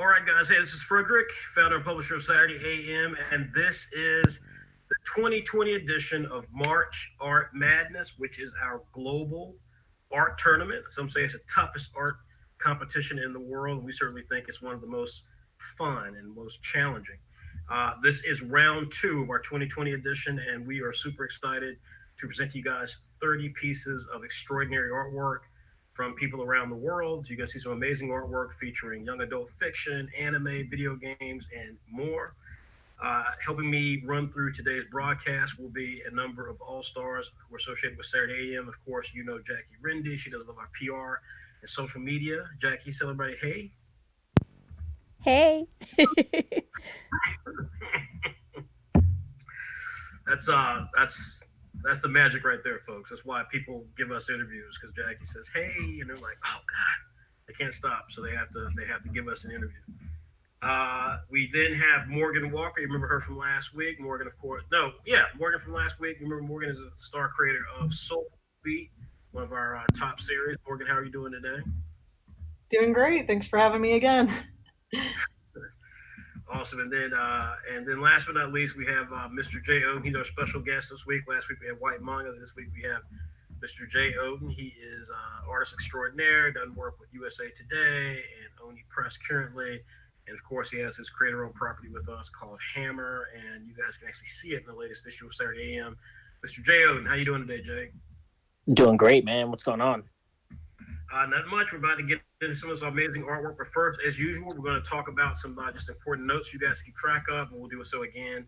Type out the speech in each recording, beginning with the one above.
All right, guys. Hey, this is Frederick, founder and publisher of Saturday AM, and this is the 2020 edition of March Art Madness, which is our global art tournament. Some say it's the toughest art competition in the world, and we certainly think it's one of the most fun and most challenging. This is round two of our 2020 edition, and we are super excited to present to you guys 30 pieces of extraordinary artwork from people around the world. You can see some amazing artwork featuring young adult fiction, anime, video games, and more. Helping me run through today's broadcast will be a number of all-stars who are associated with Saturday AM. Of course, you know Jackie Rindy. She does a lot of our PR and social media. Jackie, celebrate. Hey. Hey. That's the magic right there, folks. That's why people give us interviews, because Jackie says, "Hey," and they're like, "Oh God," they can't stop, so they have to give us an interview. We then have Morganne Walker. You remember her from last week? Morganne, of course. No, yeah, Morganne from last week. You remember Morganne is a star creator of Soul Beat, one of our top series. Morganne, how are you doing today? Doing great. Thanks for having me again. Awesome. And then last but not least, we have Mr. Jeyodin. He's our special guest this week. Last week we had White Manga. This week we have Mr. Jeyodin. He is artist extraordinaire, done work with USA Today and Oni Press currently. And of course, he has his creator-owned property with us called Hammer, and you guys can actually see it in the latest issue of Saturday AM. Mr. Jeyodin, how you doing today, Jay? Doing great, man. What's going on? Not much. We're about to get into some of this amazing artwork, but first, as usual, we're going to talk about some just important notes you guys keep track of, and we'll do so again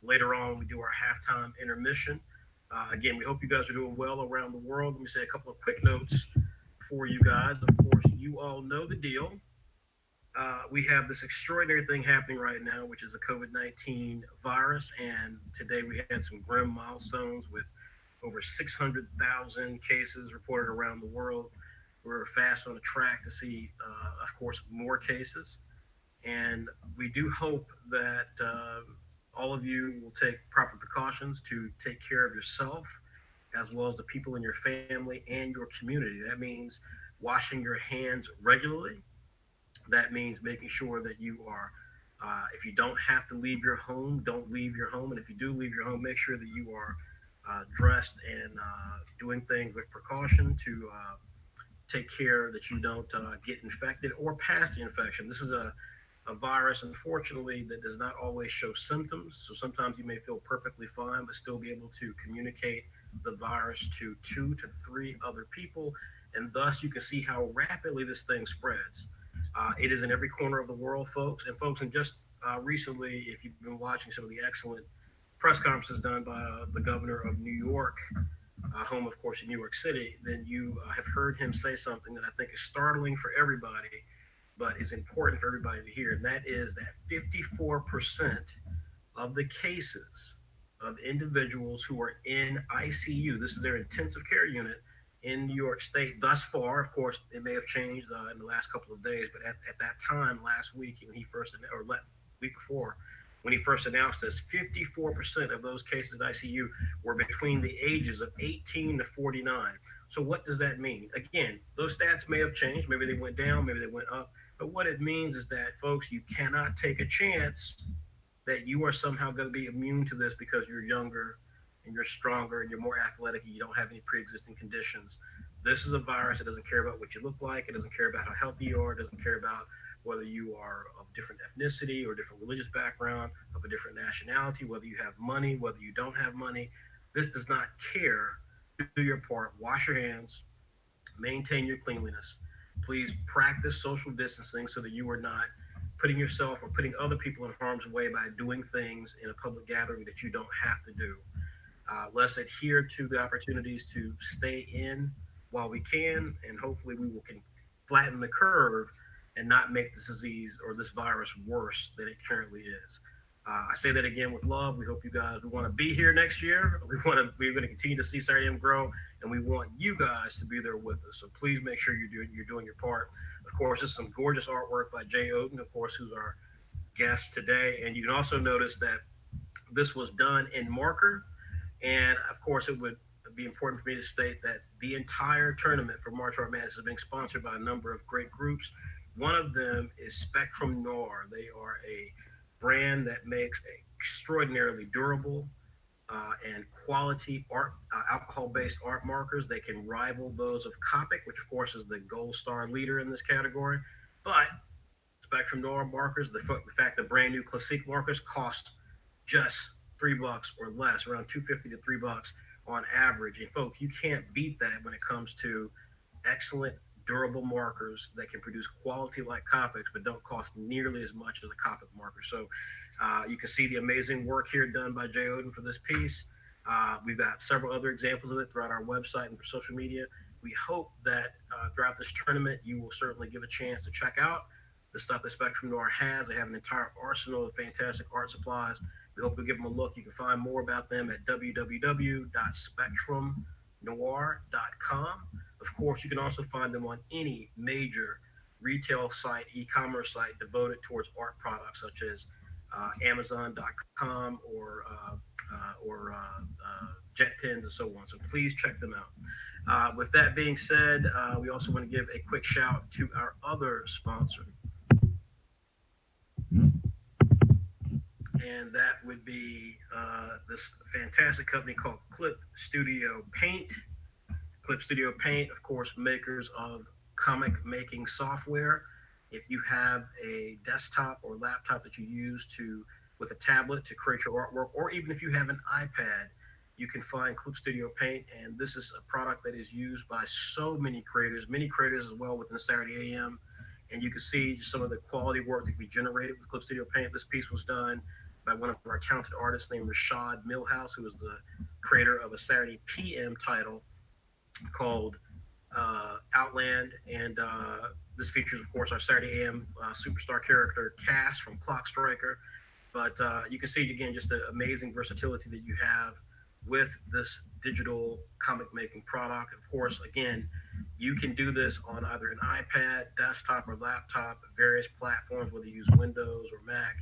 later on when we do our halftime intermission. Again, we hope you guys are doing well around the world. Let me say a couple of quick notes for you guys. Of course, you all know the deal. We have this extraordinary thing happening right now, which is the COVID-19 virus, and today we had some grim milestones with over 600,000 cases reported around the world. We're fast on the track to see, of course, more cases. And we do hope that all of you will take proper precautions to take care of yourself, as well as the people in your family and your community. That means washing your hands regularly. That means making sure that you are, if you don't have to leave your home, don't leave your home. And if you do leave your home, make sure that you are dressed and doing things with precaution to take care that you don't get infected or pass the infection. This is a virus, unfortunately, that does not always show symptoms. So sometimes you may feel perfectly fine, but still be able to communicate the virus to 2 to 3 other people. And thus you can see how rapidly this thing spreads. It is in every corner of the world, folks. And folks, and just recently, if you've been watching some of the excellent press conferences done by the governor of New York, home, of course, in New York City, then you have heard him say something that I think is startling for everybody, but is important for everybody to hear. And that is that 54% of the cases of individuals who are in ICU, this is their intensive care unit in New York State thus far. Of course, it may have changed in the last couple of days, but at that time last week, when he first, or week before, when he first announced this, 54% of those cases in ICU were between the ages of 18 to 49. So what does that mean? Again, those stats may have changed. Maybe they went down, maybe they went up. But what it means is that, folks, you cannot take a chance that you are somehow going to be immune to this because you're younger and you're stronger and you're more athletic and you don't have any pre-existing conditions. This is a virus that doesn't care about what you look like. It doesn't care about how healthy you are. It doesn't care about whether you are of different ethnicity or different religious background, of a different nationality, whether you have money, whether you don't have money. This does not care. Do your part. Wash your hands. Maintain your cleanliness. Please practice social distancing so that you are not putting yourself or putting other people in harm's way by doing things in a public gathering that you don't have to do. Let's adhere to the opportunities to stay in while we can, and hopefully we will flatten the curve and not make this disease or this virus worse than it currently is. I say that again with love. We hope you guys. We want to be here next year. We're going to continue to see Saturday AM grow, and we want you guys to be there with us. So please make sure you're doing your part. Of course, this is some gorgeous artwork by Jeyodin, of course, who's our guest today. And you can also notice that this was done in marker. And of course, it would be important for me to state that the entire tournament for March Art Madness is being sponsored by a number of great groups. One of them is Spectrum Noir. They are a brand that makes extraordinarily durable and quality art, alcohol-based art markers. They can rival those of Copic, which of course is the gold star leader in this category. But Spectrum Noir markers, the fact that brand new Classique markers cost just $3 or less, around 250 to $3 on average. And folks, you can't beat that when it comes to excellent durable markers that can produce quality like Copics, but don't cost nearly as much as a Copic marker. So you can see the amazing work here done by Jeyodin for this piece. We've got several other examples of it throughout our website and for social media. We hope that throughout this tournament, you will certainly give a chance to check out the stuff that Spectrum Noir has. They have an entire arsenal of fantastic art supplies. We hope you'll give them a look. You can find more about them at www.spectrumnoir.com. Of course, you can also find them on any major retail site, e-commerce site devoted towards art products, such as Amazon.com or JetPens and so on. So please check them out. With that being said, we also want to give a quick shout to our other sponsor, and that would be this fantastic company called Clip Studio Paint. Clip Studio Paint, of course, makers of comic making software. If you have a desktop or laptop that you use with a tablet to create your artwork, or even if you have an iPad, you can find Clip Studio Paint. And this is a product that is used by so many creators as well within Saturday AM. And you can see some of the quality work that can be generated with Clip Studio Paint. This piece was done by one of our talented artists named Rashad Millhouse, who is the creator of a Saturday PM title called Outland. And this features, of course, our Saturday AM superstar character, Cass from Clock Striker. But you can see, again, just the amazing versatility that you have with this digital comic making product. Of course, again, you can do this on either an iPad, desktop, or laptop, various platforms, whether you use Windows or Mac.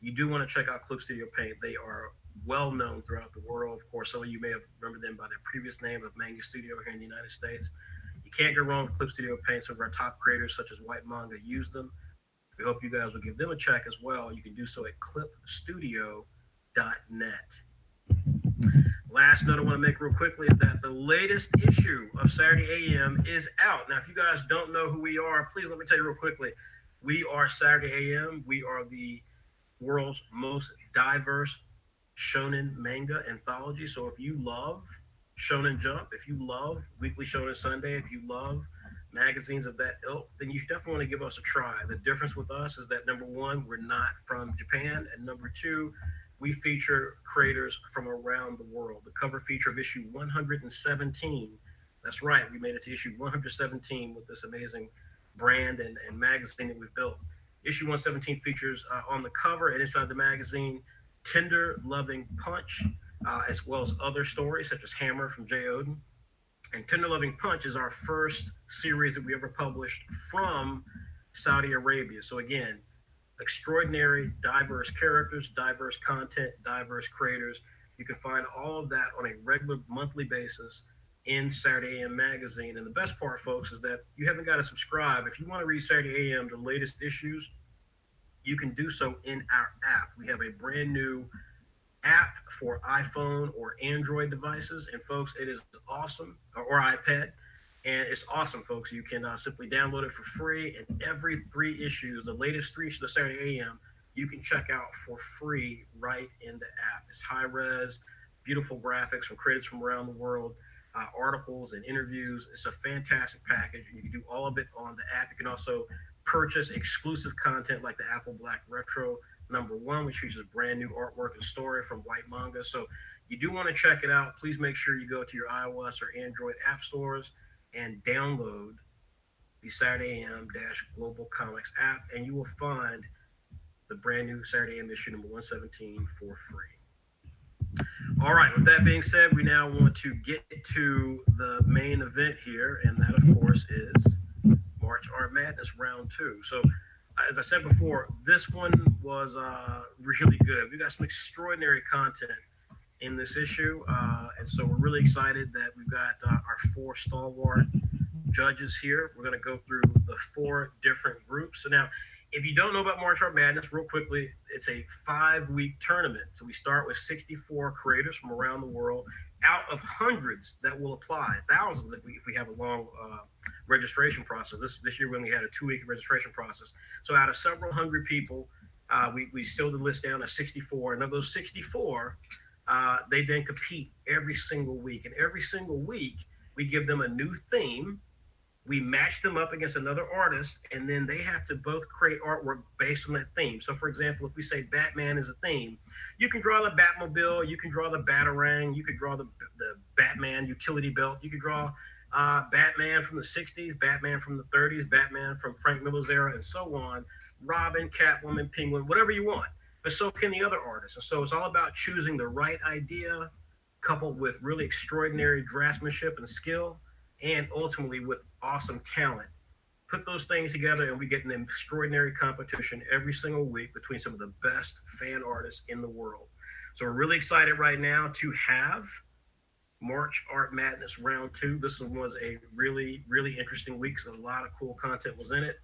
You do want to check out Clip Studio Paint. They are well known throughout the world. Of course, some of you may have remembered them by their previous name of MANGA Studio here in the United States. You can't go wrong with Clip Studio Paint. Some of our top creators, such as White Manga, use them. We hope you guys will give them a check as well. You can do so at clipstudio.net. Last note I want to make real quickly is that the latest issue of Saturday AM is out. Now, if you guys don't know who we are, please let me tell you real quickly. We are Saturday AM. We are the world's most diverse shonen manga anthology. So if you love Shonen Jump, if you love Weekly Shonen Sunday, if you love magazines of that ilk, then you definitely want to give us a try. The difference with us is that, number one, we're not from Japan, and number two, we feature creators from around the world. The cover feature of issue 117, that's right, we made it to issue 117 with this amazing brand and magazine that we've built. Issue 117 features on the cover and inside the magazine Tender Loving Punch, as well as other stories such as Hammer from Jeyodin. And Tender Loving Punch is our first series that we ever published from Saudi Arabia. So again, extraordinary, diverse characters, diverse content, diverse creators. You can find all of that on a regular monthly basis in Saturday AM magazine. And the best part, folks, is that you haven't got to subscribe. If you want to read Saturday AM, the latest issues, you can do so in our app. We have a brand new app for iPhone or Android devices. And folks, it is awesome, or iPad. And it's awesome, folks. You can simply download it for free. And every 3 issues, the latest 3 issues of Saturday AM, you can check out for free right in the app. It's high res, beautiful graphics from creators from around the world, articles and interviews. It's a fantastic package. And you can do all of it on the app. You can also purchase exclusive content like the Apple Black Retro #1, which features brand new artwork and story from White Manga. So you do want to check it out. Please make sure you go to your iOS or Android app stores and download the Saturday AM-Global Comics app, and you will find the brand new Saturday AM issue #117 for free. All right, with that being said, we now want to get to the main event here, and that, of course, is March Art Madness Round 2. So, as I said before, this one was really good. We got some extraordinary content in this issue, and so we're really excited that we've got our 4 stalwart judges here. We're going to go through the four different groups. So now, if you don't know about Martial Art Madness, real quickly, it's a 5 week tournament. So we start with 64 creators from around the world, out of hundreds that will apply, thousands if we have a long registration process. This year we only had a 2 week registration process. So out of several hundred people, we still the list down at 64, and of those 64, they then compete every single week, and every single week we give them a new theme. We match them up against another artist, and then they have to both create artwork based on that theme. So, for example, if we say Batman is a theme, you can draw the Batmobile, you can draw the Batarang, you could draw the Batman utility belt, you could draw Batman from the 60s, Batman from the 30s, Batman from Frank Miller's era, and so on. Robin, Catwoman, Penguin, whatever you want. But so can the other artists. And so it's all about choosing the right idea coupled with really extraordinary draftsmanship and skill, and ultimately with awesome talent. Put those things together, and we get an extraordinary competition every single week between some of the best fan artists in the world. So we're really excited right now to have March Art Madness Round Two. This one was a really, really interesting week. So a lot of cool content was in it.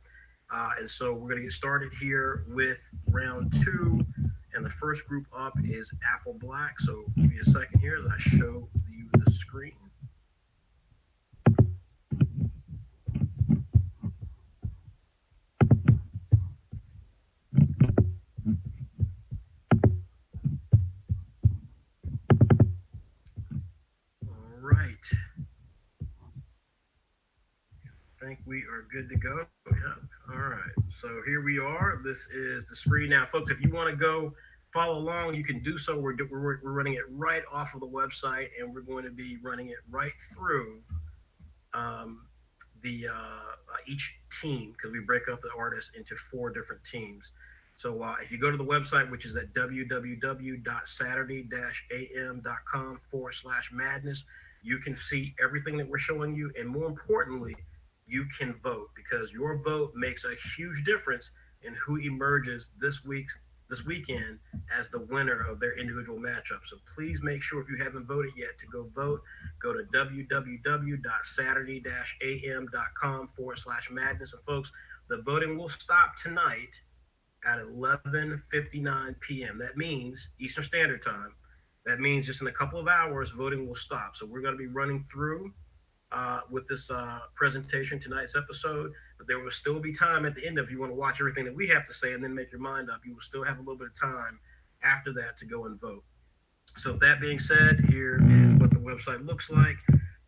And so we're going to get started here with round two. And the first group up is Apple Black. So give me a second here as I show you the screen. All right. I think we are good to go. Yeah. All right. So here we are. This is the screen now, folks. If you want to go follow along, you can do so. We're running it right off of the website, and we're going to be running it right through the each team, because we break up the artists into four different teams. So if you go to the website, which is at www.saturday-am.com/madness, you can see everything that we're showing you, and more importantly, you can vote, because your vote makes a huge difference in who emerges this weekend as the winner of their individual matchup. So please make sure, if you haven't voted yet, to go vote. Go to www.saturday-am.com/madness. And folks, the voting will stop tonight at 11:59 p.m. That means Eastern Standard Time. That means just in a couple of hours, voting will stop. So we're going to be running through with this presentation, tonight's episode, but there will still be time at the end. If you want to watch everything that we have to say and then make your mind up, you will still have a little bit of time after that to go and vote. So that being said, here is what the website looks like.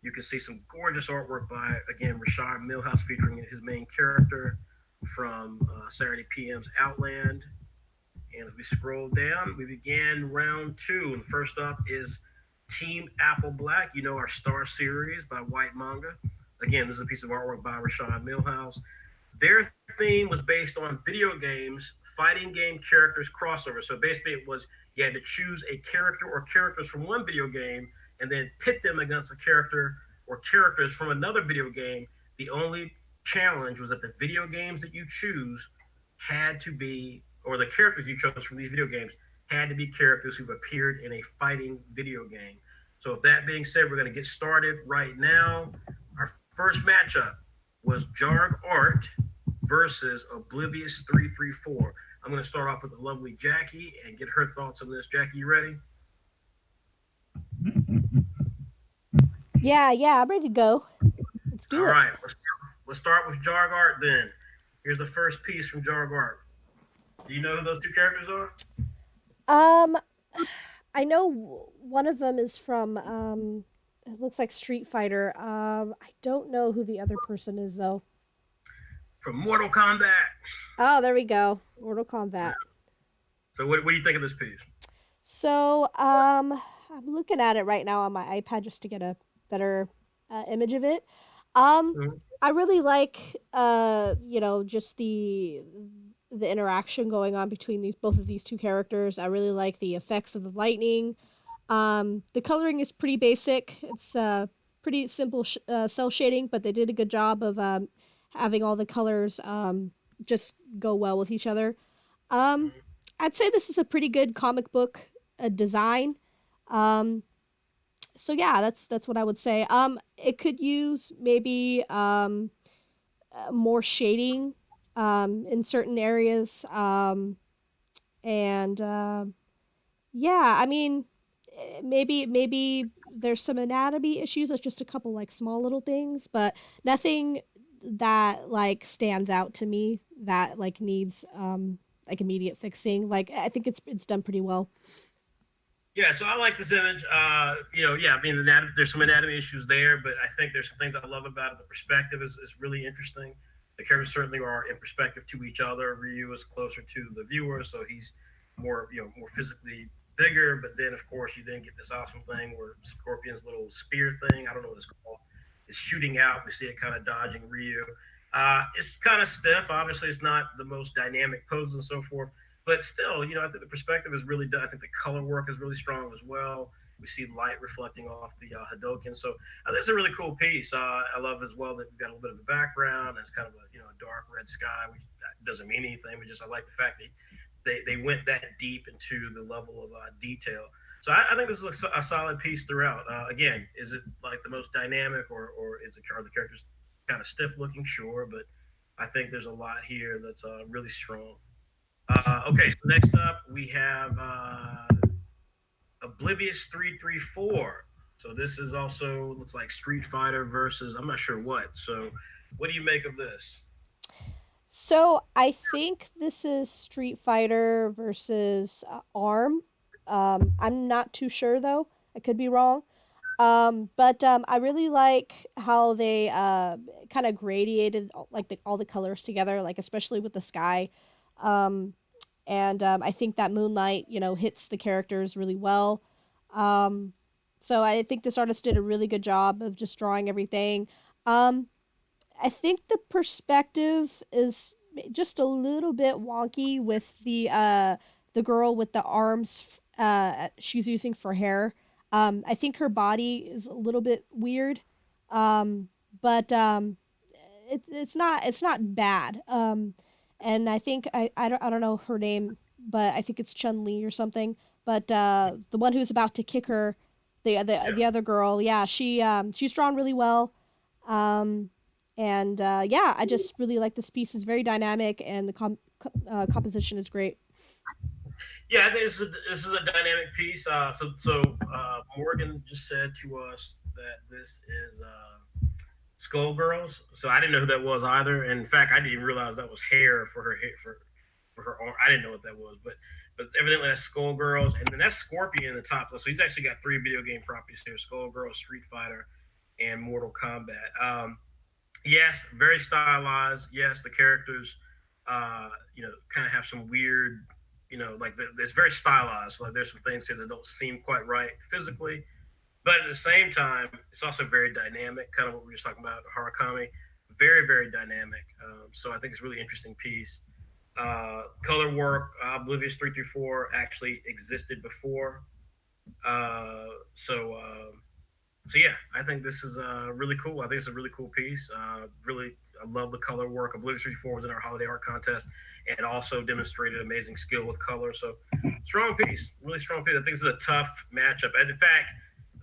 You can see some gorgeous artwork by, again, Rashad Millhouse, featuring his main character from Saturday PM's Outland. And as we scroll down, we begin round two. And first up is Team Apple Black, our Star series by White Manga. Again, this is a piece of artwork by Rashad Millhouse. Their theme was based on video games, fighting game characters crossover. So basically it was, you had to choose a character or characters from one video game and then pit them against a character or characters from another video game. The only challenge was that the video games that you choose had to be, or the characters you chose from these video games had to be characters who've appeared in a fighting video game. So with that being said, we're going to get started right now. Our first matchup was Jarg Art versus Oblivious 334. I'm going to start off with the lovely Jackie and get her thoughts on this. Jackie, you ready? Yeah, I'm ready to go. Let's do it. All right, let's start with Jarg Art then. Here's the first piece from Jarg Art. Do you know who those two characters are? I know one of them is from it looks like Street Fighter. I don't know who the other person is though. From Mortal Kombat. Oh, there we go. Mortal Kombat. So what do you think of this piece? So, I'm looking at it right now on my iPad just to get a better image of it. I really like just the interaction going on between both of these two characters. I really like the effects of the lightning. The coloring is pretty basic. It's pretty simple cell shading, but they did a good job of having all the colors just go well with each other. I'd say this is a pretty good comic book design. So yeah, that's what I would say. It could use maybe more shading in certain areas. And yeah, I mean, maybe there's some anatomy issues. It's just a couple like small little things, but nothing that like stands out to me that like needs like immediate fixing. Like I think it's done pretty well. Yeah, so I like this image. Yeah, I mean, there's some anatomy issues there, but I think there's some things I love about it. The perspective is really interesting. The characters certainly are in perspective to each other. Ryu is closer to the viewer, so he's more physically bigger. But then, of course, you then get this awesome thing where Scorpion's little spear thing, I don't know what it's called, is shooting out. We see it kind of dodging Ryu. It's kind of stiff. Obviously, it's not the most dynamic poses and so forth, but still, I think the perspective is really done. I think the color work is really strong as well. We see light reflecting off the Hadoken, so I think it's a really cool piece. I love as well that we've got a little bit of a background. And it's kind of a dark red sky, which doesn't mean anything, but just I like the fact that they went that deep into the level of detail. So I think this is a solid piece throughout. Again, is it like the most dynamic, or are the characters kind of stiff looking? Sure, but I think there's a lot here that's really strong. Okay, so next up we have Oblivious 334. So this is also looks like Street Fighter versus I'm not sure what. So what do you make of this? So I think this is Street Fighter versus Arm. I'm not too sure though. I could be wrong. But I really like how they kind of gradiated like all the colors together, like especially with the sky. Um, and I think that moonlight, hits the characters really well. Um, so I think this artist did a really good job of just drawing everything. Um, I think the perspective is just a little bit wonky with the girl with the arms she's using for hair. I think her body is a little bit weird, but it's not bad. And I think I don't know her name, but I think it's Chun Li or something. But the one who's about to kick her, Yeah, the other girl, yeah, she's drawn really well. Um, and yeah, I just really like this piece. It's very dynamic, and the composition is great. yeah. I think this is a dynamic piece. Morgan just said to us that this is Skullgirls. So I didn't know who that was either. And in fact, I didn't even realize that was hair for her hair for her arm. I didn't know what that was, but evidently that's Skullgirls, and then that's Scorpion in the top list. So he's actually got three video game properties here: Skullgirls, Street Fighter, and Mortal Kombat. Yes, very stylized. Yes, the characters, kind of have some weird, like it's very stylized. Like there's some things here that don't seem quite right physically, but at the same time, it's also very dynamic. Kind of what we were just talking about, Harakami, very very dynamic. So I think it's a really interesting piece. Color work, Oblivious 334 actually existed before. Uh, so so yeah, I think this is really cool. I think it's a really cool piece. Really, I love the color work. Oblivious 334 was in our holiday art contest and also demonstrated amazing skill with color. So strong piece, really strong piece. I think this is a tough matchup. And in fact,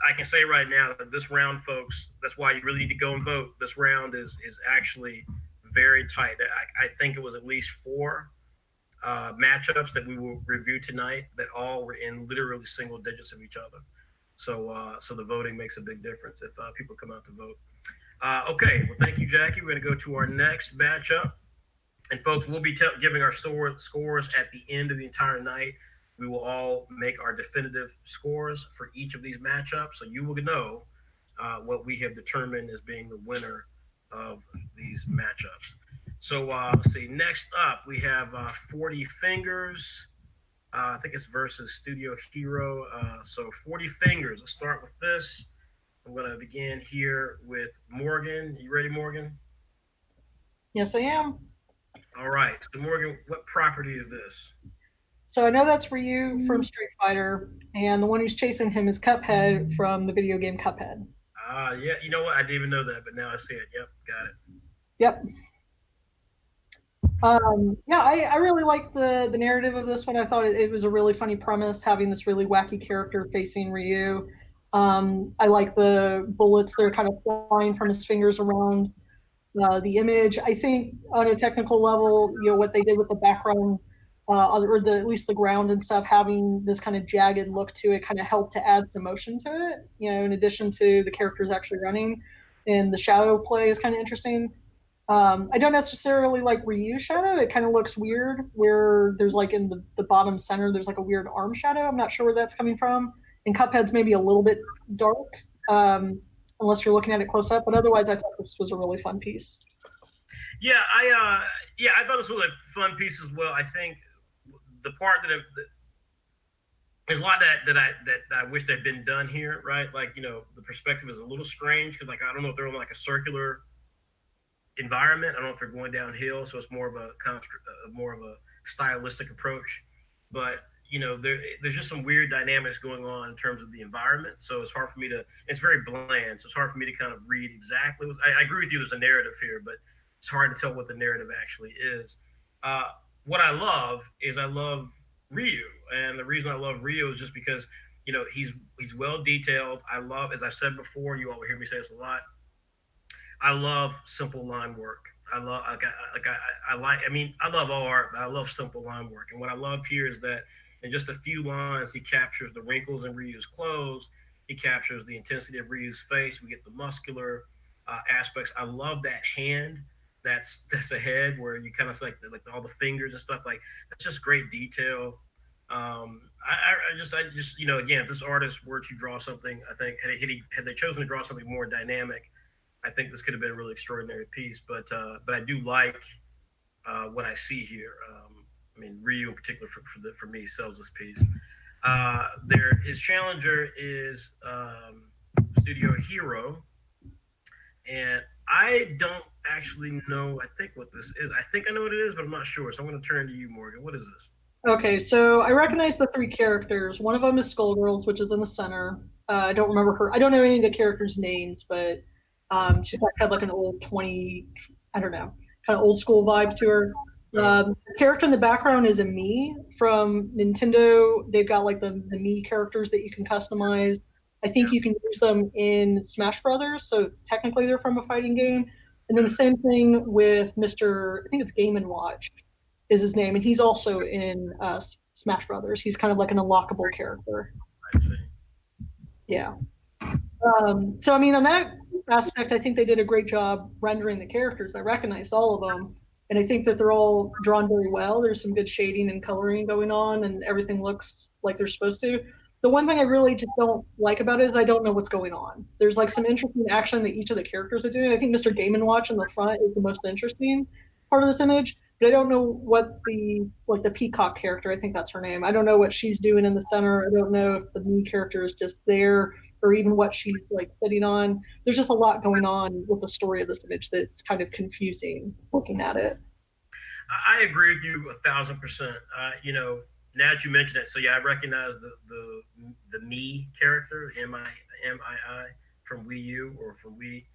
I can say right now that this round, folks, that's why you really need to go and vote. This round is actually very tight. I think it was at least four matchups that we will review tonight that all were in literally single digits of each other. So the voting makes a big difference if people come out to vote. Okay, well, thank you, Jackie. We're going to go to our next matchup. And folks, we'll be giving our scores at the end of the entire night. We will all make our definitive scores for each of these matchups. So you will know what we have determined as being the winner of these matchups. So let's see. Next up, we have 40 Fingers. I think it's versus Studio Hero. So 40 Fingers. Let's start with this. I'm going to begin here with Morgan. You ready, Morgan? Yes, I am. All right. So, Morgan, what property is this? So I know that's Ryu from Street Fighter, and the one who's chasing him is Cuphead from the video game Cuphead. Yeah. You know what? I didn't even know that, but now I see it. Yep, got it. Yep. Yeah, I really liked the narrative of this one. I thought it was a really funny premise, having this really wacky character facing Ryu. I like the bullets that are kind of flying from his fingers around the image. I think on a technical level, what they did with the background, or at least the ground and stuff, having this kind of jagged look to it, kind of helped to add some motion to it. In addition to the characters actually running, and the shadow play is kind of interesting. I don't necessarily like Ryu shadow. It kind of looks weird where there's like in the bottom center, there's like a weird arm shadow. I'm not sure where that's coming from. And Cuphead's maybe a little bit dark, unless you're looking at it close up. But otherwise, I thought this was a really fun piece. I thought this was a fun piece as well. I think the part there's a lot that I wish that had been done here, right? Like the perspective is a little strange because like I don't know if they're on like a circular environment. I don't know if they're going downhill, so it's more of a kind of more of a stylistic approach. But there's just some weird dynamics going on in terms of the environment. So it's hard for me to. It's very bland, so it's hard for me to kind of read exactly. I agree with you. There's a narrative here, but it's hard to tell what the narrative actually is. What I love is I love Ryu, and the reason I love Ryu is just because he's well detailed. I love, as I've said before, you all will hear me say this a lot. I love simple line work. I love I mean I love all art, but I love simple line work. And what I love here is that in just a few lines, he captures the wrinkles in Ryu's clothes. He captures the intensity of Ryu's face. We get the muscular aspects. I love that hand. That's a head where you kind of like all the fingers and stuff. Like that's just great detail. I just again, if this artist were to draw something, I think had they chosen to draw something more dynamic, I think this could have been a really extraordinary piece. But I do like what I see here. I mean, Ryu in particular for me sells this piece. His challenger is Studio Hero, and I don't actually know. I think what this is. I think I know what it is, but I'm not sure. So I'm going to turn to you, Morgan. What is this? Okay, so I recognize the three characters. One of them is Skullgirls, which is in the center. I don't remember her. I don't know any of the characters' names, but she's got kind of like an old 20, I don't know, kind of old school vibe to her. The character in the background is a Mii from Nintendo. They've got like the Mii characters that you can customize. I think you can use them in Smash Brothers, so technically they're from a fighting game. And then the same thing with Mr. I think it's Game and Watch is his name, and he's also in Smash Brothers. He's kind of like an unlockable character. I see. Yeah. So I mean, on that aspect, I think they did a great job rendering the characters. I recognized all of them, and I think that they're all drawn very well. There's some good shading and coloring going on, and everything looks like they're supposed to. The one thing I really just don't like about it is I don't know what's going on. There's like some interesting action that each of the characters are doing. I think Mr. Game and Watch in the front is the most interesting part of this image, but I don't know what the peacock character. I think that's her name. I don't know what she's doing in the center. I don't know if the me character is just there or even what she's like sitting on. There's just a lot going on with the story of this image that's kind of confusing looking at it. I agree with you 1,000%. Now that you mention it, so yeah, I recognize the me character, MII from Wii U or from Wii.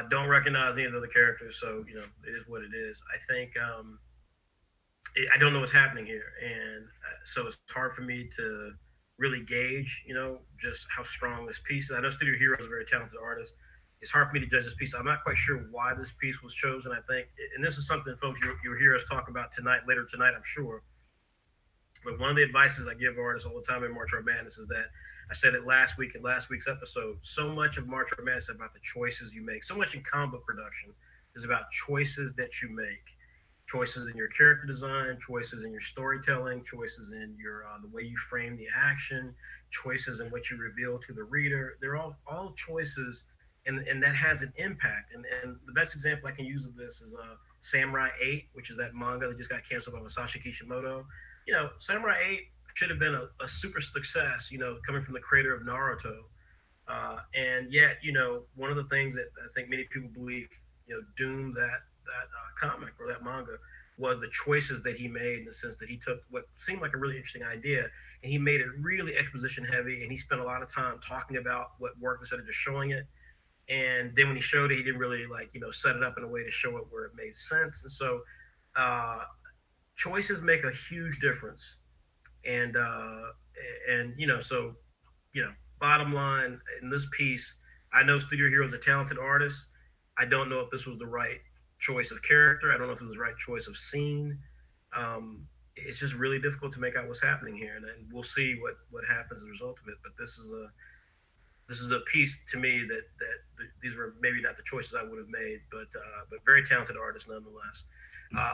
Don't recognize any of the other characters, so it is what it is. I think I don't know what's happening here, and so it's hard for me to really gauge, just how strong this piece is. I know Studio Hero is a very talented artist. It's hard for me to judge this piece. I'm not quite sure why this piece was chosen. I think, and this is something, folks, you'll hear us talk about later tonight, I'm sure. But one of the advices I give artists all the time in March Art Madness is that I said it last week in last week's episode. So much of March Art Madness is about the choices you make. So much in comic book production is about choices that you make. Choices in your character design, choices in your storytelling, choices in your the way you frame the action, choices in what you reveal to the reader. They're all choices, and that has an impact. And the best example I can use of this is Samurai 8, which is that manga that just got canceled by Masashi Kishimoto. Samurai 8 should have been a super success, coming from the creator of Naruto. And yet, one of the things that I think many people believe, doomed that comic or that manga was the choices that he made, in the sense that he took what seemed like a really interesting idea and he made it really exposition heavy, and he spent a lot of time talking about what worked instead of just showing it. And then when he showed it, he didn't really set it up in a way to show it where it made sense. And so uh, choices make a huge difference. And so bottom line in this piece, I know Studio Hero is a talented artist. I don't know if this was the right choice of character. I don't know if it was the right choice of scene. It's just really difficult to make out what's happening here, and we'll see what happens as a result of it. But this is a piece to me that these were maybe not the choices I would have made, but very talented artist nonetheless.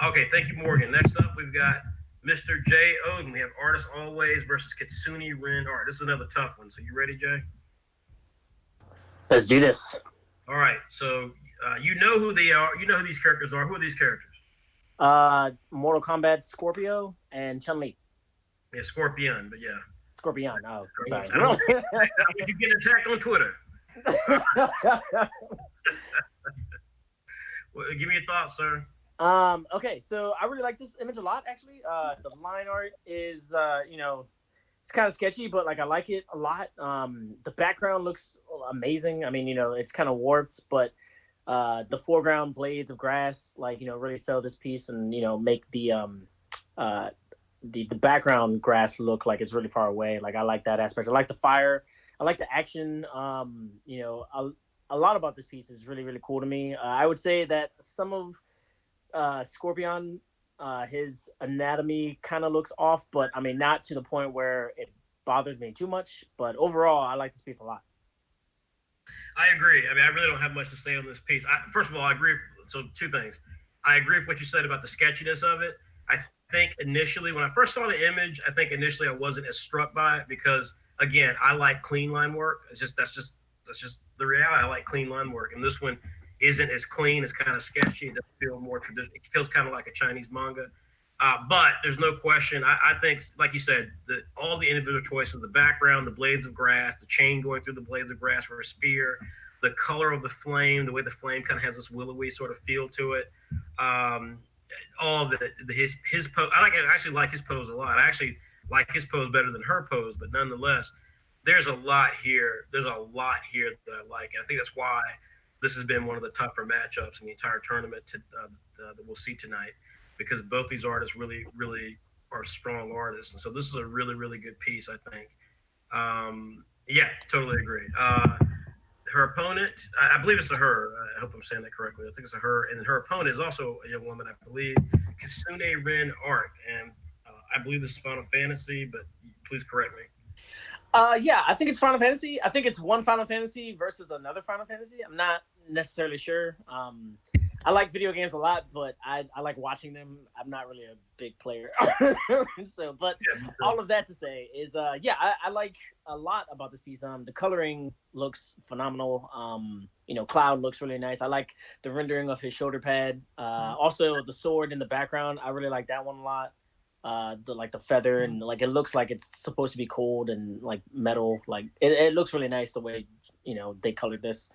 Okay, thank you, Morgan. Next up, we've got Mr. Jeyodin. We have Artist Always versus Kitsune Ren Art. This is another tough one. So you ready, Jay? Let's do this. All right. So you know who they are. You know who these characters are. Who are these characters? Mortal Kombat Scorpio and Chun-Li. Yeah, Scorpion, but yeah. Scorpion. Oh, sorry. If you get attacked on Twitter. Well, give me your thoughts, sir. Okay, so I really like this image a lot, actually. The line art is, it's kind of sketchy, but like I like it a lot. The background looks amazing. I mean, it's kind of warped, but the foreground blades of grass, like, really sell this piece and, make the background grass look like it's really far away. Like I like that aspect. I like the fire. I like the action. A lot about this piece is really, really cool to me. I would say that some of Scorpion, his anatomy kind of looks off, but I mean, not to the point where it bothered me too much. But overall, I like this piece a lot. I agree. I mean, I really don't have much to say on this piece. First of all, I agree. So two things. I agree with what you said about the sketchiness of it. I think initially, when I first saw the image, I think initially I wasn't as struck by it because, again, I like clean line work. That's just the reality. I like clean line work, and this one isn't as clean. It's kind of sketchy. It doesn't feel more traditional. It feels kind of like a Chinese manga. But there's no question. I think, like you said, all the individual choices, the background, the blades of grass, the chain going through the blades of grass for a spear, the color of the flame, the way the flame kind of has this willowy sort of feel to it. All of it, his pose. I actually like his pose a lot. I actually like his pose better than her pose, but nonetheless, there's a lot here. There's a lot here that I like. And I think that's why this has been one of the tougher matchups in the entire tournament that we'll see tonight, because both these artists really, really are strong artists. And so this is a really, really good piece, I think. Yeah, totally agree. Her opponent, I believe it's a her. I hope I'm saying that correctly. I think it's a her. And her opponent is also a young woman, I believe, Kitsune Ren Art. And I believe this is Final Fantasy, but please correct me. Yeah, I think it's Final Fantasy. I think it's one Final Fantasy versus another Final Fantasy. I'm not necessarily sure. I like video games a lot, but I like watching them. I'm not really a big player. But all of that to say is, I like a lot about this piece. The coloring looks phenomenal. Cloud looks really nice. I like the rendering of his shoulder pad. Also, the sword in the background, I really like that one a lot. The feather and like it looks like it's supposed to be cold and like metal. Like it looks really nice the way they colored this.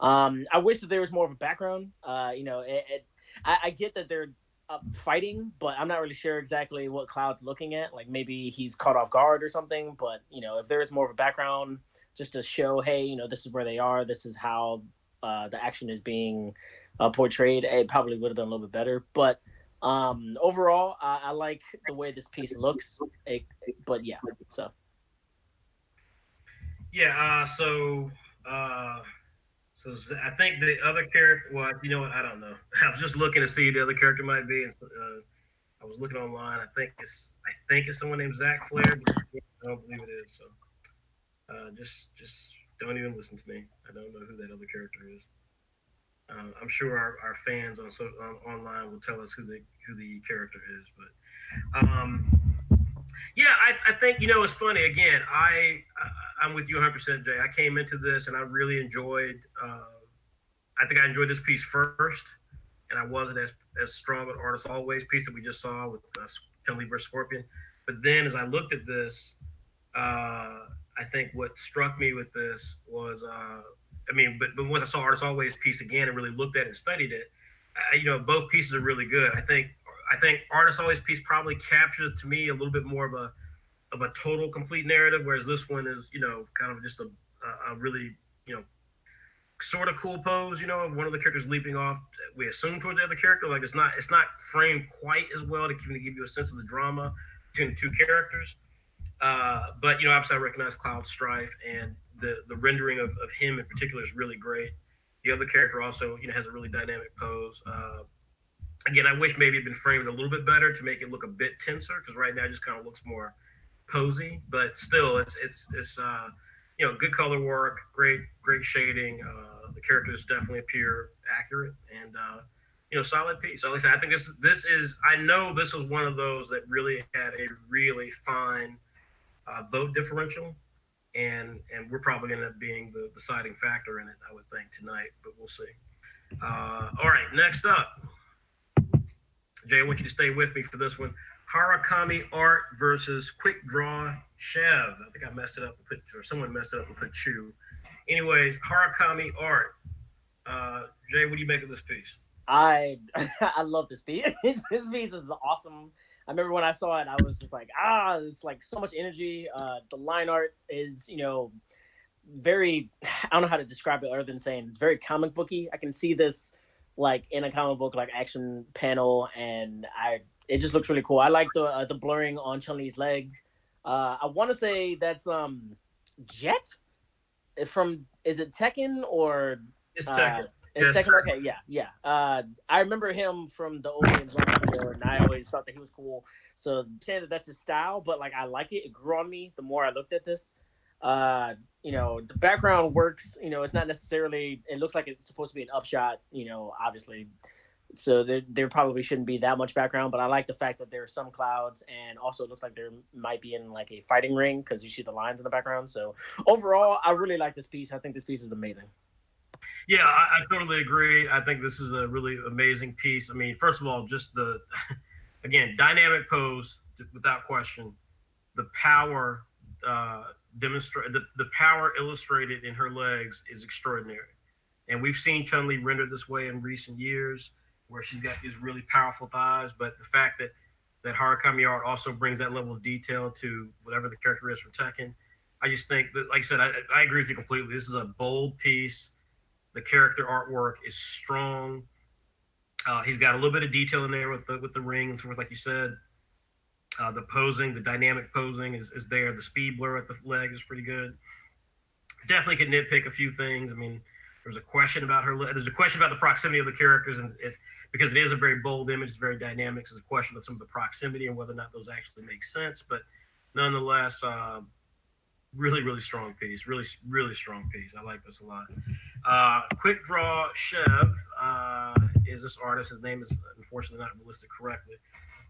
I wish that there was more of a background. I get that they're fighting, but I'm not really sure exactly what Cloud's looking at. Like maybe he's caught off guard or something. But if there is more of a background, just to show, hey, this is where they are. This is how the action is being portrayed. It probably would have been a little bit better. But overall, I like the way this piece looks. But yeah, so. Yeah. So I think the other character. Well, you know what? I don't know. I was just looking to see who the other character might be. And I was looking online. I think it's someone named Zach Flair. But I don't believe it is. So just don't even listen to me. I don't know who that other character is. I'm sure our fans online will tell us who the character is. But yeah, I think it's funny. Again, I'm with you 100%, Jay. I came into this and I really enjoyed. I think I enjoyed this piece first, and I wasn't as strong an Artist Always piece that we just saw with Chun-Li versus Scorpion. But then as I looked at this, I think what struck me with this was, but once I saw Artist Always piece again and really looked at it and studied it, both pieces are really good. I think Artist Always piece probably captures to me a little bit more of a total complete narrative, whereas this one is kind of just a really sort of cool pose. Of one of the characters leaping off. We assume towards the other character, like it's not framed quite as well to give you a sense of the drama between the two characters. But obviously, I recognize Cloud Strife, and the rendering of him in particular is really great. The other character also, has a really dynamic pose. Again, I wish maybe it'd been framed a little bit better to make it look a bit tenser, because right now it just kind of looks more posy. But still, it's good color work, great shading. The characters definitely appear accurate, and solid piece. So at least I think this is. I know this was one of those that really had a really fine vote differential, and we're probably going to end up being the deciding factor in it, I would think, tonight, but we'll see. All right, next up, Jay, I want you to stay with me for this one. Harakami Art versus Quick Draw Chev. I think I messed it up or someone messed it up and put Chew. Anyways, Harakami Art. Jay, what do you make of this piece? I I love this piece. This piece is awesome. I remember when I saw it, I was just like, it's like so much energy. The line art is, very, I don't know how to describe it other than saying it's very comic booky. I can see this like in a comic book, like action panel, and it just looks really cool. I like the blurring on Chun-Li's leg. I want to say that's Jet from, is it Tekken or It's Tekken. It's Tekken. Okay, yeah. I remember him from the old games before, and I always thought that he was cool. So saying that that's his style, but like I like it. It grew on me the more I looked at this. The background works. It's not necessarily. It looks like it's supposed to be an upshot. Obviously. So there probably shouldn't be that much background, but I like the fact that there are some clouds, and also it looks like there might be in like a fighting ring because you see the lines in the background. So overall, I really like this piece. I think this piece is amazing. Yeah, I totally agree. I think this is a really amazing piece. I mean, first of all, just again, dynamic pose without question. The power the power illustrated in her legs is extraordinary, and we've seen Chun-Li rendered this way in recent years, where she's got these really powerful thighs. But the fact that Harakami Art also brings that level of detail to whatever the character is from Tekken, I just think that, like I said, I agree with you completely. This is a bold piece. The character artwork is strong. He's got a little bit of detail in there with the ring and so forth, like you said. The posing, the dynamic posing is there. The speed blur at the leg is pretty good. Definitely could nitpick a few things. I mean, there's a question about there's a question about the proximity of the characters, and because it is a very bold image, it's very dynamic. So there's a question of some of the proximity and whether or not those actually make sense. But nonetheless, really, really strong piece. Really, really strong piece. I like this a lot. Quick Draw Chev is this artist. His name is unfortunately not listed correctly.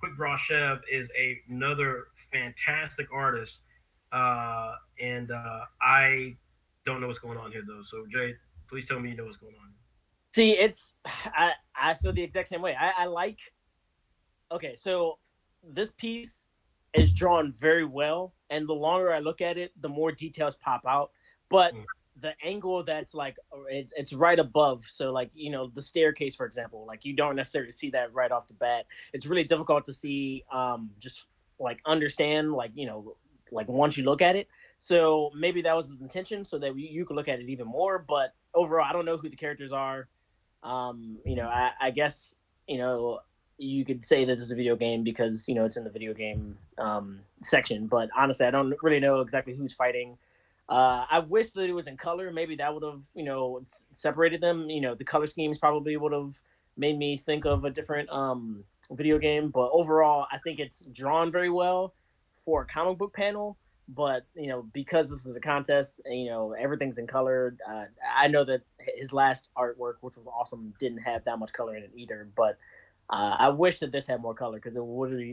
Quick Draw Chev is another fantastic artist, and I don't know what's going on here though. So Jay, please tell me you know what's going on. See, I feel the exact same way. I like. Okay, so this piece is drawn very well, and the longer I look at it, the more details pop out. But the angle that's like it's right above, so like the staircase, for example, like you don't necessarily see that right off the bat. It's really difficult to see, just like understand, like like once you look at it. So maybe that was his intention, so that you could look at it even more. But overall, I don't know who the characters are. I guess you could say that this is a video game because it's in the video game section. But honestly, I don't really know exactly who's fighting. I wish that it was in color. Maybe that would have separated them. The color schemes probably would have made me think of a different video game. But overall, I think it's drawn very well for a comic book panel. But because this is a contest, everything's in color. I know that his last artwork, which was awesome, didn't have that much color in it either. But I wish that this had more color because it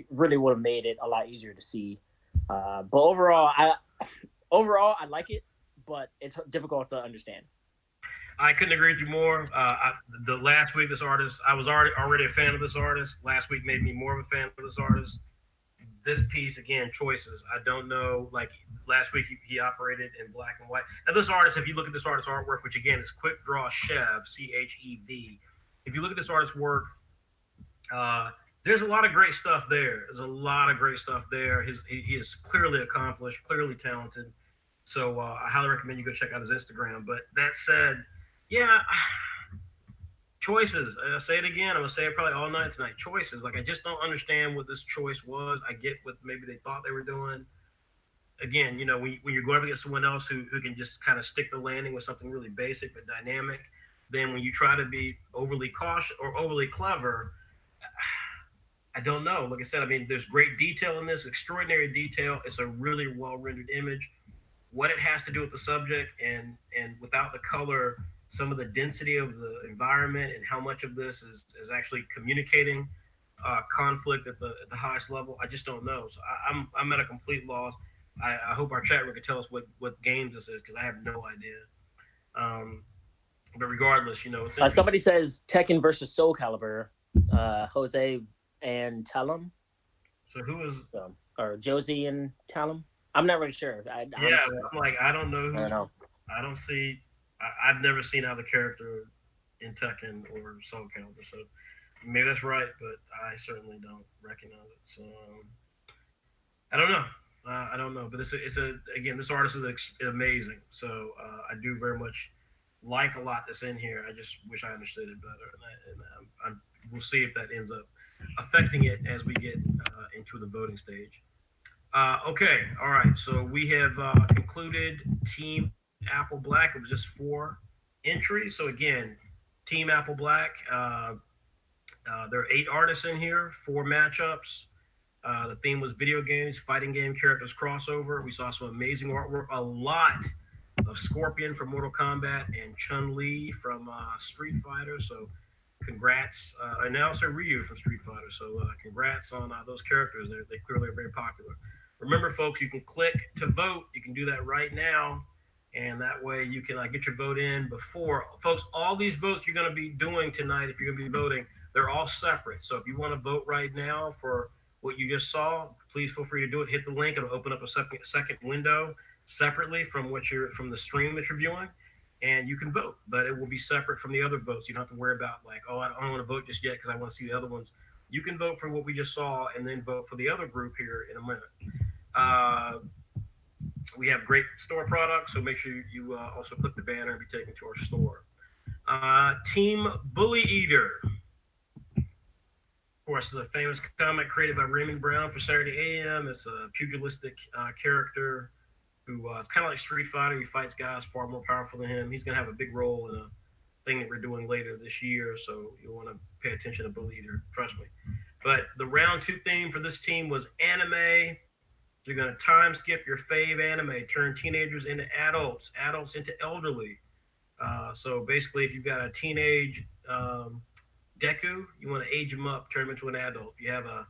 really would have made it a lot easier to see. But overall, I like it, but it's difficult to understand. I couldn't agree with you more. The last week, this artist, I was already a fan of this artist. Last week made me more of a fan of this artist. This piece, again, choices. I don't know. Like last week, he operated in black and white. Now, this artist, if you look at this artist's artwork, which again is Quick Draw Chev, Chev. If you look at this artist's work, there's a lot of great stuff there. He is clearly accomplished, clearly talented. So I highly recommend you go check out his Instagram. But that said, yeah, choices. I'll say it again. I'm going to say it probably all night tonight. Choices. Like, I just don't understand what this choice was. I get what maybe they thought they were doing. again, when you're going up against someone else who can just kind of stick the landing with something really basic but dynamic, then when you try to be overly cautious or overly clever, I don't know. Like I said, I mean, there's great detail in this, extraordinary detail. It's a really well rendered image. What it has to do with the subject and without the color, some of the density of the environment and how much of this is actually communicating conflict at the highest level, I just don't know. So I'm at a complete loss. I hope our chat room can tell us what games this is because I have no idea. Um, but regardless, it's interesting. Somebody says Tekken versus Soul Calibur, Jose and Talum. So who is or Josie and Talum? I'm not really sure. Yeah, I'm like I don't know who. I don't know. I don't see. I've never seen either character in Tekken or Soul Calibur, so maybe that's right, but I certainly don't recognize it. So I don't know. I don't know, but again, this artist is amazing. So I do very much like a lot that's in here. I just wish I understood it better, and we'll see if that ends up affecting it as we get into the voting stage. Okay, all right. So we have concluded Team Apple Black. It was just 4 entries. So again, Team Apple Black. There are 8 artists in here, 4 matchups. The theme was video games, fighting game characters crossover. We saw some amazing artwork, a lot of Scorpion from Mortal Kombat and Chun-Li from Street Fighter. So congrats, and also Ryu from Street Fighter. So congrats on those characters. They clearly are very popular. Remember, folks, you can click to vote. You can do that right now, and that way you can get your vote in before. Folks, all these votes you're going to be doing tonight, if you're going to be voting, they're all separate. So if you want to vote right now for what you just saw, please feel free to do it. Hit the link. It'll open up a second window separately from from the stream that you're viewing, and you can vote. But it will be separate from the other votes. You don't have to worry about I don't want to vote just yet because I want to see the other ones. You can vote for what we just saw and then vote for the other group here in a minute. We have great store products, so make sure you also click the banner and be taken to our store. Team Bully Eater. Of course, is a famous comic created by Raymond Brown for Saturday AM. It's a pugilistic character who is kind of like Street Fighter. He fights guys far more powerful than him. He's going to have a big role in a thing that we're doing later this year, so you'll want to pay attention to Bully Eater, trust me. But the round 2 theme for this team was anime. So you're going to time skip your fave anime, turn teenagers into adults, adults into elderly. So basically, if you've got a teenage Deku, you want to age him up, turn him into an adult. If you have an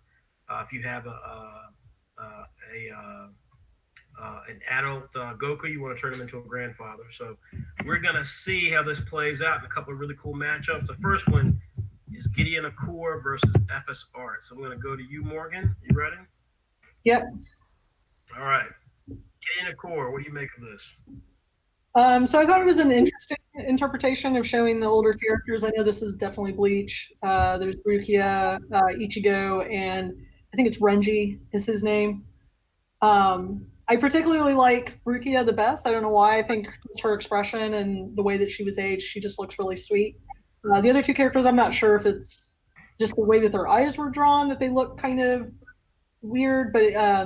adult Goku, you want to turn him into a grandfather. So we're gonna see how this plays out in a couple of really cool matchups. The first one is Gideon Akor versus FS Art. So I'm gonna go to you, Morgan. You ready? Yep. All right. Gideon Akor, what do you make of this? So I thought it was an interesting interpretation of showing the older characters. I know this is definitely Bleach. There's Rukia, Ichigo, and I think it's Renji is his name. I particularly like Rukia the best. I don't know why. I think it's her expression and the way that she was aged. She just looks really sweet. The other 2 characters, I'm not sure if it's just the way that their eyes were drawn that they look kind of weird, but I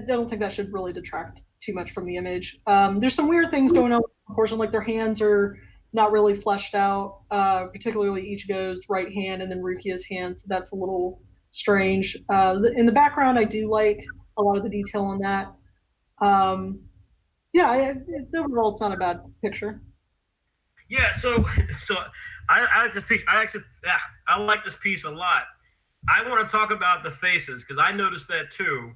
don't think that should really detract too much from the image. There's some weird things going on with the proportion, like their hands are not really fleshed out, particularly Ichigo's right hand and then Rukia's hand, so that's a little strange. In the background, I do like a lot of the detail on that. Overall, it's not a bad picture. Yeah, so I like this piece. I like this piece a lot. I want to talk about the faces because I noticed that too.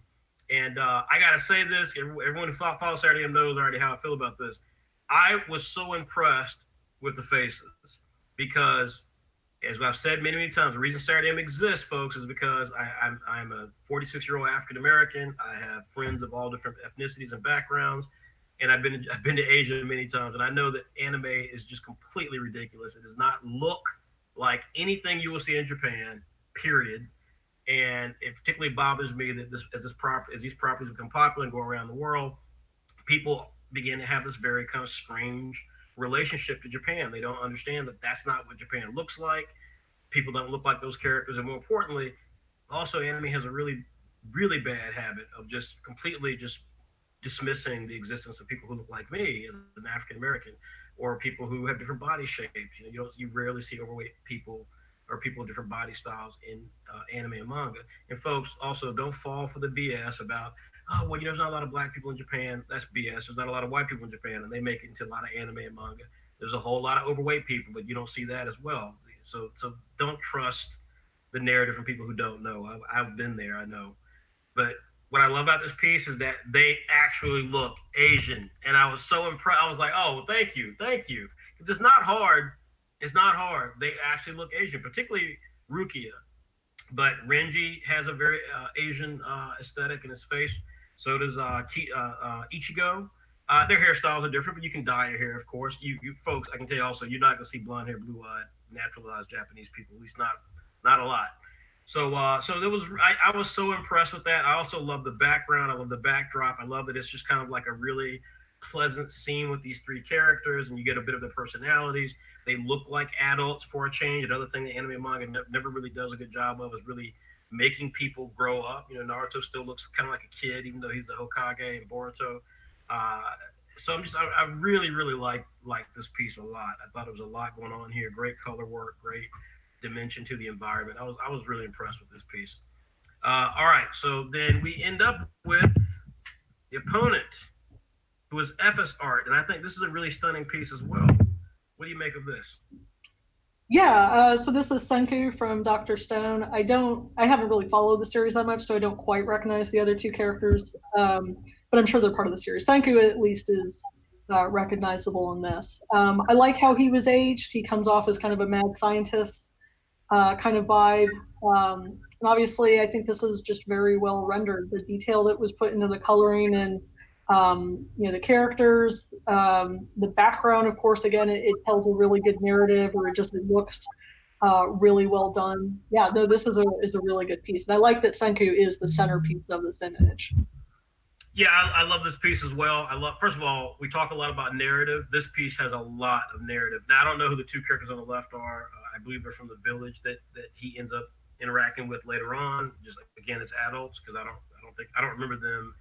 And I got to say this, everyone who follows Saturday knows already how I feel about this. I was so impressed with the faces because, as I've said many, many times, the reason Saturday exists, folks, is because I'm a 46-year-old African-American. I have friends of all different ethnicities and backgrounds. And I've been to Asia many times. And I know that anime is just completely ridiculous. It does not look like anything you will see in Japan, period. And it particularly bothers me that as these properties become popular and go around the world, people begin to have this very kind of strange relationship to Japan. They don't understand that that's not what Japan looks like. People don't look like those characters. And more importantly, also anime has a really really bad habit of just completely just dismissing the existence of people who look like me as an African American, or people who have different body shapes. You rarely see overweight people or people with different body styles in anime and manga. And folks, also don't fall for the BS about, oh well, there's not a lot of black people in Japan. That's BS. There's not a lot of white people in Japan, and they make it into a lot of anime and manga. There's a whole lot of overweight people, but you don't see that as well. So don't trust the narrative from people who don't know. I've been there. I know. But what I love about this piece is that they actually look Asian, and I was so impressed. I was like, "Oh, well, thank you, thank you." It's not hard. It's not hard. They actually look Asian, particularly Rukia. But Renji has a very Asian aesthetic in his face. So does Ichigo. Their hairstyles are different, but you can dye your hair, of course. You folks, I can tell you also, you're not gonna see blonde hair, blue eyed, naturalized Japanese people. At least not a lot. So there was I was so impressed with that. I also love the background. I love the backdrop. I love that it's just kind of like a really pleasant scene with these three characters, and you get a bit of their personalities. They look like adults for a change. Another thing the anime manga never really does a good job of is really making people grow up. Naruto still looks kind of like a kid, even though he's the Hokage, and Boruto. Uh, so I really like this piece a lot. I thought there was a lot going on here. Great color work, great dimension to the environment. I was really impressed with this piece. All right, so then we end up with the opponent, who is FS art, and I think this is a really stunning piece as well. What do you make of this? Yeah, so this is Senku from Dr. Stone. I haven't really followed the series that much, so I don't quite recognize the other two characters, but I'm sure they're part of the series. Senku at least is recognizable in this. I like how he was aged. He comes off as kind of a mad scientist kind of vibe. And obviously, I think this is just very well rendered. The detail that was put into the coloring and the characters, the background, of course, again, it tells a really good narrative, or it looks really well done. Yeah, no, this is a really good piece, and I like that Senku is the centerpiece of this image. Yeah, I love this piece as well. First of all, we talk a lot about narrative. This piece has a lot of narrative. Now, I don't know who the two characters on the left are. I believe they're from the village that he ends up interacting with later on. Just again, it's adults, because I don't remember them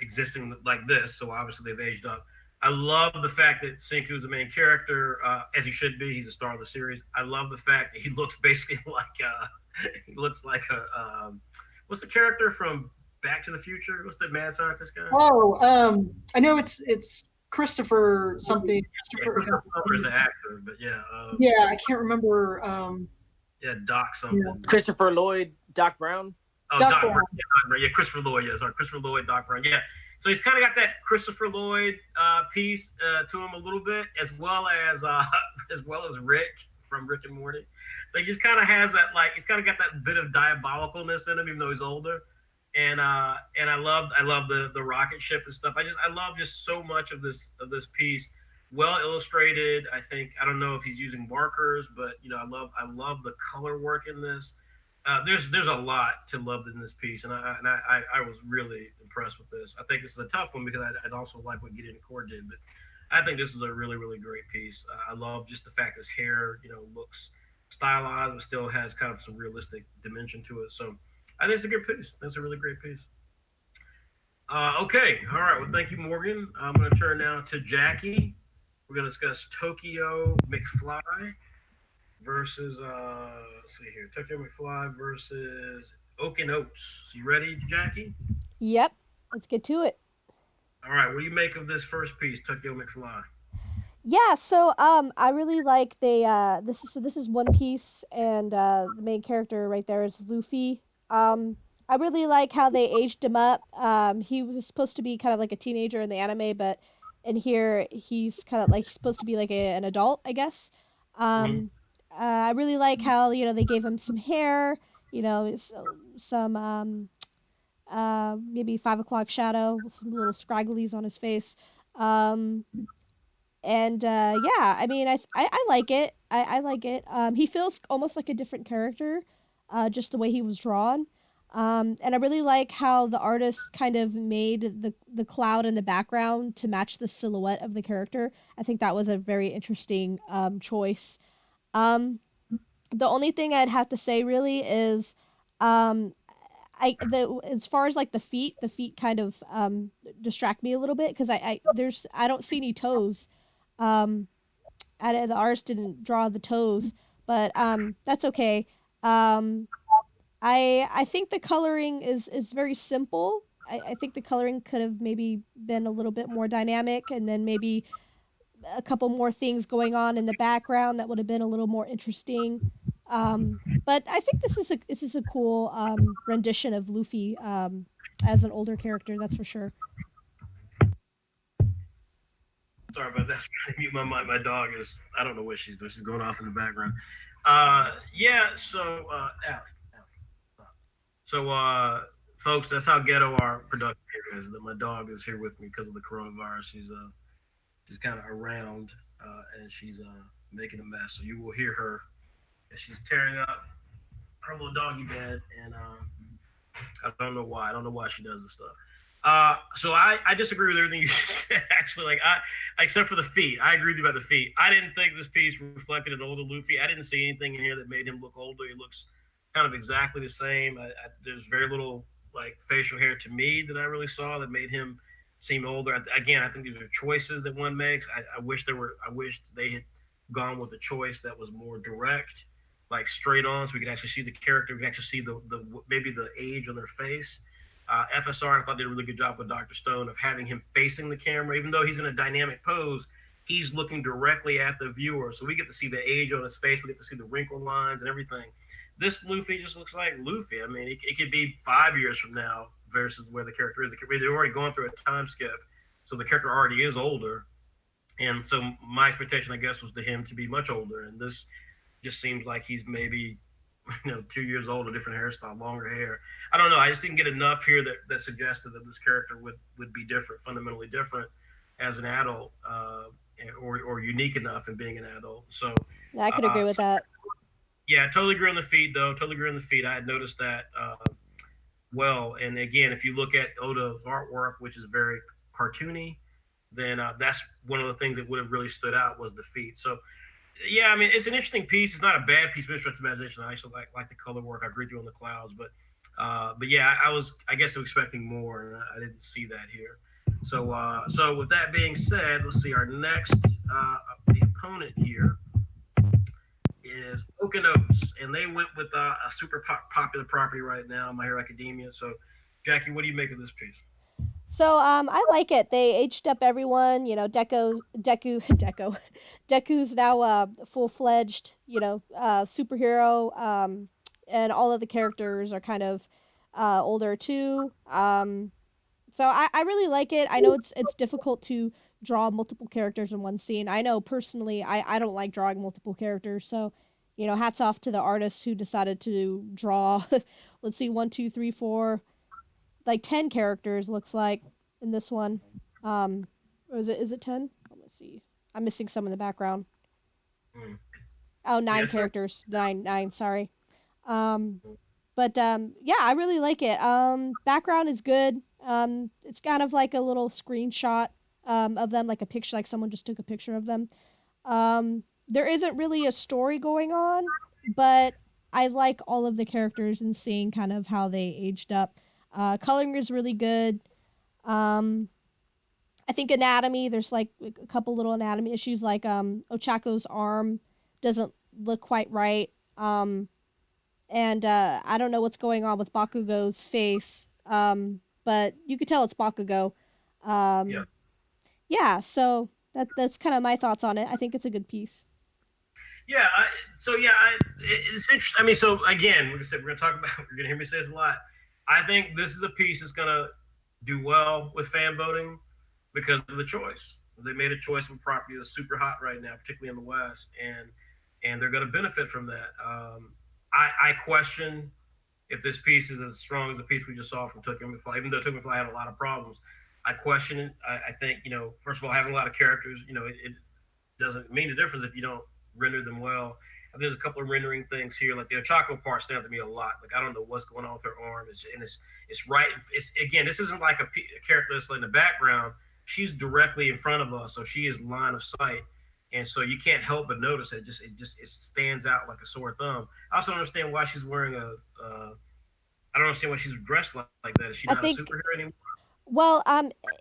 existing like this. So obviously they've aged up. I love the fact that Senku is the main character, as he should be. He's a star of the series. I love the fact that he looks basically like he looks like what's the character from Back to the Future? What's the mad scientist guy? Oh, I know it's Christopher something. Yeah, Christopher Plummer is the actor, but yeah. Yeah, I can't remember. Yeah, Doc something. Yeah. Christopher Lloyd, Doc Brown. Oh, Doc Brown. Yeah, Christopher Lloyd. Yeah, sorry, Christopher Lloyd, Doc Brown. Yeah. So he's kind of got that Christopher Lloyd piece to him a little bit, as well as Rick from Rick and Morty. So he just kind of has that, like, he's kind of got that bit of diabolicalness in him, even though he's older. And I love the rocket ship and stuff. I love just so much of this piece. Well illustrated. I don't know if he's using markers, but I love the color work in this. There's a lot to love in this piece, and I was really impressed with this. I think this is a tough one, because I'd also like what Gideon Core did, but I think this is a really, really great piece. I love just the fact his hair looks stylized, but still has kind of some realistic dimension to it. So I think it's a good piece. That's a really great piece. Okay, all right. Well, thank you, Morgan. I'm going to turn now to Jackie. We're going to discuss Tokyo McFly versus let's see here, Tokyo McFly versus Oak and Oats. You ready, Jackie? Yep. Let's get to it. All right. What do you make of this first piece, Tokyo McFly? Yeah, so I really like this is One Piece, and the main character right there is Luffy. I really like how they aged him up. He was supposed to be kind of like a teenager in the anime, but in here he's kind of like he's supposed to be like an adult, I guess. Mm-hmm. I really like how they gave him some hair, some maybe 5 o'clock shadow, some little scragglies on his face. Um, and yeah, I mean, I like it. I like it. He feels almost like a different character, just the way he was drawn. And I really like how the artist kind of made the cloud in the background to match the silhouette of the character. I think that was a very interesting choice. Um, the only thing I'd have to say really is, as far as like the feet kind of distract me a little bit because I don't see any toes. Um, the artist didn't draw the toes, but that's okay. Um, I think the coloring is very simple. I think the coloring could have maybe been a little bit more dynamic, and then maybe a couple more things going on in the background that would have been a little more interesting. But I think this is a cool rendition of Luffy as an older character. That's for sure. Sorry about that. Mute my mic. My dog is, I don't know what she's doing. She's going off in the background. Yeah. So, so, folks, that's how ghetto our production here is. That my dog is here with me because of the coronavirus. She's kind of around, and she's making a mess. So you will hear her as she's tearing up her little doggy bed, and I don't know why. I don't know why she does this stuff. So I disagree with everything you said. Actually, like except for the feet, I agree with you about the feet. I didn't think this piece reflected an older Luffy. I didn't see anything in here that made him look older. He looks kind of exactly the same. There's very little like facial hair to me that I really saw that made him seem older. Again, I think these are choices that one makes. I wish there were. I wish they had gone with a choice that was more direct, like straight on, so we could actually see the character. We could actually see the maybe the age on their face. FSR, I thought did a really good job with Dr. Stone of having him facing the camera, even though he's in a dynamic pose. He's looking directly at the viewer, so we get to see the age on his face. We get to see the wrinkle lines and everything. This Luffy just looks like Luffy. I mean, it could be 5 years from now versus where the character is. They're already going through a time skip, so the character already is older. And so my expectation, I guess, was to him to be much older. And this just seems like he's maybe 2 years old, a different hairstyle, longer hair. I don't know. I just didn't get enough here that suggested that this character would be different, fundamentally different as an adult, or unique enough in being an adult. So, I could agree with that. yeah, totally agree on the feet, though. Totally agree on the feet. I had noticed that well. And again, if you look at Oda's artwork, which is very cartoony, then that's one of the things that would have really stood out was the feet. So yeah, I mean, it's an interesting piece. It's not a bad piece of instructive imagination. I actually like the color work. I agree with you on the clouds, but yeah, I guess I was expecting more, and I didn't see that here. So with that being said, let's see our next the opponent here is Oak and they went with a super popular property right now, My Hero Academia. So, Jackie, what do you make of this piece? So I like it. They aged up everyone. You know, Deku's now full fledged. Superhero. And all of the characters are kind of older too. So I really like it. I know it's difficult to draw multiple characters in one scene. I know personally I don't like drawing multiple characters. So, hats off to the artists who decided to draw. Let's see, 10 characters looks like in this one. Or is it 10? Let's see. I'm missing some in the background. Oh, nine Yes, sir. characters. Nine, sorry. But yeah, I really like it. Background is good. It's kind of like a little screenshot of them, like a picture, like someone just took a picture of them. There isn't really a story going on, but I like all of the characters and seeing kind of how they aged up. Coloring is really good. I think anatomy, there's like a couple little anatomy issues, like Ochako's arm doesn't look quite right. And I don't know what's going on with Bakugo's face, but you could tell it's Bakugo. Yeah. Yeah, so that's kind of my thoughts on it. I think it's a good piece. Yeah. It's interesting. I mean, so again, like I said, we're gonna talk about. You're gonna hear me say this a lot. I think this is a piece that's gonna do well with fan voting because of the choice. They made a choice of a property that's super hot right now, particularly in the West, and they're gonna benefit from that. I question if this piece is as strong as the piece we just saw from Tokyo McFly, even though Tokyo McFly had a lot of problems. I question it. I think, first of all, having a lot of characters, it doesn't mean a difference if you don't render them well. There's a couple of rendering things here, like the Ochako part stand out to me a lot. Like I don't know what's going on with her arm. It's right. It's again, this isn't like a character that's like in the background. She's directly in front of us, so she is line of sight, and so you can't help but notice it. It stands out like a sore thumb. I also don't understand why she's wearing I don't understand why she's dressed like that. Is she I not a think superhero anymore? well,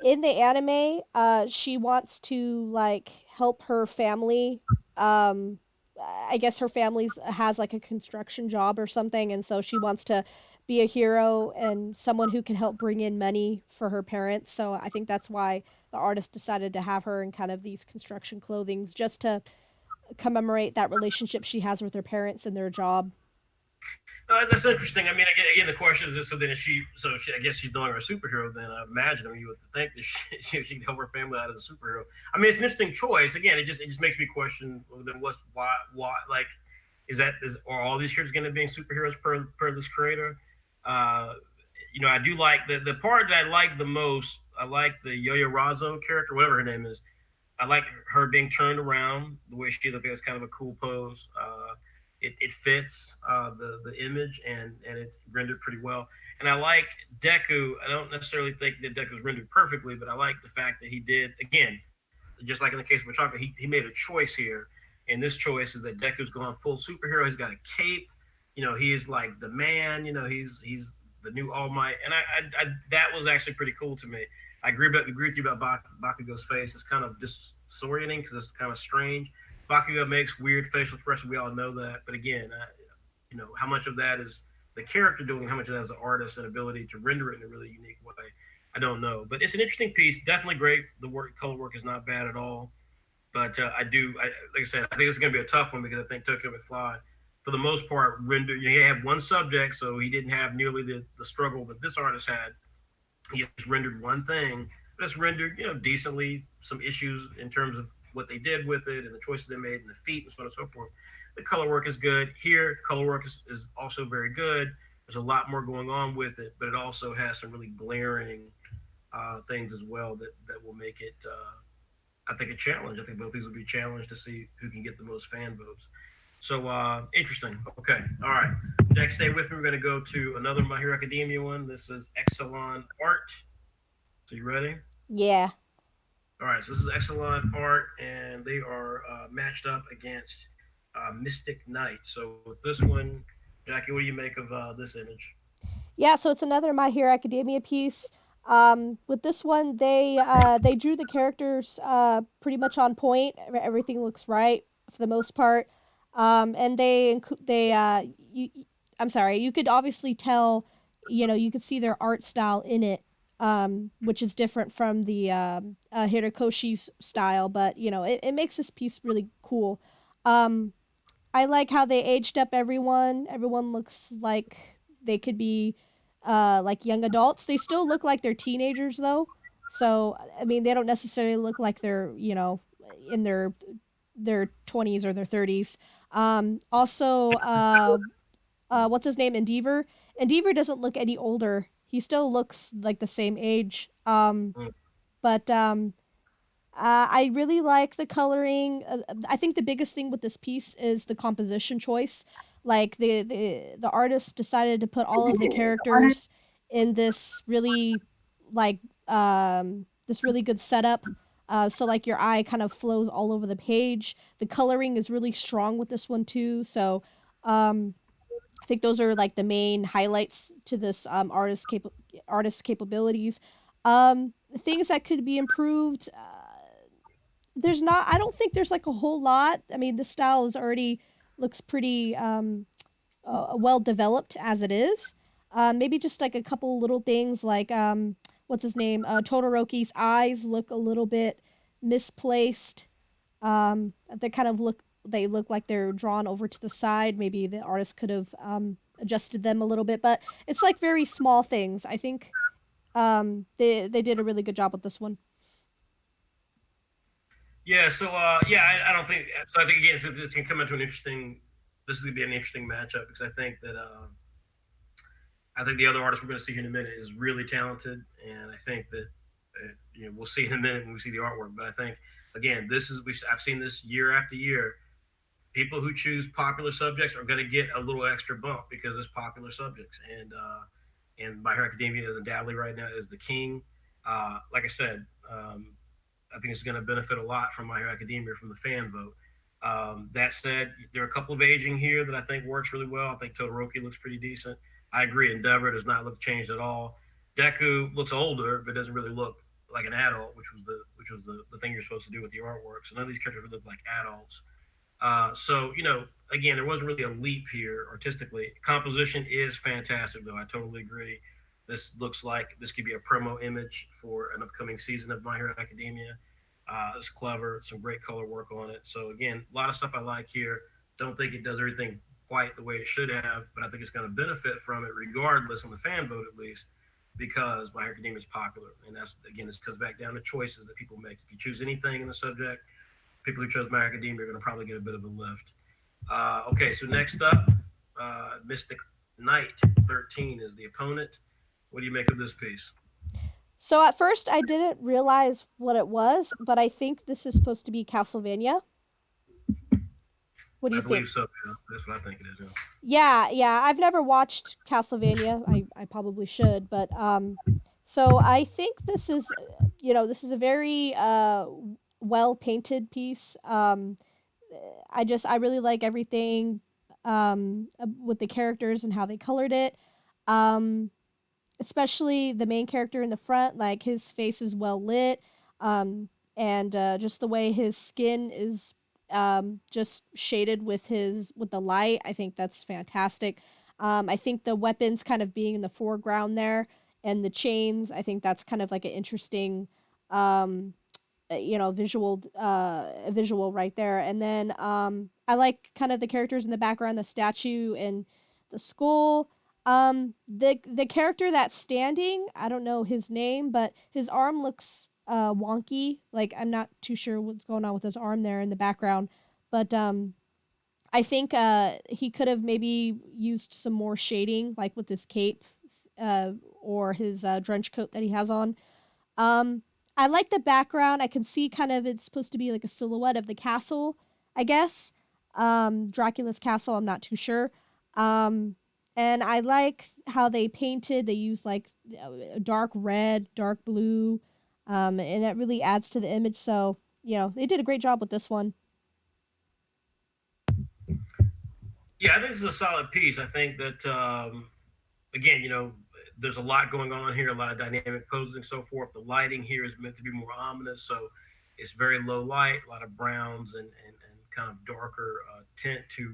in the anime, she wants to like help her family. Um, I guess her family's has like a construction job or something, and so she wants to be a hero and someone who can help bring in money for her parents. So I think that's why the artist decided to have her in kind of these construction clothings just to commemorate that relationship she has with her parents and their job. That's interesting. I mean, again, the question is this: so then, is she? So she, I guess she's no longer a superhero. Then I imagine, I mean, you would think that she can help her family out as a superhero. I mean, it's an interesting choice. Again, it just makes me question. Well, then what's why like are all these characters going to be superheroes per this creator? Uh, I do like the part that I like the most. I like the Yo-Yo Razo character, whatever her name is. I like her being turned around the way she is. I think that's kind of a cool pose. It fits the image and it's rendered pretty well. And I like Deku. I don't necessarily think that Deku's rendered perfectly, but I like the fact that he did again, just like in the case of Ochako, he made a choice here. And this choice is that Deku's going full superhero. He's got a cape. He is like the man. He's the new All Might. And that was actually pretty cool to me. I agree with you about Bakugo's face. It's kind of disorienting because it's kind of strange. Bakugo makes weird facial expressions. We all know that. But again, how much of that is the character doing, and how much of that is the artist and ability to render it in a really unique way. I don't know, but it's an interesting piece. Definitely great. The color work is not bad at all. But like I said, I think this is going to be a tough one because I think Tokyo McFly, for the most part, rendered. He had one subject, so he didn't have nearly the struggle that this artist had. He just rendered one thing, but it's rendered, decently. Some issues in terms of what they did with it and the choices they made and the feet and so on and so forth. The color work is good. Here, color work is also very good. There's a lot more going on with it, but it also has some really glaring things as well that will make it, I think, a challenge. I think both these will be challenged to see who can get the most fan votes. So interesting. Okay, all right. Jack, stay with me. We're going to go to another My Hero Academia one. This is Exelon Art. So you ready? Yeah. All right. So this is Exelon Art, and they are matched up against Mystic Knight. So with this one, Jackie, what do you make of this image? Yeah, so it's another My Hero Academia piece. With this one, they drew the characters pretty much on point. Everything looks right for the most part. And you, I'm sorry, you could obviously tell, you could see their art style in it, which is different from the Hirokoshi's style, but it makes this piece really cool. Um, I like how they aged up everyone. Everyone looks like they could be like young adults. They still look like they're teenagers though. So I mean, they don't necessarily look like they're in their 20s or their 30s. Also, what's his name? Endeavor. Endeavor doesn't look any older. He still looks like the same age. Mm. But I really like the coloring. I think the biggest thing with this piece is the composition choice. Like the artist decided to put all of the characters in this really like this really good setup. So like your eye kind of flows all over the page. The coloring is really strong with this one too. So I think those are like the main highlights to this artist's capabilities. Things that could be improved. There's not. I don't think there's like a whole lot. I mean, the style is already looks pretty well developed as it is. Maybe just like a couple little things like what's his name? Todoroki's eyes look a little bit misplaced. They kind of look. They look like they're drawn over to the side. Maybe the artist could have adjusted them a little bit, but it's like very small things. I think they did a really good job with this one. Yeah. So I don't think. So I think again, it's going to come into an interesting. This is going to be an interesting matchup because I think the other artist we're going to see here in a minute is really talented, and I think that we'll see in a minute when we see the artwork. But I think again, I've seen this year after year. People who choose popular subjects are going to get a little extra bump because it's popular subjects, and My Hero Academia undoubtedly right now is the king. Like I said, I think it's going to benefit a lot from My Hero Academia from the fan vote. That said, there are a couple of aging here that I think works really well. I think Todoroki looks pretty decent. I agree. Endeavor does not look changed at all. Deku looks older, but doesn't really look like an adult, which was the thing you're supposed to do with the artwork. So none of these characters really look like adults. So again, there wasn't really a leap here artistically. Composition is fantastic, though. I totally agree. This looks like this could be a promo image for an upcoming season of My Hero Academia. It's clever, some great color work on it. So again, a lot of stuff I like here. Don't think it does everything quite the way it should have, but I think it's going to benefit from it regardless on the fan vote at least, because My Hero Academia is popular, and that's again this comes back down to choices that people make. If you choose anything in the subject, people who chose My Academia are going to probably get a bit of a lift. Okay, so next up, Mystic Knight 13 is the opponent. What do you make of this piece? So at first I didn't realize what it was, but I think this is supposed to be Castlevania. What do I you think? believe so. Yeah. That's what I think it is. Yeah. I've never watched Castlevania. I probably should, but so I think this is, this is a very well painted piece. I really like everything with the characters and how they colored it. Um, Especially the main character in the front, like his face is well lit, and just the way his skin is just shaded with the light. I think that's fantastic. I think the weapons kind of being in the foreground there, and the chains. I think that's kind of like an interesting um, visual right there. And then I like kind of the characters in the background, the statue and the skull. The character that's standing, I don't know his name, but his arm looks wonky. Like I'm not too sure what's going on with his arm there in the background, but I think he could have maybe used some more shading, like with his cape uh, or his trench coat that he has on. um, I like the background. I can see kind of it's supposed to be like a silhouette of the castle, I guess. Dracula's castle, I'm not too sure. Um, and I like how they painted. They used like dark red, dark blue, and that really adds to the image. So, they did a great job with this one. Yeah, I think this is a solid piece. I think that again, there's a lot going on here, a lot of dynamic poses and so forth. The lighting here is meant to be more ominous, so it's very low light, a lot of browns and kind of darker tint to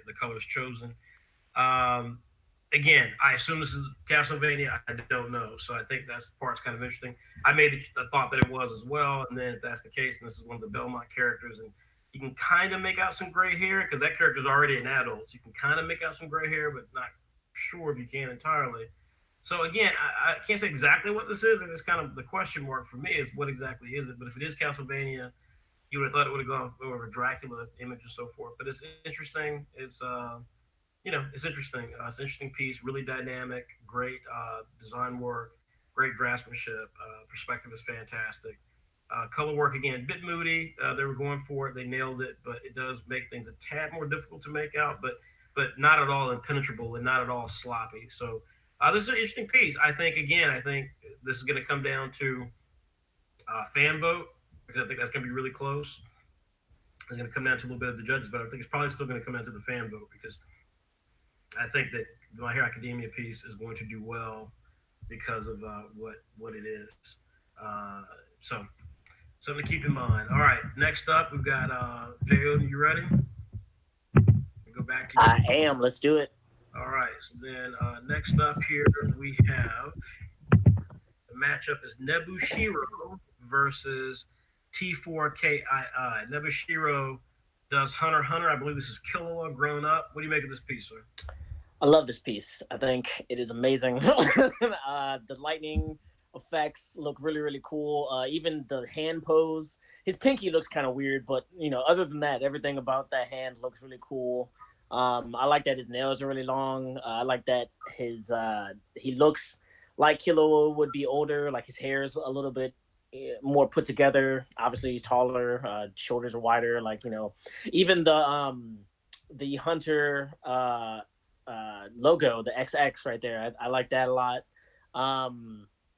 the colors chosen. Um, Again, I assume this is Castlevania. I don't know, so I think that's part's kind of interesting. I made the thought that it was as well, and then if that's the case, and this is one of the Belmont characters, and you can kind of make out some gray hair because that character is already an adult. So you can kind of make out some gray hair, but not sure if you can entirely. So again, I can't say exactly what this is, and it's kind of the question mark for me is what exactly is it. But if it is Castlevania, you would have thought it would have gone over a Dracula image and so forth. But it's interesting. It's interesting. It's an interesting piece, really dynamic, great design work, great draftsmanship. Perspective is fantastic. Color work again, a bit moody. They were going for it. They nailed it, but it does make things a tad more difficult to make out, but not at all impenetrable and not at all sloppy. So this is an interesting piece. I think this is going to come down to fan vote because I think that's going to be really close. It's going to come down to a little bit of the judges, but I think it's probably still going to come down to the fan vote because I think that My Hero Academia piece is going to do well because of what it is. So something to keep in mind. All right, next up we've got Jeyodin. You ready? We go back to you. I am. Let's do it. All right. So then next up here we have the matchup is Nebushiro versus T4KII. Nebushiro does Hunter x Hunter. I believe this is Killua grown up. What do you make of this piece, sir? I love this piece. I think it is amazing. The lightning effects look really, really cool. Even the hand pose. His pinky looks kind of weird, but other than that, everything about that hand looks really cool. I like that his nails are really long. I like that he looks like Killua would be older. Like his hair is a little bit more put together. Obviously, he's taller. Shoulders are wider. Even the hunter logo, the XX right there. I like that a lot.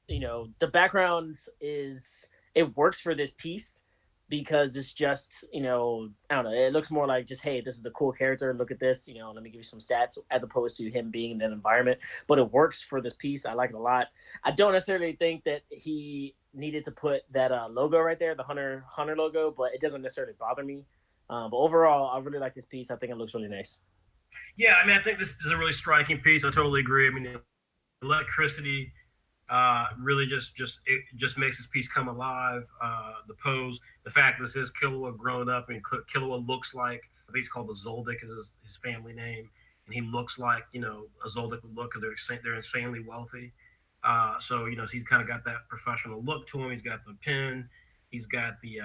The background it works for this piece because it's just, I don't know, it looks more like just, hey, this is a cool character, look at this, let me give you some stats, as opposed to him being in that environment. But it works for this piece. I like it a lot. I don't necessarily think that he needed to put that logo right there, the hunter logo, but it doesn't necessarily bother me. But overall, I really like this piece. I think it looks really nice. Yeah, I mean, I think this is a really striking piece. I totally agree. I mean, electricity really just makes this piece come alive. The pose, the fact that this is Killua grown up, and Killua looks like, I think he's called the Zoldyck, is his family name, and he looks like a Zoldyck would look, because they're insanely wealthy. So he's kind of got that professional look to him. He's got the pen, he's got the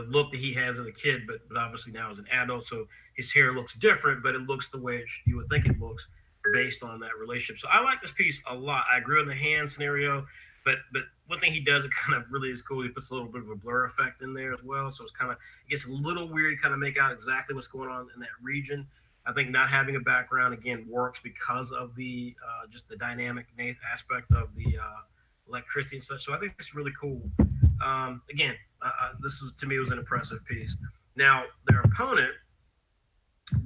look that he has as a kid, but obviously now as an adult. So his hair looks different, but it looks the way you would think it looks based on that relationship. So I like this piece a lot. I agree on the hand scenario, but one thing he does, it kind of really is cool. He puts a little bit of a blur effect in there as well. So it gets a little weird to kind of make out exactly what's going on in that region. I think not having a background again works because of the just the dynamic aspect of the electricity and such. So I think it's really cool. Again, this was, to me, it was an impressive piece. Now their opponent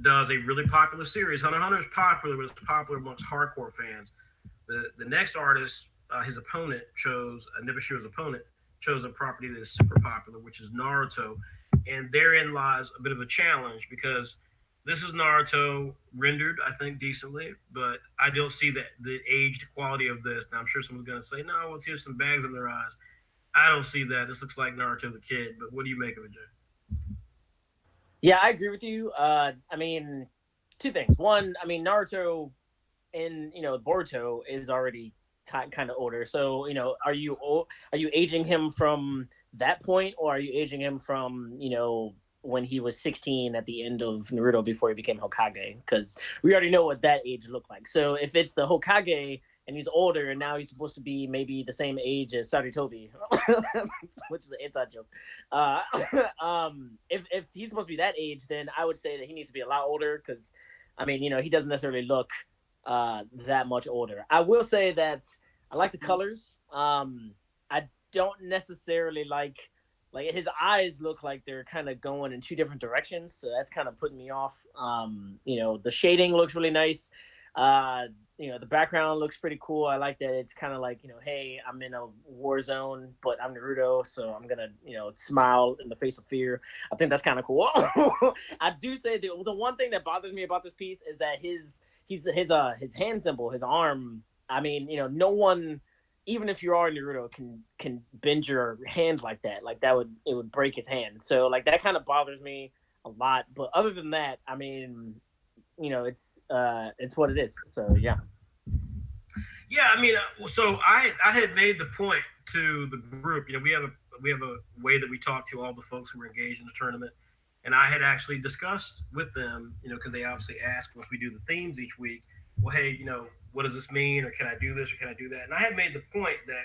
does a really popular series. Hunter x Hunter is popular, but it's popular amongst hardcore fans. The next artist, his opponent chose, Nibishiro's opponent chose a property that is super popular, which is Naruto, and therein lies a bit of a challenge, because this is Naruto rendered, I think, decently, but I don't see the aged quality of this. Now I'm sure someone's going to say, no, let's hear some bags in their eyes. I don't see that. This looks like Naruto the kid, but what do you make of it, Jay? Yeah, I agree with you. I mean, two things. One, I mean, Naruto in Boruto is already kind of older. So are you aging him from that point, or are you aging him from when he was 16 at the end of Naruto before he became Hokage? Because we already know what that age looked like. So if it's the Hokage and he's older, and now he's supposed to be maybe the same age as Saritobi, which is an inside joke. If he's supposed to be that age, then I would say that he needs to be a lot older, because, I mean, he doesn't necessarily look that much older. I will say that I like the colors. I don't necessarily like his eyes look like they're kind of going in two different directions, so that's kind of putting me off. The shading looks really nice. The background looks pretty cool. I like that it's kind of like, hey, I'm in a war zone, but I'm Naruto, so I'm gonna, smile in the face of fear. I think that's kind of cool. I do say the one thing that bothers me about this piece is that his hand symbol, his arm. I mean, no one, even if you are Naruto, can bend your hand like that. Like it would break his hand. So like that kind of bothers me a lot. But other than that, I mean, it's what it is. So yeah. Yeah, I mean, so I had made the point to the group. We have a way that we talk to all the folks who are engaged in the tournament, and I had actually discussed with them, because they obviously ask once we do the themes each week. Well, hey, what does this mean, or can I do this, or can I do that? And I had made the point that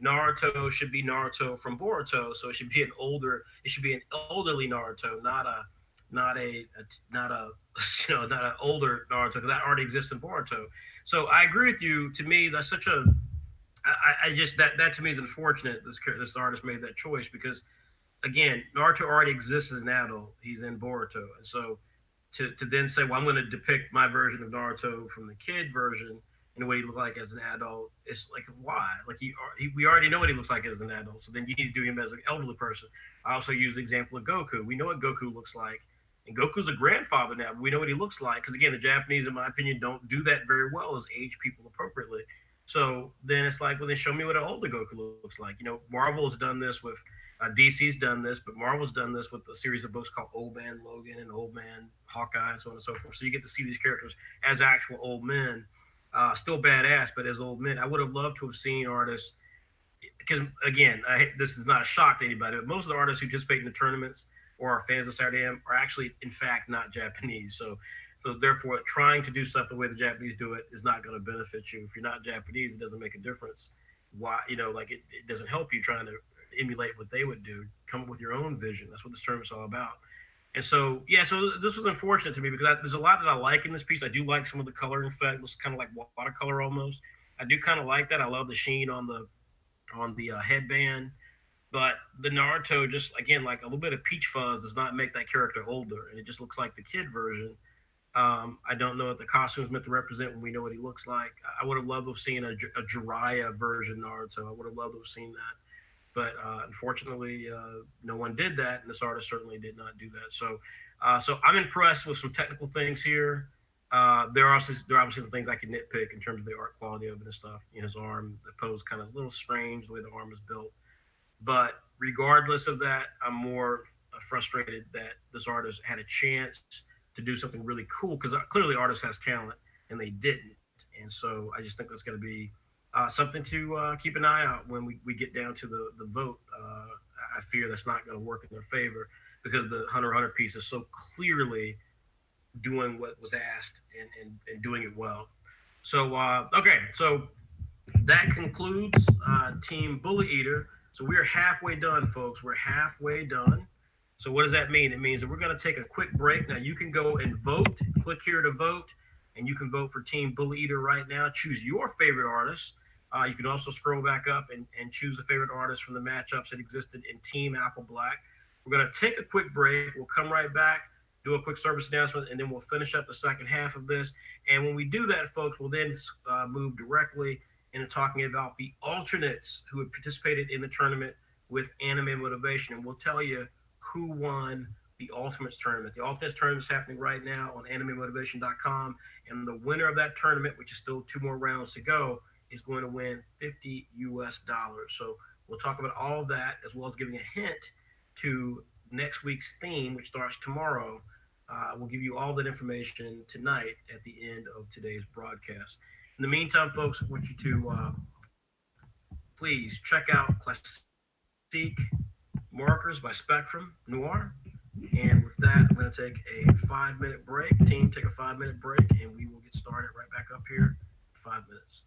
Naruto should be Naruto from Boruto, so it should be an elderly Naruto, not an older Naruto, because that already exists in Boruto. So I agree with you. To me, that's such a I just that to me is unfortunate. This artist made that choice, because again, Naruto already exists as an adult. He's in Boruto, and so to then say, well, I'm going to depict my version of Naruto from the kid version in the way he looked like as an adult, it's like, why? Like we already know what he looks like as an adult, so then you need to do him as an elderly person. I also use the example of Goku. We know what Goku looks like. And Goku's a grandfather now. But we know what he looks like, because again, the Japanese, in my opinion, don't do that very well, is age people appropriately. So then it's like, well, then show me what an older Goku looks like. Marvel's done this with DC's done this, but Marvel's done this with a series of books called Old Man Logan and Old Man Hawkeye, and so on and so forth. So you get to see these characters as actual old men, still badass, but as old men. I would have loved to have seen artists, because again, this is not a shock to anybody, but most of the artists who participate in the tournaments or are fans of Saturday M are actually, in fact, not Japanese. So therefore, trying to do stuff the way the Japanese do it is not going to benefit you. If you're not Japanese, it doesn't make a difference. Why, it doesn't help you trying to emulate what they would do. Come up with your own vision. That's what this tournament's all about. And so, yeah, so this was unfortunate to me, because there's a lot that I like in this piece. I do like some of the coloring effect. It looks kind of like watercolor almost. I do kind of like that. I love the sheen on the headband. but the Naruto, just again, like a little bit of peach fuzz does not make that character older, and it just looks like the kid version. I don't know what the costume is meant to represent when we know what he looks like. I would have loved to have seen a Jiraiya version Naruto. I would have loved to have seen that, but unfortunately, no one did that, and this artist certainly did not do that. So I'm impressed with some technical things here. There are obviously some things I can nitpick in terms of the art quality of it and stuff. You know, his arm, the pose, kind of a little strange the way the arm is built. But regardless of that, I'm more frustrated that this artist had a chance to do something really cool because clearly artist has talent and they didn't. And so I just think that's going to be something to keep an eye out when we get down to the vote. I fear that's not going to work in their favor because the Hunter x Hunter piece is so clearly doing what was asked and doing it well. So, okay, so that concludes Team Bully Eater. So we're halfway done, folks. We're halfway done. So what does that mean? It means that we're going to take a quick break. Now you can go and vote. Click here to vote, and you can vote for Team Bully Eater right now. Choose your favorite artist. You can also scroll back up and choose a favorite artist from the matchups that existed in Team Apple Black. We're going to take a quick break. We'll come right back, do a quick service announcement, and then we'll finish up the second half of this. And when we do that, folks, we'll then move directly into talking about the alternates who had participated in the tournament with Anime Motivation. And we'll tell you who won the Ultimates tournament. The Ultimates tournament is happening right now on animemotivation.com. And the winner of that tournament, which is still 2 more rounds to go, is going to win $50 US. So we'll talk about all of that as well as giving a hint to next week's theme, which starts tomorrow. We'll give you all that information tonight at the end of today's broadcast. In the meantime, folks, I want you to please check out Classique Markers by Spectrum Noir. And with that, I'm going to take a 5-minute break. Team, take a 5-minute break, and we will get started right back up here in 5 minutes.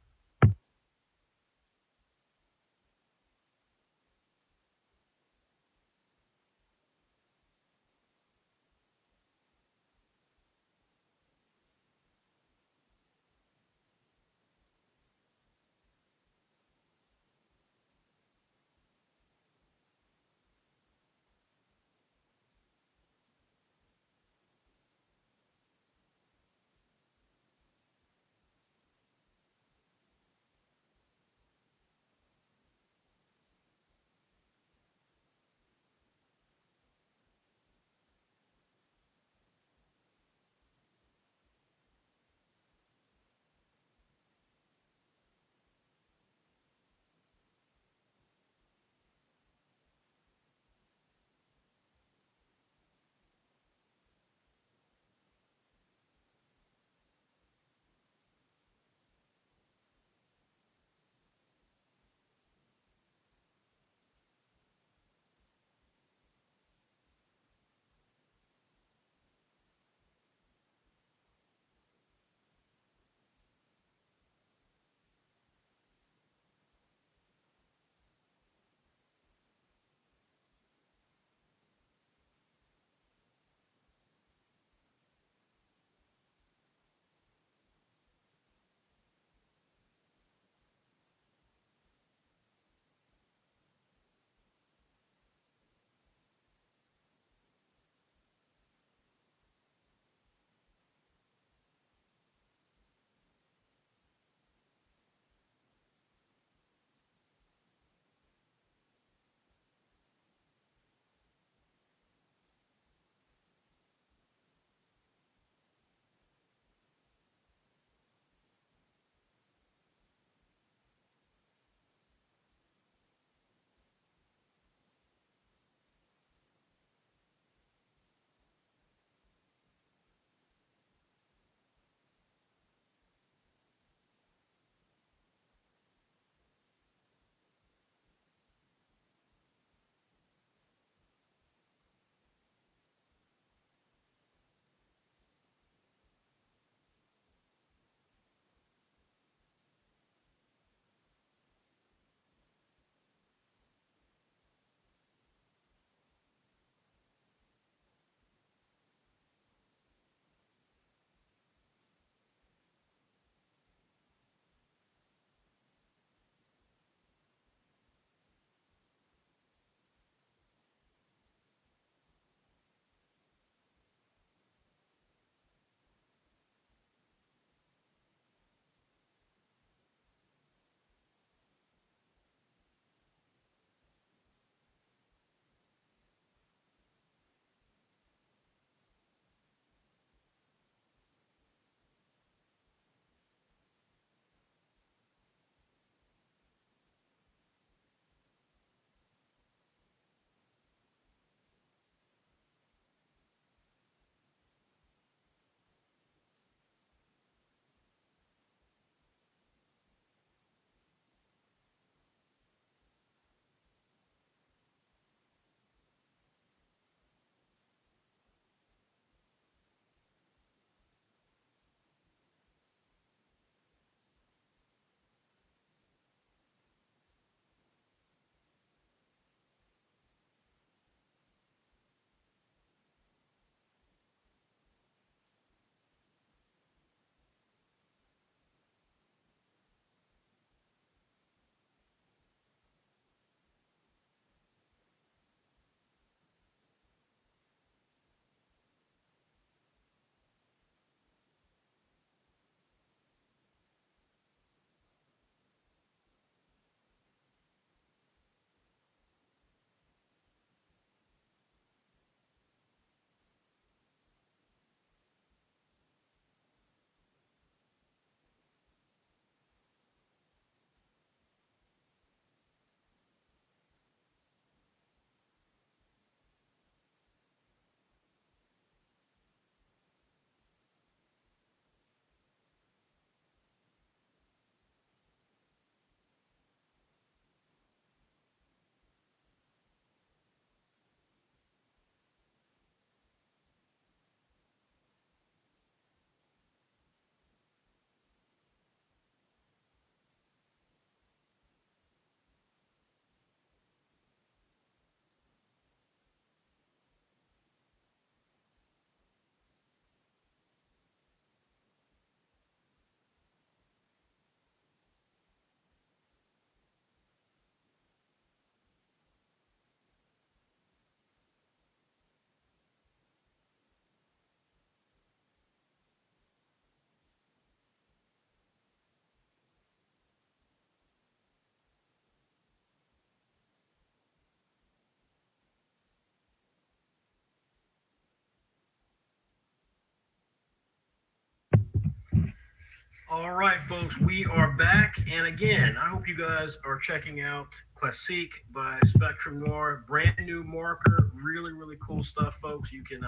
All right, folks, we are back. And again, I hope you guys are checking out Classique by Spectrum Noir. Brand new marker. Really, really cool stuff, folks. You can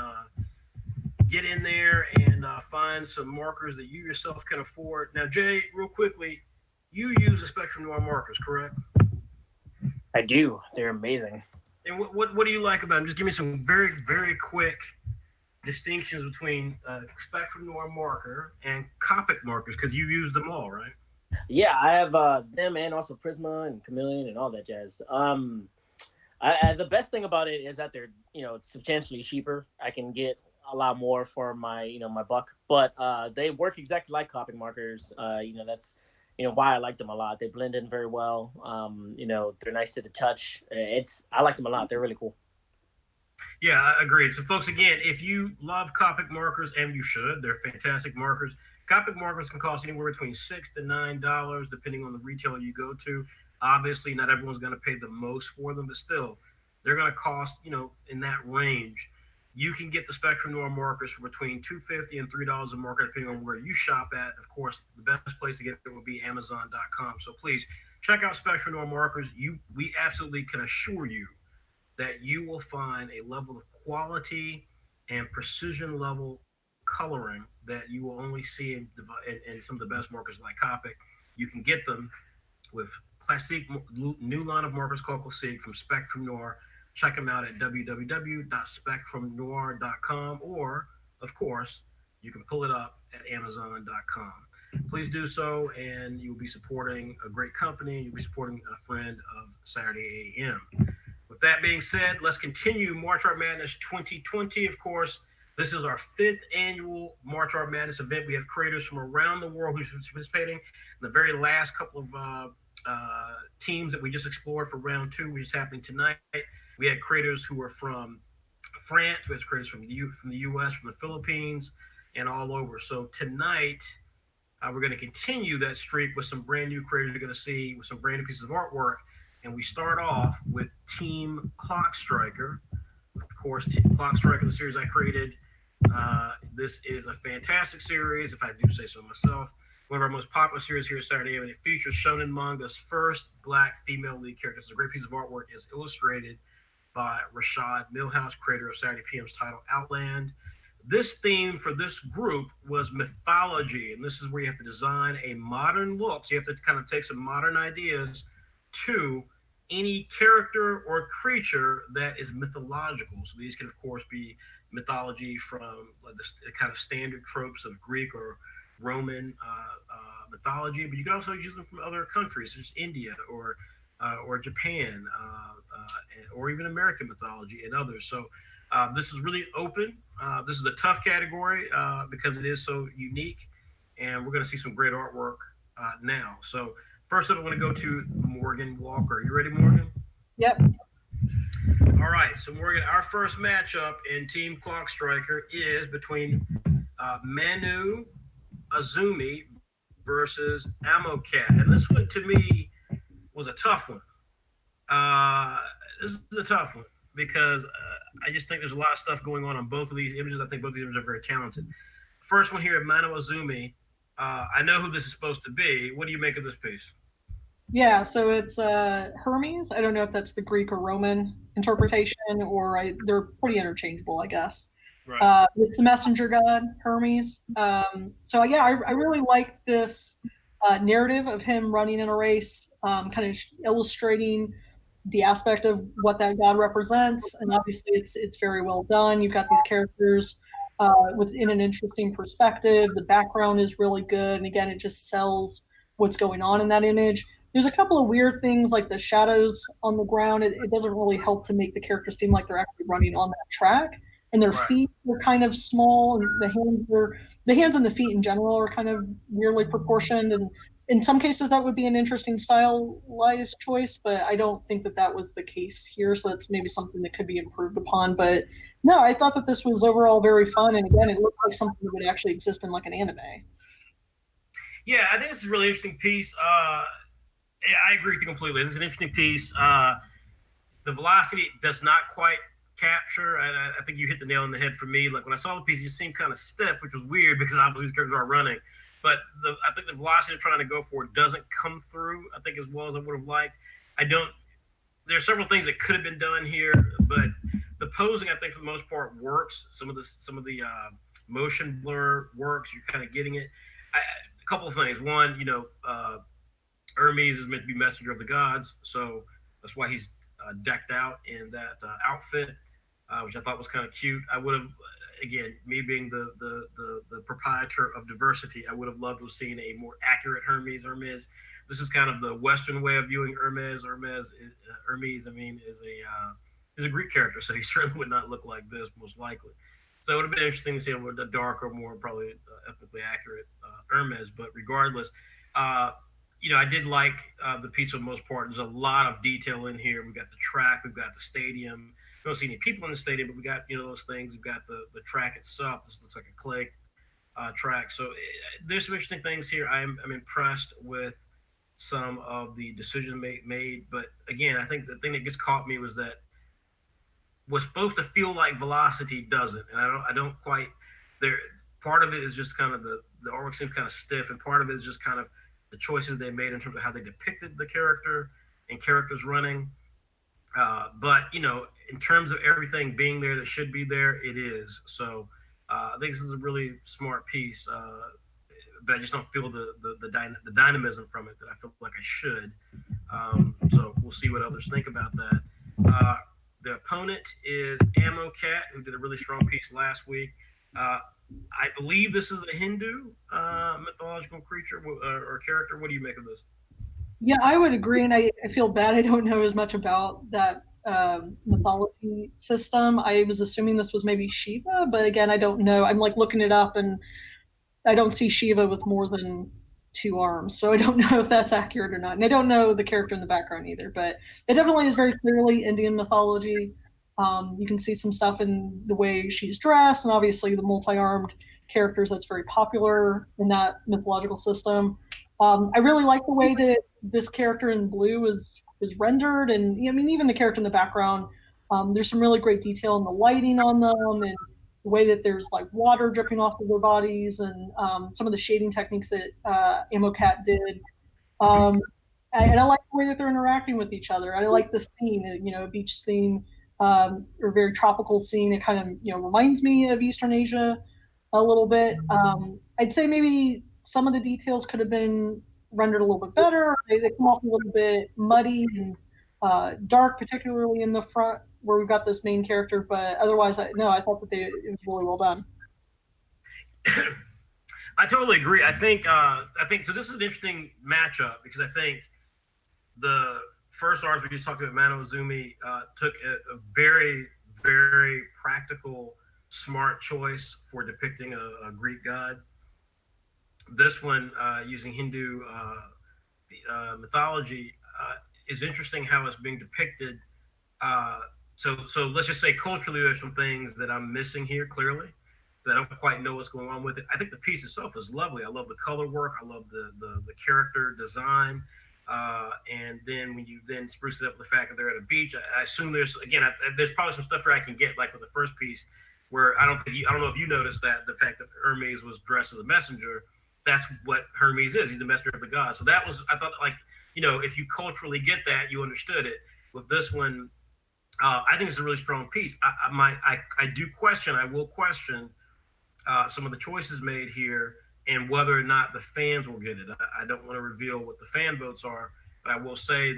get in there and find some markers that you yourself can afford. Now, Jay, real quickly, you use the Spectrum Noir markers, correct? I do. They're amazing. And what do you like about them? Just give me some very, very quick distinctions between Spectrum Noir marker and Copic markers, because you've used them all, right? Yeah, I have them and also Prisma and Chameleon and all that jazz. The best thing about it is that they're substantially cheaper. I can get a lot more for my my buck, but they work exactly like Copic markers. That's why I like them a lot. They blend in very well. They're nice to the touch. I like them a lot. They're really cool. Yeah, I agree. So, folks, again, if you love Copic markers, and you should, they're fantastic markers. Copic markers can cost anywhere between $6 to $9, depending on the retailer you go to. Obviously, not everyone's going to pay the most for them, but still, they're going to cost, in that range. You can get the Spectrum Noir markers for between $2.50 and $3 a marker, depending on where you shop at. Of course, the best place to get it would be Amazon.com. So please check out Spectrum Noir markers. We absolutely can assure you that you will find a level of quality and precision level coloring that you will only see in some of the best markers like Copic. You can get them with Classique, new line of markers called Classique from Spectrum Noir. Check them out at www.spectrumnoir.com, or, of course, you can pull it up at amazon.com. Please do so, and you'll be supporting a great company. You'll be supporting a friend of Saturday AM. With that being said, let's continue March Art Madness 2020. Of course, this is our 5th annual March Art Madness event. We have creators from around the world who's participating. The very last couple of teams that we just explored for round 2, which is happening tonight, we had creators who were from France, we had creators from the U.S., from the Philippines, and all over. So tonight, we're going to continue that streak with some brand new creators you're going to see with some brand new pieces of artwork. And we start off with Team Clock Striker. Of course, Clock Striker, the series I created. This is a fantastic series, if I do say so myself. One of our most popular series here at Saturday, and it features Shonen manga's first Black female lead character. It's a great piece of artwork. It's illustrated by Rashad Milhouse, creator of Saturday PM's title Outland. This theme for this group was mythology, and this is where you have to design a modern look. So you have to kind of take some modern ideas to any character or creature that is mythological. So these can, of course, be mythology from the kind of standard tropes of Greek or Roman mythology, but you can also use them from other countries, such as India or Japan, or even American mythology and others. So this is really open. This is a tough category because it is so unique, and we're going to see some great artwork now. So first up, I'm going to go to Morganne Walker. You ready, Morganne? Yep. All right. So, Morganne, our first matchup in Team Clock Striker is between Mano-a-Mano versus Amocat. And this one, to me, was a tough one. This is a tough one because I just think there's a lot of stuff going on both of these images. I think both of these images are very talented. First one here at Mano-a-Mano. I know who this is supposed to be. What do you make of this piece? Yeah, so it's Hermes. I don't know if that's the Greek or Roman interpretation, or they're pretty interchangeable, I guess. Right. It's the messenger god, Hermes. So yeah, I really liked this narrative of him running in a race, kind of illustrating the aspect of what that god represents, and obviously it's very well done. You've got these characters within an interesting perspective. The background is really good, and again, it just sells what's going on in that image. There's a couple of weird things like the shadows on the ground. It doesn't really help to make the characters seem like they're actually running on that track. And their feet are kind of small, and the hands and the feet in general are kind of weirdly proportioned. And in some cases, that would be an interesting stylized choice, but I don't think that was the case here. So that's maybe something that could be improved upon. But no, I thought that this was overall very fun. And again, it looked like something that would actually exist in like an anime. Yeah, I think this is a really interesting piece. I agree with you completely. This is an interesting piece. The velocity does not quite capture, and I think you hit the nail on the head for me. Like when I saw the piece, it just seemed kind of stiff, which was weird because obviously these characters are running. but I think the velocity they're trying to go for doesn't come through, I think, as well as I would have liked. I don't. There are several things that could have been done here, but the posing, I think, for the most part, works. Some of the motion blur works. You're kind of getting it. A couple of things. One, Hermes is meant to be messenger of the gods, so that's why he's decked out in that outfit, which I thought was kind of cute. I would have, again, me being the proprietor of diversity, I would have loved to have seen a more accurate Hermes. This is kind of the Western way of viewing Hermes, I mean, is a Greek character, so he certainly would not look like this, most likely. So it would have been interesting to see a darker, more probably ethnically accurate Hermes. But regardless, uh, I did like the piece for the most part. There's a lot of detail in here. We've got the track, we've got the stadium. We don't see any people in the stadium, but we got those things. We've got the track itself. This looks like a clay track. So there's some interesting things here. I'm impressed with some of the decisions made. But again, I think the thing that just caught me was that what's supposed to feel like velocity doesn't, and I don't quite there. Part of it is just kind of the artwork seems kind of stiff, and part of it is just kind of the choices they made in terms of how they depicted the character and characters running. But in terms of everything being there that should be there, it is. So I think this is a really smart piece, but I just don't feel the dynamism from it that I feel like I should. So we'll see what others think about that. Uh, the opponent is Ammo Cat, who did a really strong piece last week. Uh, I believe this is a Hindu mythological creature or character. What do you make of this? Yeah, I would agree, and I feel bad I don't know as much about that mythology system. I was assuming this was maybe Shiva, but again, I don't know. I'm like looking it up, and I don't see Shiva with more than two arms, so I don't know if that's accurate or not. And I don't know the character in the background either, but it definitely is very clearly Indian mythology. You can see some stuff in the way she's dressed, and obviously the multi-armed characters that's very popular in that mythological system. I really like the way that this character in blue is rendered, and I mean even the character in the background. There's some really great detail in the lighting on them, and the way that there's like water dripping off of their bodies, and some of the shading techniques that AmoCat did. Um, and I like the way that they're interacting with each other. I like the scene, a beach scene, or very tropical scene. It kind of reminds me of Eastern Asia a little bit. I'd say maybe some of the details could have been rendered a little bit better. They come off a little bit muddy and dark, particularly in the front where we've got this main character. But otherwise, I thought that it was really well done. I totally agree. I think so. This is an interesting matchup because I think the first artist we just talked about, Mano-a-Mano, took a very, very practical, smart choice for depicting a Greek god. This one, using Hindu mythology, is interesting how it's being depicted. So let's just say culturally, there's some things that I'm missing here clearly that I don't quite know what's going on with it. I think the piece itself is lovely. I love the color work. I love the character design. And then when you then spruce it up with the fact that they're at a beach, I assume there's probably some stuff where I can get like with the first piece where I don't know if you noticed that the fact that Hermes was dressed as a messenger. That's what Hermes is. He's the messenger of the gods. So that was, I thought, like, if you culturally get that, you understood it. With this one, I think it's a really strong piece. I will question some of the choices made here and whether or not the fans will get it. I don't want to reveal what the fan votes are, but I will say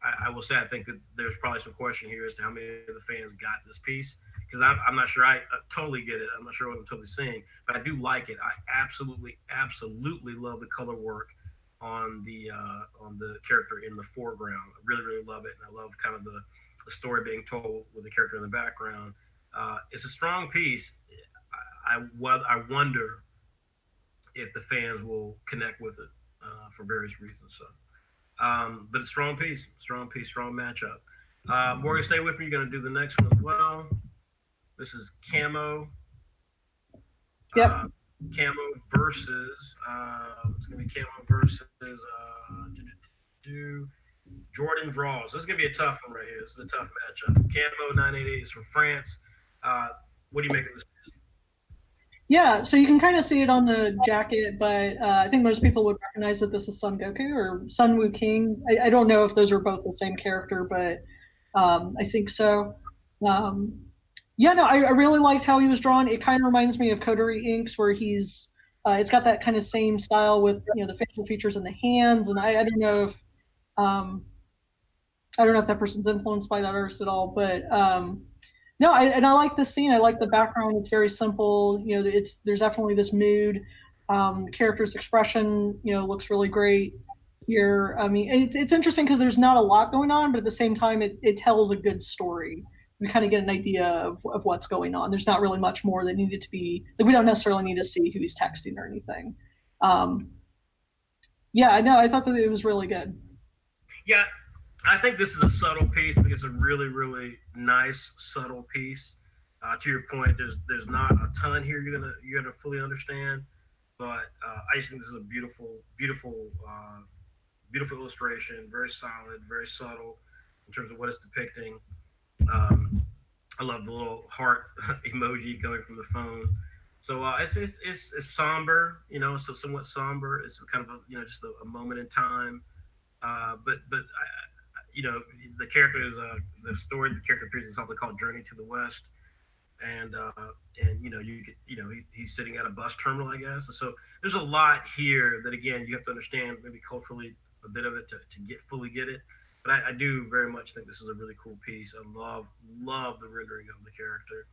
I think that there's probably some question here as to how many of the fans got this piece because I'm not sure I totally get it. I'm not sure what I'm totally seeing, but I do like it. I absolutely love the color work on the character in the foreground. I really, really love it, and I love kind of the story being told with the character in the background. It's a strong piece. I wonder if the fans will connect with it for various reasons. So, but it's a strong piece, strong matchup. Morgan, stay with me. You're going to do the next one as well. This is Camo. Yep. Camo versus it's going to be Camo versus Jordan Draws. This is going to be a tough one right here. This is a tough matchup. Camo 988 is from France. What do you make of this? Yeah, so you can kind of see it on the jacket, but I think most people would recognize that this is Son Goku or Sun Wu King. I don't know if those are both the same character, but I think so. Um, yeah, no, I really liked how he was drawn. It kind of reminds me of Coterie Inks, where it's got that kind of same style with the facial features and the hands, and I don't know if um, that person's influenced by that artist at all, but no, I like this scene. I like the background. It's very simple. There's definitely this mood. The character's expression, looks really great here. I mean, it's interesting because there's not a lot going on, but at the same time, it tells a good story. We kind of get an idea of what's going on. There's not really much more that needed to be like. We don't necessarily need to see who he's texting or anything. Yeah, I know. I thought that it was really good. Yeah, I think this is a subtle piece. I think it's a really, really nice, subtle piece. To your point, there's not a ton here you're gonna fully understand, but I just think this is a beautiful illustration. Very solid, very subtle in terms of what it's depicting. Um, I love the little heart emoji coming from the phone. So it's somber, so somewhat somber. It's kind of just a moment in time. But the character is the story. The character appears in something called Journey to the West, and he's sitting at a bus terminal, I guess. And so there's a lot here that again you have to understand maybe culturally a bit of it to get it. But I do very much think this is a really cool piece. I love the rendering of the character.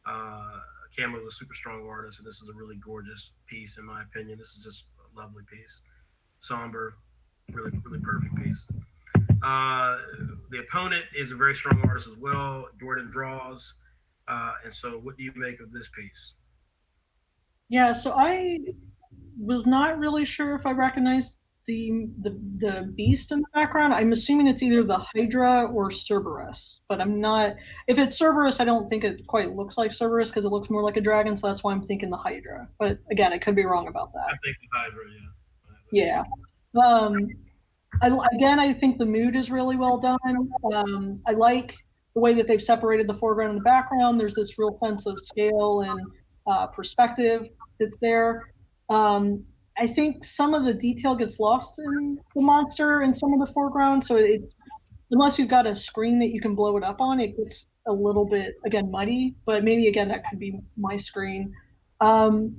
Uh, Camo is a super strong artist, and this is a really gorgeous piece in my opinion. This is just a lovely piece, somber, really really perfect piece. Uh, the opponent is a very strong artist as well. Jeyodin draws. And so, what do you make of this piece? Yeah, so I was not really sure if I recognized the beast in the background. I'm assuming it's either the Hydra or Cerberus, but I'm not. If it's Cerberus, I don't think it quite looks like Cerberus because it looks more like a dragon. So that's why I'm thinking the Hydra. But again, I could be wrong about I that. think the Hydra, Yeah. Um, I think the mood is really well done. I like the way that they've separated the foreground and the background. There's this real sense of scale and perspective that's there. I think some of the detail gets lost in the monster and some of the foreground. So it's unless you've got a screen that you can blow it up on, it gets a little bit again muddy. But maybe again that could be my screen. Um,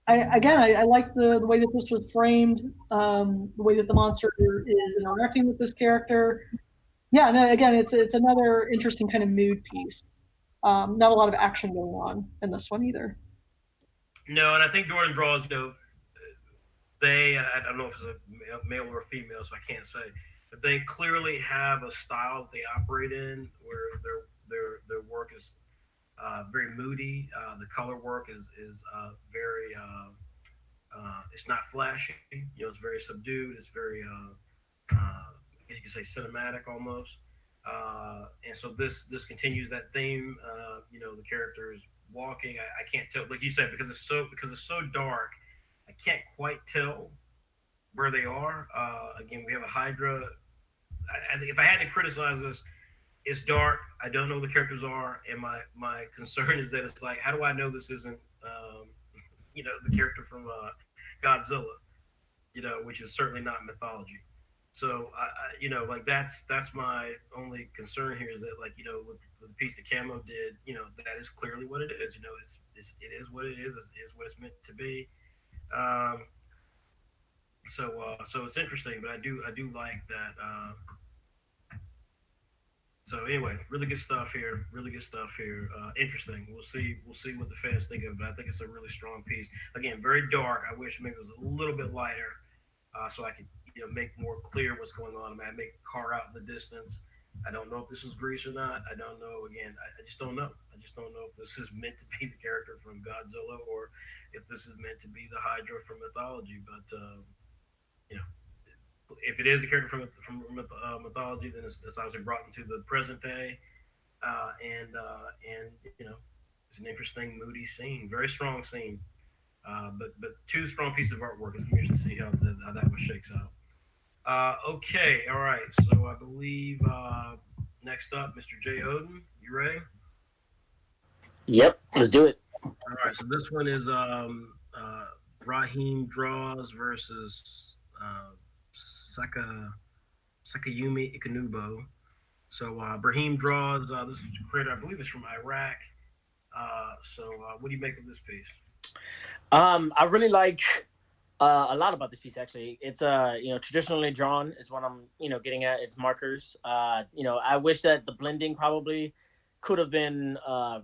I like the way that this was framed, the way that the monster is interacting with this character. Yeah, no, again, it's another interesting kind of mood piece. Not a lot of action going on in this one either. no, and I think Jordan draws. I don't know if it's a male or a female, so I can't say, but they clearly have a style that they operate in where their work is very moody. The color work is very it's not flashy. It's very subdued. It's very I guess you could say cinematic almost. And so this continues that theme. The character is walking. I can't tell, like you said, because it's so dark. I can't quite tell where they are. Again, we have a Hydra. I think if I had to criticize this, it's dark. I don't know who the characters are, and my concern is that it's like, how do I know this isn't the character from Godzilla, which is certainly not mythology. So like that's my only concern here is that with the piece that Camo did, that is clearly what it is. It is what it is what it's meant to be. Um, so it's interesting, but I do like that. So anyway, really good stuff here. Really good stuff here. Interesting. We'll see what the fans think of it. But I think it's a really strong piece. Again, very dark. I wish maybe it was a little bit lighter, so I could make more clear what's going on. I mean, I make a car out in the distance. I don't know if this is Greece or not. I don't know. Again, I just don't know. I just don't know if this is meant to be the character from Godzilla or if this is meant to be the Hydra from mythology. But you know, if it is a character from mythology, then it's obviously brought into the present day, and it's an interesting, moody scene, very strong scene, but two strong pieces of artwork. It's interesting to see how that one shakes out. Okay, all right. So I believe next up, Mr. Jeyodin, you ready? Yep, let's do it. All right, so this one is Raheem Draws versus Sakayumi Ikanubo. So Brahim Draws. This creator, I believe, is from Iraq. What do you make of this piece? I really like a lot about this piece. Actually, it's traditionally drawn is what I'm getting at. It's markers. I wish that the blending probably could have been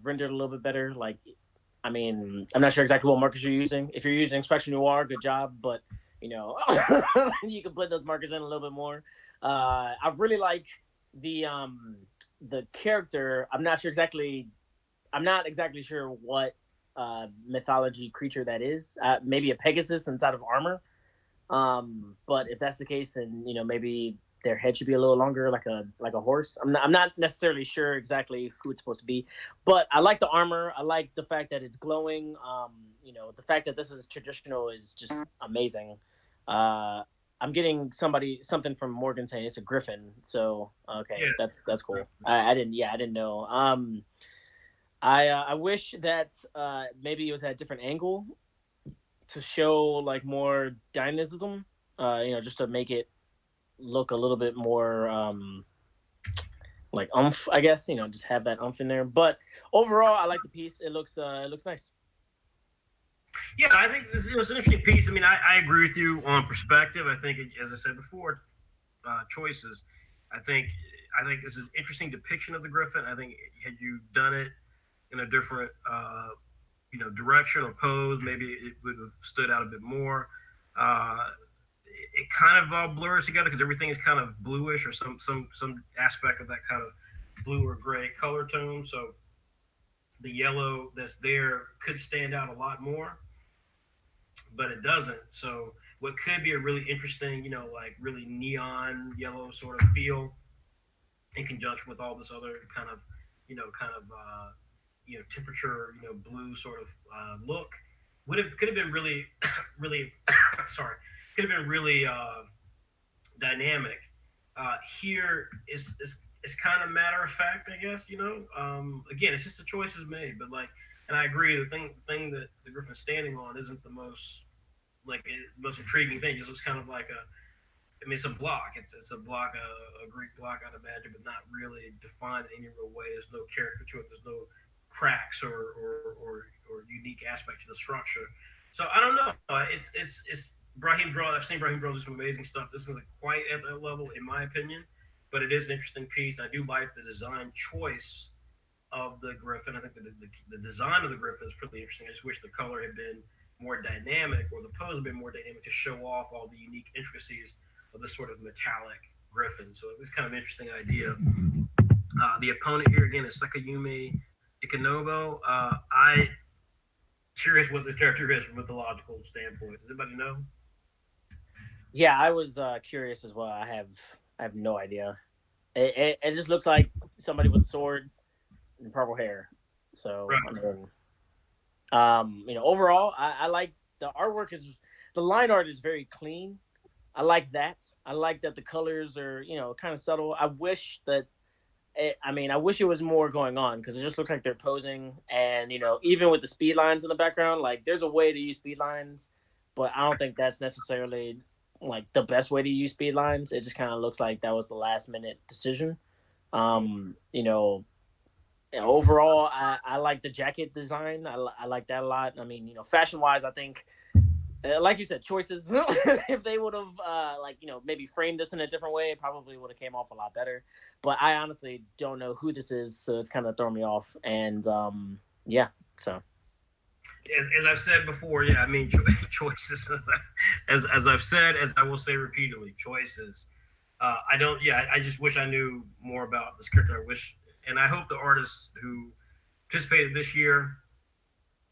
rendered a little bit better. Like, I mean, I'm not sure exactly what markers you're using. If you're using Inspection Noir, good job. But you can blend those markers in a little bit more. I really like the character. I'm not exactly sure what mythology creature that is. Maybe a Pegasus inside of armor. But if that's the case, then maybe their head should be a little longer, like a horse. I'm not necessarily sure exactly who it's supposed to be, but I like the armor. I like the fact that it's glowing. The fact that this is traditional is just amazing. I'm getting something from Morgan saying it's a griffin. So okay, Yeah, that's cool. I didn't know. I wish that maybe it was at a different angle to show like more dynamism. Just to make it look a little bit more like umph. I guess just have that umph in there. But overall, I like the piece. It looks nice. yeah. I think this is an interesting piece. I mean, I agree with you on perspective. I think, as I said before, choices. I think I think this is an interesting depiction of the Griffin. I think had you done it in a different direction or pose, maybe it would have stood out a bit more. Uh, it kind of all blurs together because everything is kind of bluish or some aspect of that kind of blue or gray color tone. So the yellow that's there could stand out a lot more, but it doesn't. So what could be a really interesting, like really neon yellow sort of feel in conjunction with all this other kind of, temperature, blue sort of look would have could have been really, really, sorry, could have been really dynamic. Here is kind of matter of fact, I guess. Again, it's just the choices made, but like, and I agree. The thing that the Griffin's standing on isn't the most intriguing thing. It just looks kind of like a. I mean, it's a block. It's a block, a Greek block, I'd imagine, but not really defined in any real way. There's no character to it. There's no cracks or unique aspect to the structure. So I don't know. It's Brahim Draw. I've seen Brahim Draw do some amazing stuff. This isn't quite at that level, in my opinion, but it is an interesting piece. I do like the design choice of the Griffin. I think the design of the Griffin is pretty interesting. I just wish the color had been more dynamic, or the pose had been more dynamic to show off all the unique intricacies of this sort of metallic Griffin. So it's kind of an interesting idea. The opponent here again is Sakayumi Ikanobo. I curious what the character is from a mythological standpoint. Does anybody know? Yeah, I was curious as well. I have no idea. It just looks like somebody with a sword and purple hair. So Right. I mean, overall, I like the artwork is the line art is very clean. I like that. I like that the colors are kind of subtle. I wish that I wish it was more going on because it just looks like they're posing, and even with the speed lines in the background, like there's a way to use speed lines, but I don't think that's necessarily like the best way to use speed lines. It just kind of looks like that was the last minute decision. Um, you know, Overall, I like the jacket design. I like that a lot. I mean, fashion wise, I think like you said, choices. If they would have maybe framed this in a different way, it probably would have came off a lot better. But I honestly don't know who this is, so it's kind of throwing me off. And yeah, so As I've said before, yeah, I mean choices. As I've said, as I will say repeatedly, choices. I don't. Yeah, I just wish I knew more about this character. I wish, and I hope the artists who participated this year.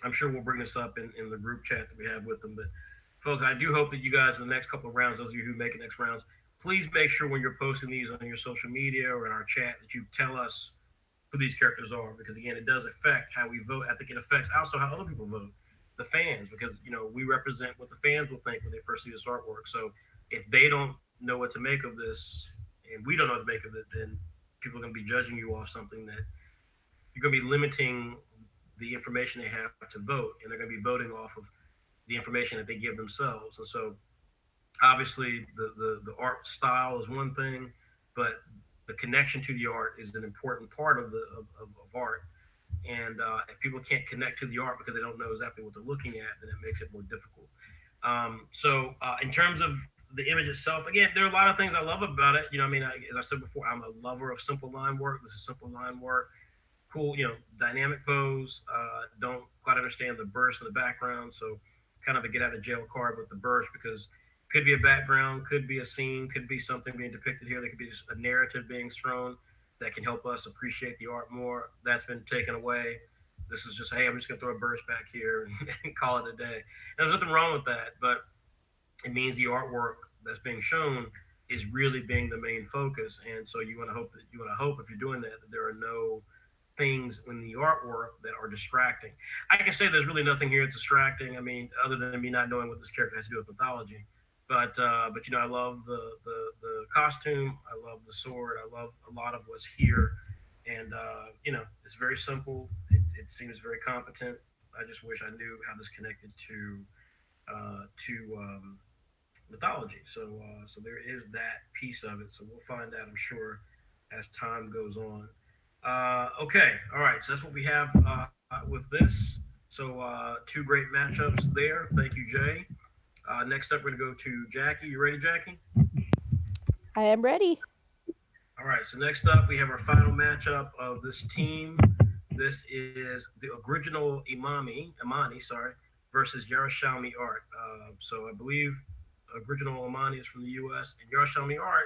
I'm sure we'll bring this up in the group chat that we have with them. But folks, I do hope that you guys in the next couple of rounds, those of you who make it next rounds, please make sure when you're posting these on your social media or in our chat that you tell us who these characters are, because again, it does affect how we vote. I think it affects also how other people vote, the fans, because we represent what the fans will think when they first see this artwork. So if they don't know what to make of this, and we don't know what to make of it, then people are going to be judging you off something that you're going to be limiting the information they have to vote, and they're going to be voting off of the information that they give themselves. And so, obviously, the art style is one thing, but the connection to the art is an important part of of art. And if people can't connect to the art because they don't know exactly what they're looking at, then it makes it more difficult. In terms of the image itself, again, there are a lot of things I love about it. You know, I mean, as I said before, I'm a lover of simple line work. This is simple line work, cool, dynamic pose. Don't quite understand the burst in the background, so kind of a get out of jail card with the burst because could be a background, could be a scene, could be something being depicted here. There could be just a narrative being thrown that can help us appreciate the art more. That's been taken away. This is just, hey, I'm just gonna throw a burst back here and call it a day. And there's nothing wrong with that, but it means the artwork that's being shown is really being the main focus. And so you want to hope if you're doing that, that there are no things in the artwork that are distracting. I can say there's really nothing here that's distracting. I mean, other than me not knowing what this character has to do with mythology. But I love the costume. I love the sword. I love a lot of what's here, and it's very simple. It seems very competent. I just wish I knew how this connected to mythology. So there is that piece of it. So we'll find out, I'm sure, as time goes on. Okay, all right. So that's what we have with this. So two great matchups there. Thank you, Jay. Next up, we're gonna go to Jackie. You ready, Jackie? I am ready. All right. So next up, we have our final matchup of this team. This is the original Imani, sorry, versus Yaroshalmi Art. So I believe original Imani is from the U.S. and Yaroshalmi Art,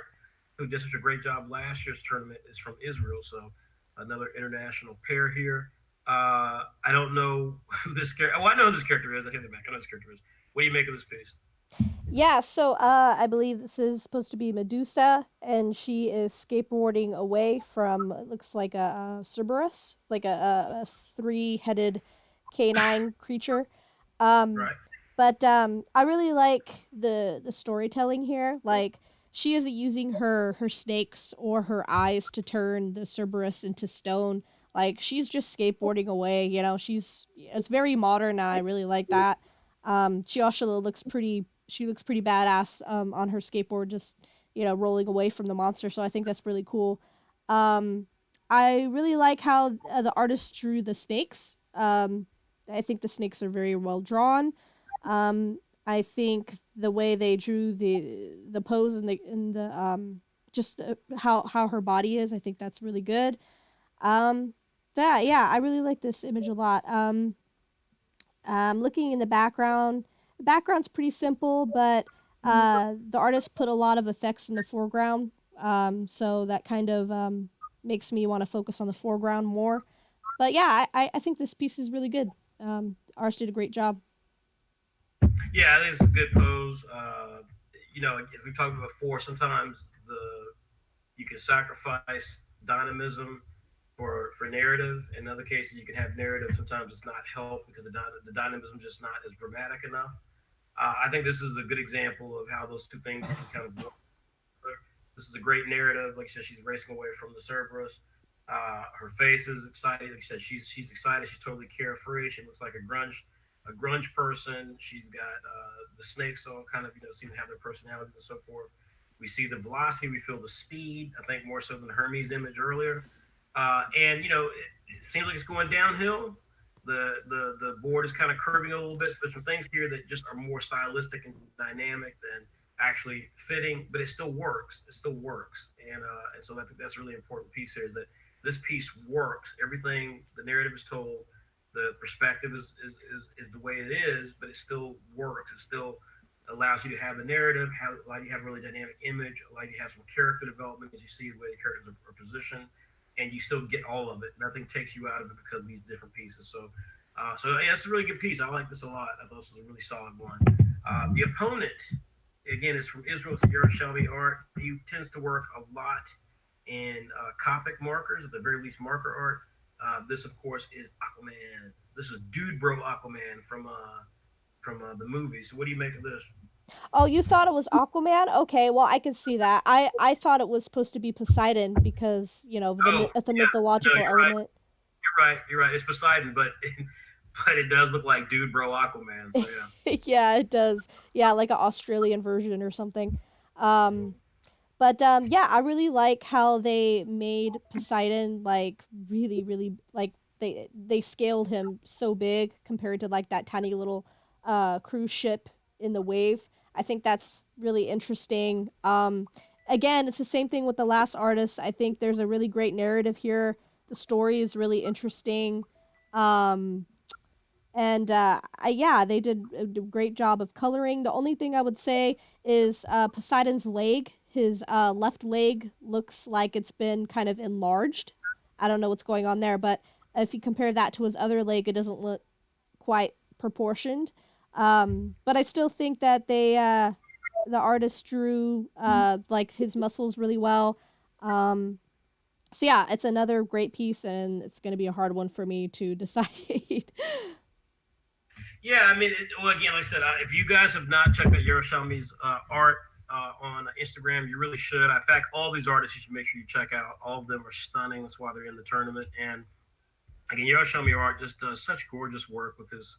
who did such a great job last year's tournament, is from Israel. So another international pair here. I don't know who this character. Oh, I know who this character is. I take it back. I know who this character is. What do you make of this piece? Yeah, so I believe this is supposed to be Medusa, and she is skateboarding away from it looks like a Cerberus, like a three-headed canine creature. Um, Right. but I really like the storytelling here. Like she isn't using her snakes or her eyes to turn the Cerberus into stone. Like she's just skateboarding away. You know, it's very modern, and I really like that. She also looks pretty. She looks pretty badass on her skateboard, just rolling away from the monster. So I think that's really cool. Um, I really like how the artist drew the snakes. I think the snakes are very well drawn. I think the way they drew the pose and the just how her body is, I think that's really good. Um, yeah, I really like this image a lot. Looking in the background, the background's pretty simple, but the artist put a lot of effects in the foreground, so that kind of makes me want to focus on the foreground more. But yeah, I think this piece is really good. Artist did a great job. Yeah, I think it's a good pose. As we talked about before, sometimes the you can sacrifice dynamism for narrative. In other cases, you can have narrative. Sometimes it's not help because the dynamism is just not as dramatic enough. I think this is a good example of how those two things can kind of go. This is a great narrative. Like you said, she's racing away from the Cerberus. Her face is excited. Like you said, she's excited. She's totally carefree. She looks like a grunge person. She's got the snakes all kind of seem to have their personalities and so forth. We see the velocity. We feel the speed. I think more so than Hermes' image earlier. And it seems like it's going downhill. The board is kind of curving a little bit. So there's some things here that just are more stylistic and dynamic than actually fitting, but it still works. It still works, and so I think that's a really important piece here is that this piece works. Everything the narrative is told, the perspective is the way it is, but it still works. It still allows you to have the narrative, allow you to have a really dynamic image, allow you to have some character development as you see the way the characters are positioned, and you still get all of it. Nothing takes you out of it because of these different pieces. So yeah, it's a really good piece. I like this a lot. I thought this was a really solid one. The opponent, again, is from Israel. It's Yerushalmi Art. He tends to work a lot in Copic markers, at the very least marker art. This, of course, is Aquaman. This is Dude Bro Aquaman from the movie. So what do you make of this? Oh, you thought it was Aquaman? Okay, well I can see that. I thought it was supposed to be Poseidon because Oh, the yeah, no, mythological you're right. element. right. You're right. It's Poseidon, but but it does look like Dude Bro Aquaman. So yeah. Yeah, it does. Yeah, like an Australian version or something. Um, but yeah, I really like how they made Poseidon like really, really like they scaled him so big compared to like that tiny little cruise ship in the wave. I think that's really interesting. Again, it's the same thing with the last artist. I think there's a really great narrative here. The story is really interesting. Um, and yeah, they did a great job of coloring. The only thing I would say is Poseidon's leg. His left leg looks like it's been kind of enlarged. I don't know what's going on there, but if you compare that to his other leg, it doesn't look quite proportioned. But I still think that the artist drew like his muscles really well. Um, so yeah, it's another great piece, and it's going to be a hard one for me to decide. Yeah, I mean, well, again, like I said, if you guys have not checked out Yerushalmi's art on Instagram, you really should. In fact, all these artists you should make sure you check out. All of them are stunning. That's why they're in the tournament. And again, Yerushalmi art just does such gorgeous work with his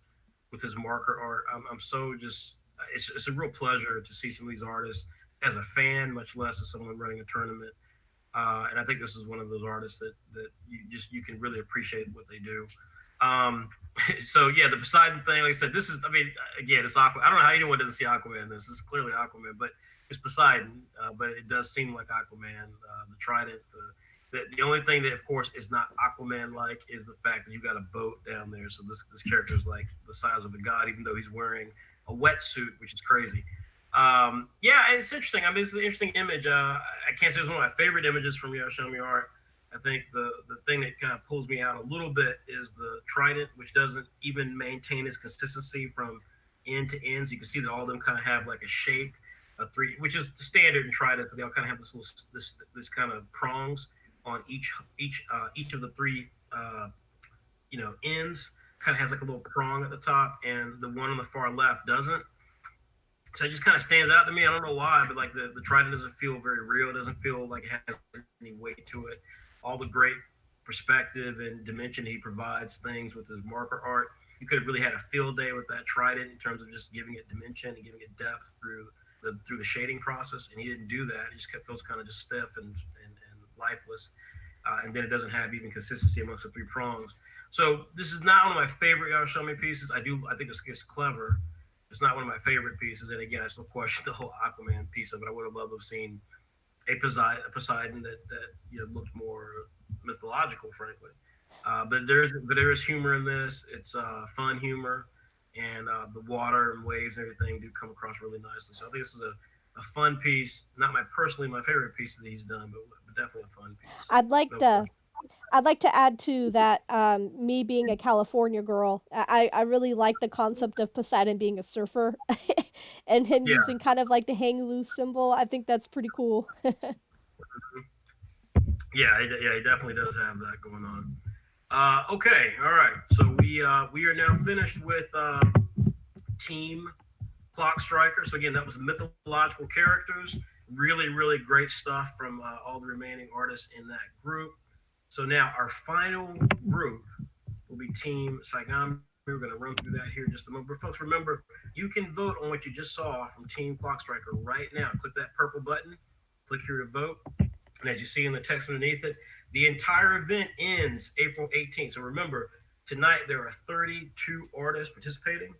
marker art. I'm so just it's a real pleasure to see some of these artists as a fan, much less as someone running a tournament. And I think this is one of those artists that you can really appreciate what they do. Um, so yeah, the Poseidon thing, like I said, this is, I mean, again, it's Aquaman. I don't know how anyone doesn't see Aquaman in this. This is clearly Aquaman, but it's Poseidon. But it does seem like Aquaman. The trident, the only thing that, of course, is not Aquaman like is the fact that you got a boat down there. So this character is like the size of a god, even though he's wearing a wetsuit, which is crazy. Yeah, it's interesting. I mean, it's an interesting image. I can't say it's one of my favorite images from Yerushalmi art. I think the thing that kind of pulls me out a little bit is the trident, which doesn't even maintain its consistency from end to end. So you can see that all of them kind of have like a shape, a three, which is standard in trident, but they all kind of have this little this kind of prongs on each of the three ends. Kind of has like a little prong at the top, and the one on the far left doesn't. So it just kind of stands out to me. I don't know why, but like the trident doesn't feel very real. It doesn't feel like it has any weight to it. All the great perspective and dimension he provides things with his marker art. You could have really had a field day with that trident in terms of just giving it dimension and giving it depth through the shading process, and he didn't do that. It just feels kind of just stiff and lifeless. And then it doesn't have even consistency amongst the three prongs. So this is not one of my favorite Yerushalmi pieces. I think it's clever. It's not one of my favorite pieces. And again, I still question the whole Aquaman piece of it. I would have loved to have seen a Poseidon that looked more mythological, frankly. But there is humor in this. It's fun humor, and the water and waves and everything do come across really nicely. So I think this is a fun piece. Not my favorite piece that he's done, but definitely a fun piece. I'd like No to question. I'd like to add to that, me being a California girl, I really like the concept of Poseidon being a surfer and him Yeah. using kind of like the hang loose symbol. I think that's pretty cool. Yeah, he definitely does have that going on. Okay, all right. So we are now finished with Team Clock Striker. So again, that was mythological characters. Really, really great stuff from all the remaining artists in that group. So now our final group will be Team Saigami. We're going to run through that here in just a moment. But folks, remember, you can vote on what you just saw from Team Clock Striker right now. Click that purple button. Click here to vote. And as you see in the text underneath it, the entire event ends April 18th. So remember, tonight there are 32 artists participating,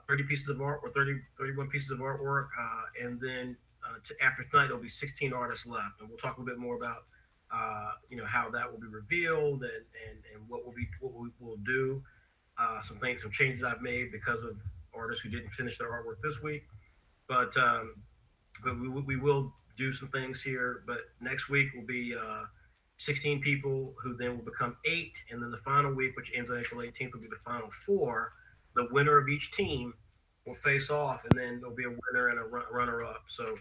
30 pieces of art or 31 pieces of artwork. And then after tonight, there'll be 16 artists left. And we'll talk a little bit more about how that will be revealed and what we will do. Some changes I've made because of artists who didn't finish their artwork this week. But we will do some things here. But next week will be 16 people who then will become 8. And then the final week, which ends on April 18th, will be the final 4. The winner of each team will face off, and then there'll be a winner and a runner up. So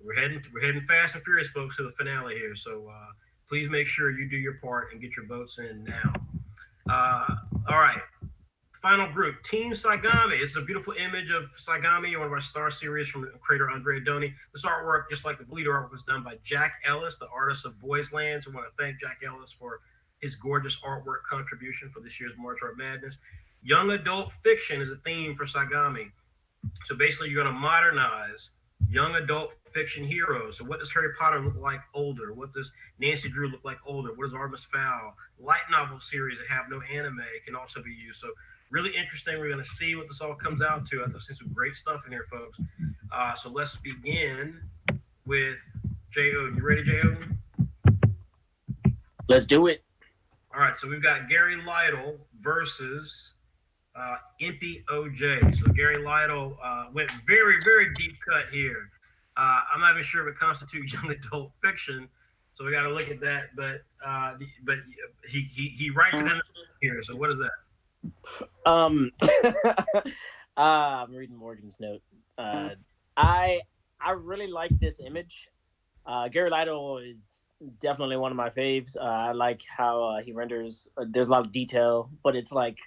we're heading fast and furious, folks, to the finale here. So please make sure you do your part and get your votes in now. All right. Final group, Team Saigami. It's a beautiful image of Saigami, one of our star series from creator Andrea Doni. This artwork, just like the bleeder artwork, was done by Jack Ellis, the artist of Boys Land. So I want to thank Jack Ellis for his gorgeous artwork contribution for this year's March Art Madness. Young adult fiction is a theme for Sagami. So basically, you're going to modernize young adult fiction heroes. So what does Harry Potter look like older? What does Nancy Drew look like older? What does Artemis Fowl? Light novel series that have no anime can also be used. So really interesting. We're going to see what this all comes out to. I've seen some great stuff in here, folks. So let's begin with Jeyodin. You ready, Jeyodin? Let's do it. All right. So we've got Gary Lytle versus Impy OJ. So Gary Lytle went very, very deep cut here. I'm not even sure if it constitutes young adult fiction, so we got to look at that. But he writes it in here. So what is that? I'm reading Morgan's note. I really like this image. Gary Lytle is definitely one of my faves. I like how he renders. There's a lot of detail, but it's like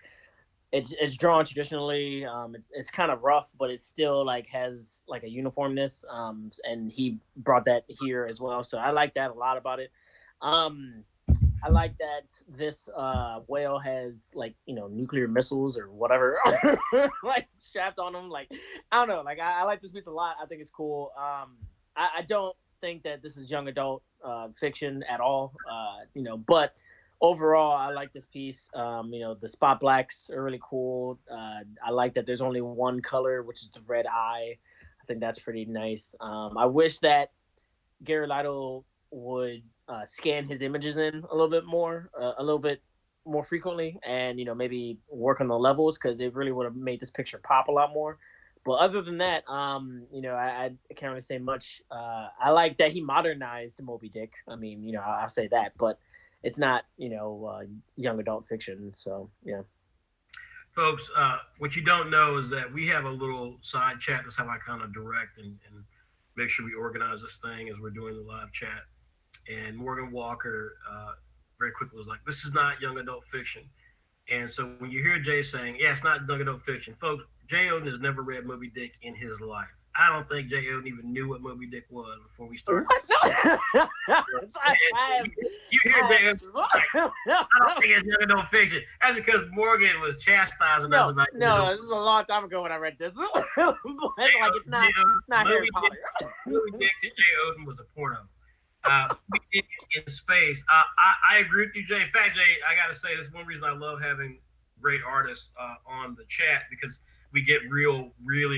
it's drawn traditionally. It's kind of rough, but it still like has like a uniformness. And he brought that here as well. So I like that a lot about it. I like that this whale has like, you know, nuclear missiles or whatever like strapped on him. Like, I don't know. Like I like this piece a lot. I think it's cool. I don't think that this is young adult fiction at all. You know, but overall, I like this piece. You know, the spot blacks are really cool. I like that there's only one color, which is the red eye. I think that's pretty nice. I wish that Gary Lytle would scan his images in a little bit more frequently, and you know, maybe work on the levels, because it really would have made this picture pop a lot more. But other than that, you know, I can't really say much. I like that he modernized Moby Dick. I mean, you know, I'll say that, but it's not, you know, young adult fiction. So yeah. Folks, what you don't know is that we have a little side chat. That's how I kind of direct and make sure we organize this thing as we're doing the live chat. And Morgan Walker very quickly was like, "This is not young adult fiction." And so when you hear Jay saying, "Yeah, it's not young adult fiction," folks, Jeyodin has never read Moby Dick in his life. I don't think Jeyodin even knew what Moby Dick was before we started. You hear Jeyodin? I don't think it's young adult fiction. That's because Morgan was chastising us about. No, this is a long time ago when I read this. But like, it's not Harry Potter. Moby Dick to Jeyodin was a porno. In space. I agree with you, Jay. In fact, Jay, I got to say, this is one reason I love having great artists on the chat, because we get really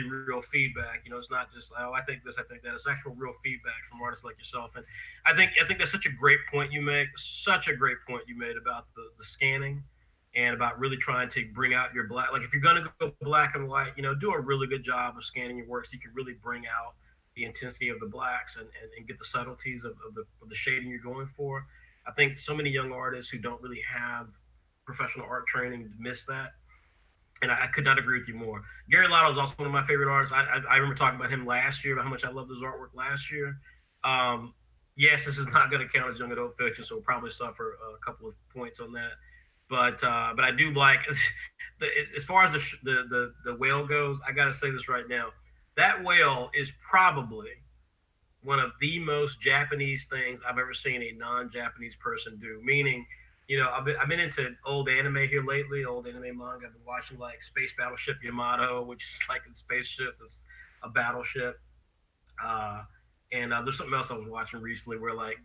real feedback. You know, it's not just, oh, I think this, I think that. It's actual real feedback from artists like yourself. And I think that's such a great point you make. Such a great point you made about the scanning and about really trying to bring out your black. Like, if you're going to go black and white, you know, do a really good job of scanning your work so you can really bring out the intensity of the blacks and get the subtleties of the shading you're going for. I think so many young artists who don't really have professional art training miss that. And I could not agree with you more. Gary Lytle is also one of my favorite artists. I remember talking about him last year, about how much I loved his artwork last year. Yes, this is not going to count as young adult fiction, so we'll probably suffer a couple of points on that. But I do like, as far as the whale goes, I got to say this right now. That whale is probably one of the most Japanese things I've ever seen a non-Japanese person do. Meaning, you know, I've been into old anime here lately, old anime manga. I've been watching like Space Battleship Yamato, which is like a spaceship that's a battleship. And there's something else I was watching recently where like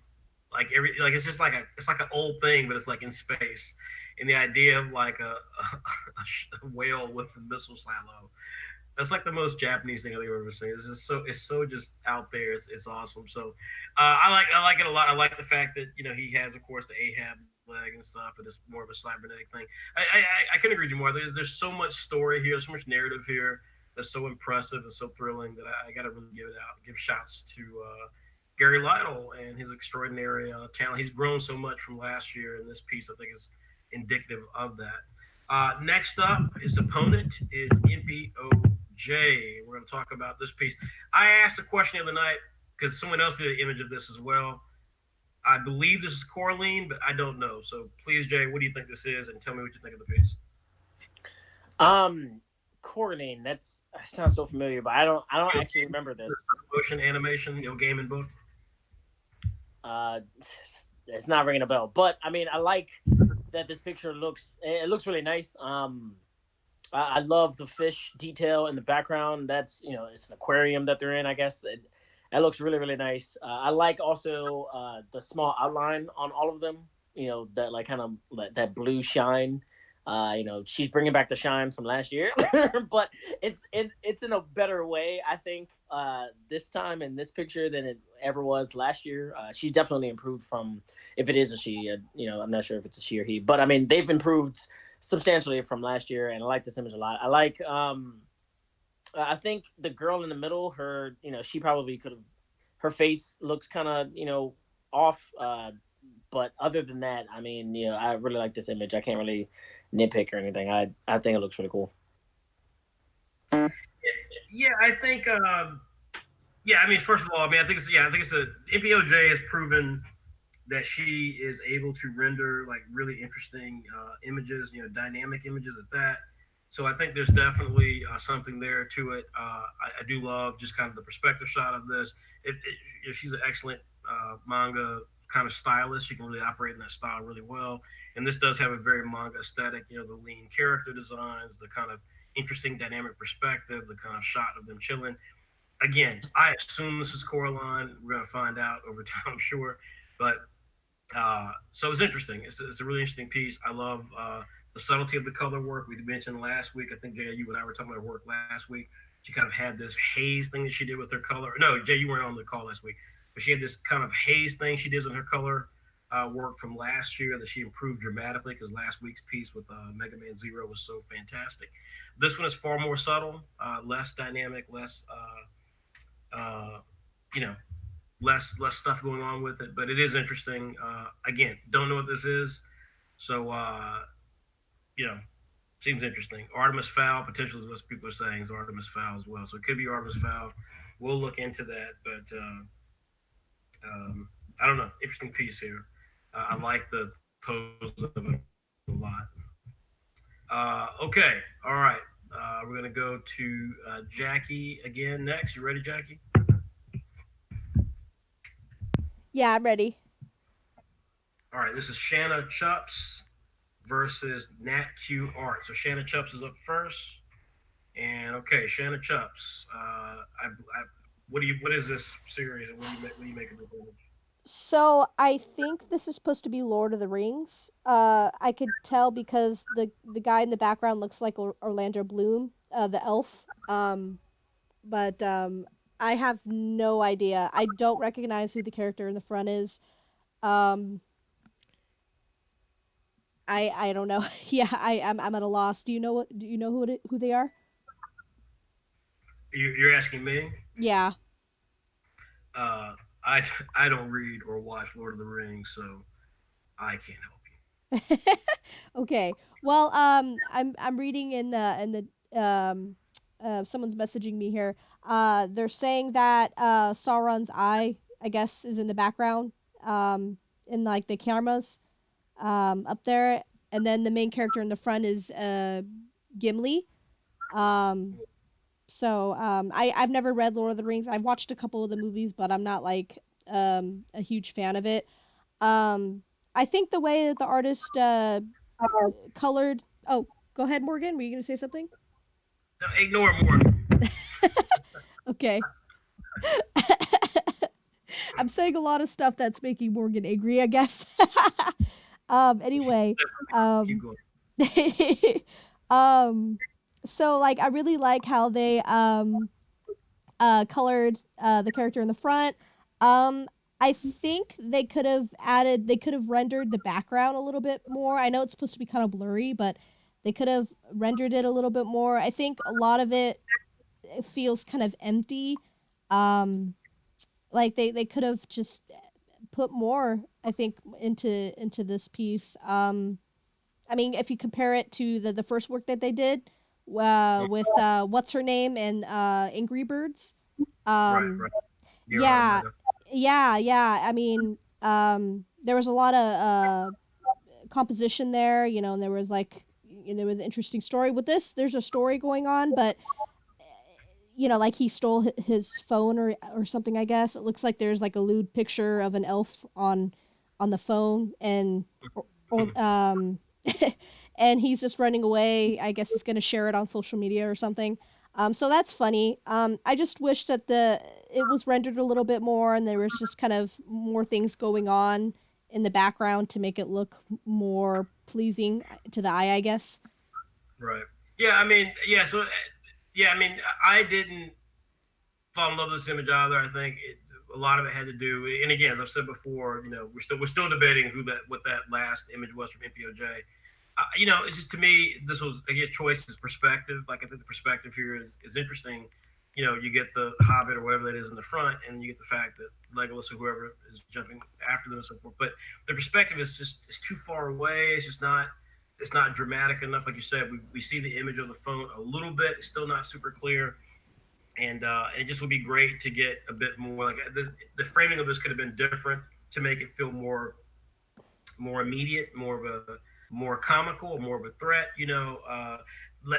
it's just like an old thing, but it's like in space. And the idea of like a whale with a missile silo. That's like the most Japanese thing I've ever seen. It's so just out there. It's awesome. So I like it a lot. I like the fact that, you know, he has, of course, the Ahab leg and stuff, but it's more of a cybernetic thing. I couldn't agree with you more. There's so much story here, so much narrative here that's so impressive and so thrilling that I got to really give shouts to Gary Lytle and his extraordinary talent. He's grown so much from last year, and this piece I think is indicative of that. Next up, his opponent is Impy OJ. We're going to talk about this piece. I asked a question the other night because someone else did an image of this as well. I believe this is Coraline, but I don't know. So please, Jay, what do you think this is? And tell me what you think of the piece. Coraline, that sounds so familiar, but I don't actually remember this. Motion animation, game and book. it's not ringing a bell. But I mean, I like that this picture looks. It looks really nice. I love the fish detail in the background. That's it's an aquarium that they're in. I guess that looks really really nice. I like also the small outline on all of them. That like kind of that blue shine. She's bringing back the shine from last year, but it's in a better way, I think, this time in this picture than it ever was last year. She's definitely improved from, if it is a she, I'm not sure if it's a she or he, but I mean they've improved substantially from last year, and I like this image a lot. I like, I think the girl in the middle, her, she probably could have, her face looks kind of, off. But other than that, I mean, I really like this image. I can't really nitpick or anything. I think it looks really cool. Yeah, I think. Yeah, I mean, first of all, I mean, I think it's the MPOJ has proven that she is able to render like really interesting images, dynamic images at that. So I think there's definitely something there to it. I do love just kind of the perspective shot of this. She's an excellent manga kind of stylist. She can really operate in that style really well. And this does have a very manga aesthetic. The lean character designs, the kind of interesting dynamic perspective, the kind of shot of them chilling. Again, I assume this is Coraline. We're gonna find out over time, I'm sure. But so it's interesting. It's a really interesting piece. I love the subtlety of the color work. We mentioned last week. I think Jay, you and I were talking about her work last week. She kind of had this haze thing that she did with her color. No, Jay, you weren't on the call last week, but she had this kind of haze thing she did in her color work from last year that she improved dramatically because last week's piece with Mega Man Zero was so fantastic. This one is far more subtle, less dynamic, less you know less stuff going on with it, but it is interesting. Again, don't know what this is, so you know, seems interesting. Artemis Fowl potential is what people are saying is Artemis Fowl as well, so it could be Artemis Fowl. We'll look into that, but I don't know. Interesting piece here. I like the pose of it a lot. Okay, all right. We're gonna go to Jackie again next. You ready, Jackie? Yeah, I'm ready. All right, this is Shanna Chups versus Nat Q Art. So Shanna Chups is up first, and okay, Shanna Chups. What is this series, and what do you make of it? So I think this is supposed to be Lord of the Rings. I could tell because the guy in the background looks like Orlando Bloom, the elf. But I have no idea. I don't recognize who the character in the front is. Um, I don't know. Yeah, I'm at a loss. Do you know what? Do you know who they are? You're asking me? Yeah. Uh, I I don't read or watch Lord of the Rings, so I can't help you. Okay. Well, I'm reading in the someone's messaging me here. They're saying that Sauron's eye, I guess, is in the background. In like the cameras, up there, and then the main character in the front is Gimli. Um, I've never read Lord of the Rings. I've watched a couple of the movies, but I'm not like a huge fan of it. Um, I think the way that the artist colored. Oh, go ahead, Morgan. Were you gonna say something? No, ignore Morgan. Okay. I'm saying a lot of stuff that's making Morgan angry, I guess. Anyway, Keep um, going. um, so like I really like how they colored the character in the front. Um, I think they could have rendered the background a little bit more. I know it's supposed to be kind of blurry, but they could have rendered it a little bit more. I think a lot of it feels kind of empty. Um, like they could have just put more, I think, into this piece. I mean, if you compare it to the first work that they did with what's her name and Angry Birds, Right, um, right. Dear yeah, Armada. yeah. I mean, there was a lot of composition there, and there was like, there was an interesting story with this. There's a story going on, but like he stole his phone or something. I guess it looks like there's like a lewd picture of an elf on on the phone, and and he's just running away. I guess he's gonna share it on social media or something. So that's funny. I just wish that it was rendered a little bit more, and there was just kind of more things going on in the background to make it look more pleasing to the eye, I guess. Right. Yeah. I mean, yeah. So, yeah. I mean, I didn't fall in love with this image either. I think a lot of it had to do, and again, as I've said before, we're still debating what that last image was from MPOJ. It's just, to me, this was, again, choice is perspective. Like, I think the perspective here is interesting. You get the Hobbit or whatever that is in the front, and you get the fact that Legolas or whoever is jumping after them and so forth. But the perspective is too far away. It's just not. It's not dramatic enough. Like you said, we see the image on the phone a little bit. It's still not super clear, and it just would be great to get a bit more. Like, the framing of this could have been different to make it feel more immediate, more comical, more of a threat.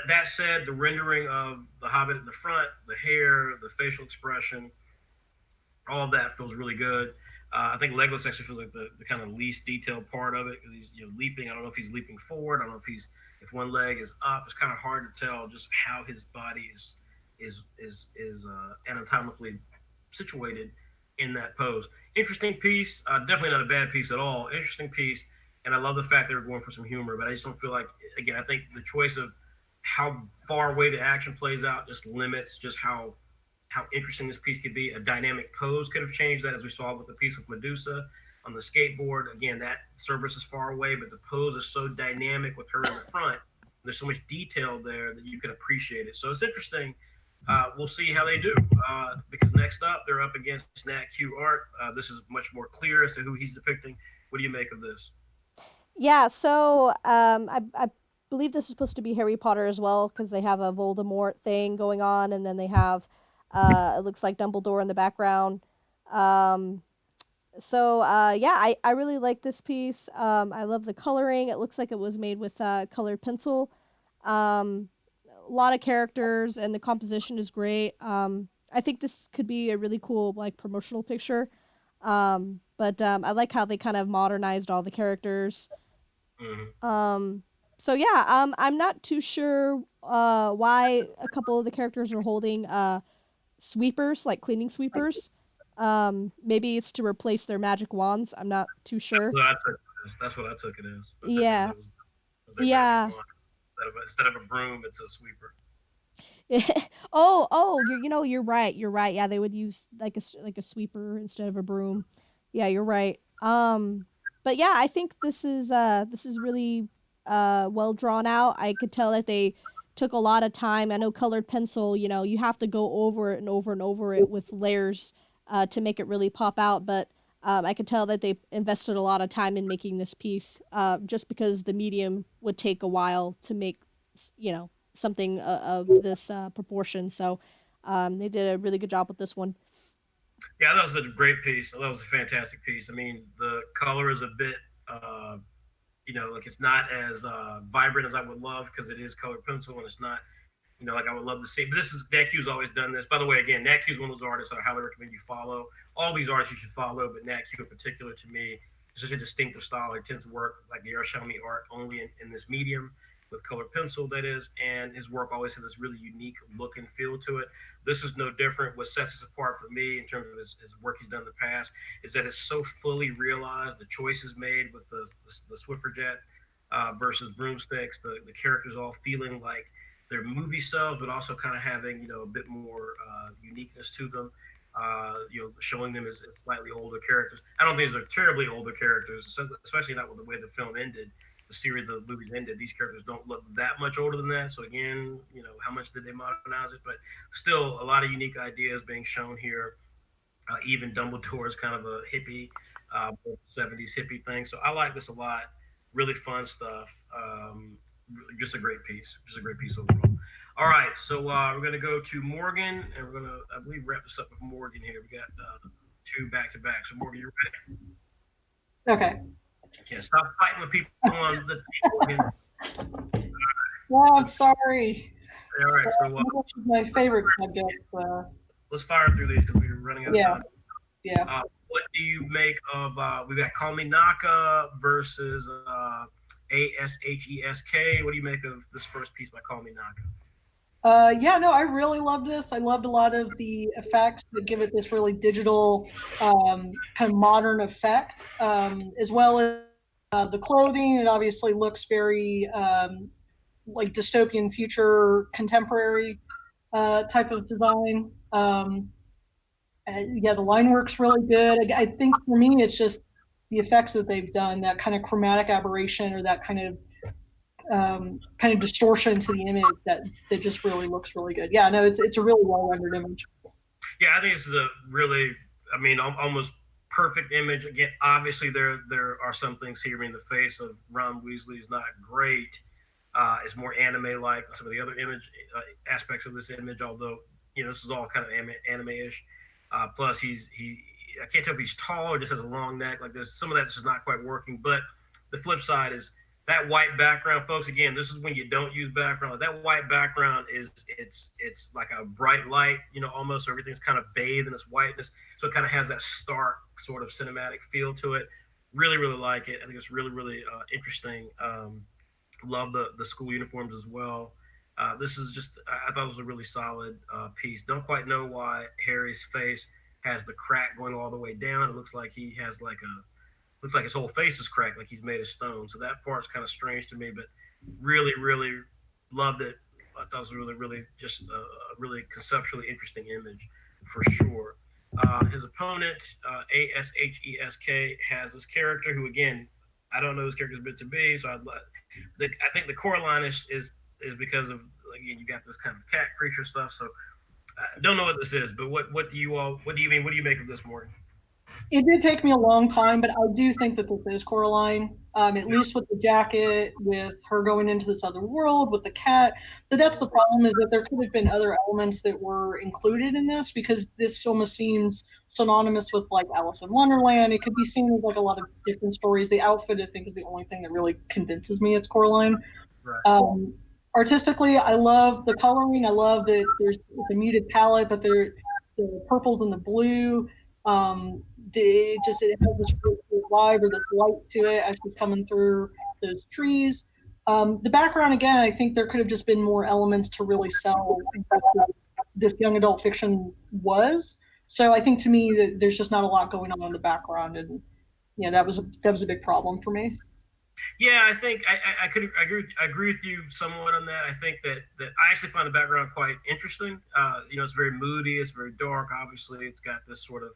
That said, the rendering of the Hobbit in the front, the hair, the facial expression, all of that feels really good. I think Legolas actually feels like the kind of least detailed part of it, because he's leaping. I don't know if he's leaping forward. I don't know if one leg is up. It's kind of hard to tell just how his body is anatomically situated in that pose. Interesting piece. Definitely not a bad piece at all. Interesting piece, and I love the fact that they're going for some humor. But I just don't feel like, again, I think the choice of how far away the action plays out just limits just how interesting this piece could be. A dynamic pose could have changed that, as we saw with the piece with Medusa on the skateboard. Again, that Cerberus is far away, but the pose is so dynamic with her in the front. There's so much detail there that you can appreciate it. So it's interesting. We'll see how they do, because next up, they're up against Nat Q Art. This is much more clear as to who he's depicting. What do you make of this? Yeah, so I believe this is supposed to be Harry Potter as well, because they have a Voldemort thing going on, and then they have it looks like Dumbledore in the background. Um, yeah, I really like this piece. I love the coloring. It looks like it was made with colored pencil. Um, a lot of characters, and the composition is great. I think this could be a really cool, like, promotional picture. But I like how they kind of modernized all the characters. Mm-hmm. So yeah, I'm not too sure why a couple of the characters are holding sweepers, like cleaning sweepers. Maybe it's to replace their magic wands. I'm not too sure. That's what I took it as. I took it as Yeah, it was their magic yeah. wand. Instead of a broom, it's a sweeper. Oh, you're right. You're right. Yeah, they would use like like a sweeper instead of a broom. Yeah, you're right. But yeah, I think this is really well drawn out. I could tell that they took a lot of time. I know colored pencil, you have to go over it and over and over it with layers to make it really pop out, but I could tell that they invested a lot of time in making this piece, just because the medium would take a while to make, something of this proportion. So they did a really good job with this one. Yeah, that was a great piece. That was a fantastic piece. I mean, the color is a bit, like, it's not as vibrant as I would love, because it is colored pencil, and it's not, like I would love to see. But Nat Q's always done this. By the way, again, Nat Q's one of those artists I highly recommend you follow. All these artists you should follow, but Nat Q in particular, to me, is such a distinctive style. He tends to work like the Arashami art only in this medium, with colored pencil, that is, and his work always has this really unique look and feel to it. This is no different. What sets us apart for me in terms of his work he's done in the past is that it's so fully realized. The choices made with the Swiffer jet versus broomsticks, the characters all feeling like their movie selves, but also kind of having a bit more uniqueness to them. Showing them as slightly older characters. I don't think these are terribly older characters, especially not with the way the film ended. The series of movies ended. These characters don't look that much older than that. So again, how much did they modernize it? But still, a lot of unique ideas being shown here. Even Dumbledore is kind of a hippie, 70s hippie thing. So I like this a lot. Really fun stuff. Just a great piece. Just a great piece overall. All right, so we're gonna go to Morgan, and we're gonna, I believe, wrap this up with Morgan here. We got two back to back. So Morgan, you ready? Okay. Yeah, stop fighting with people on the Morgan. No, I'm sorry. All right, so my favorite subject. let's fire through these because we're running out of time. Yeah. what do you make of we got Call Me Naka versus ASHESK? What do you make of this first piece by Call Me Naka? Yeah, no, I really loved this. I loved a lot of the effects that give it this really digital, kind of modern effect, as well as the clothing. It obviously looks very like dystopian future contemporary type of design. Yeah, the line work's really good. I think for me, it's just the effects that they've done, that kind of chromatic aberration or that kind of distortion to the image that just really looks really good. Yeah, no, it's a really well rendered image. Yeah, I think this is a really, I mean, almost perfect image. Again, obviously there are some things here. I mean, the face of Ron Weasley is not great. It's more anime like some of the other image aspects of this image. Although this is all kind of anime-ish. Plus, he I can't tell if he's tall or just has a long neck. Like there's some of that's just not quite working. But the flip side is that white background, folks. Again, this is when you don't use background. That white background is it's like a bright light, almost everything's kind of bathed in this whiteness. So it kind of has that stark sort of cinematic feel to it. Really, really like it. I think it's really, really interesting. Love the school uniforms as well. This is just, I thought it was a really solid piece. Don't quite know why Harry's face has the crack going all the way down. It looks like he has looks like his whole face is cracked, like he's made of stone. So that part's kind of strange to me, but really, really loved it. I thought it was really, really just a really conceptually interesting image for sure. His opponent, ASHESK, has this character who, again, I don't know whose character is meant to be. So I think the core line is because of, again, you got this kind of cat creature stuff. So I don't know what this is, but what do you mean? What do you make of this, Morgan? It did take me a long time, but I do think that this is Coraline, at least with the jacket, with her going into this other world, with the cat. But that's the problem, is that there could have been other elements that were included in this, because this almost seems synonymous with like Alice in Wonderland. It could be seen as like a lot of different stories. The outfit, I think, is the only thing that really convinces me it's Coraline. Right. Artistically, I love the coloring. I love that it's a muted palette, but the purples and the blue. It has this vibe or this light to it as she's coming through those trees. The background, again, I think there could have just been more elements to really sell what this young adult fiction was. So I think, to me, that there's just not a lot going on in the background, and yeah, that was a big problem for me. Yeah, I think I could agree with you somewhat on that. I think that I actually find the background quite interesting. It's very moody, it's very dark. Obviously, it's got this sort of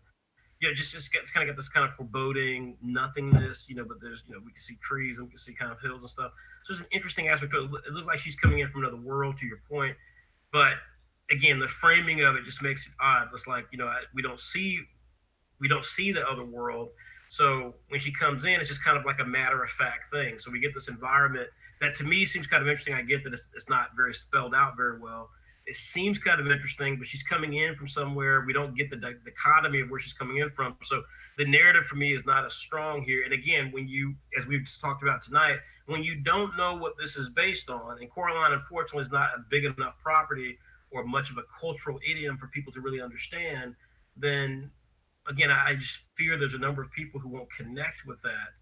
it's kind of got this kind of foreboding nothingness. But there's we can see trees and we can see kind of hills and stuff. So there's an interesting aspect to it. It looks like she's coming in from another world, to your point. But again, the framing of it just makes it odd. It's like we don't see the other world. So when she comes in, it's just kind of like a matter of fact thing. So we get this environment that to me seems kind of interesting. I get that it's not very spelled out very well. It seems kind of interesting, but she's coming in from somewhere. We don't get the dichotomy of where she's coming in from. So the narrative for me is not as strong here. And again, as we've just talked about tonight, when you don't know what this is based on, and Coraline, unfortunately, is not a big enough property or much of a cultural idiom for people to really understand, then again, I just fear there's a number of people who won't connect with that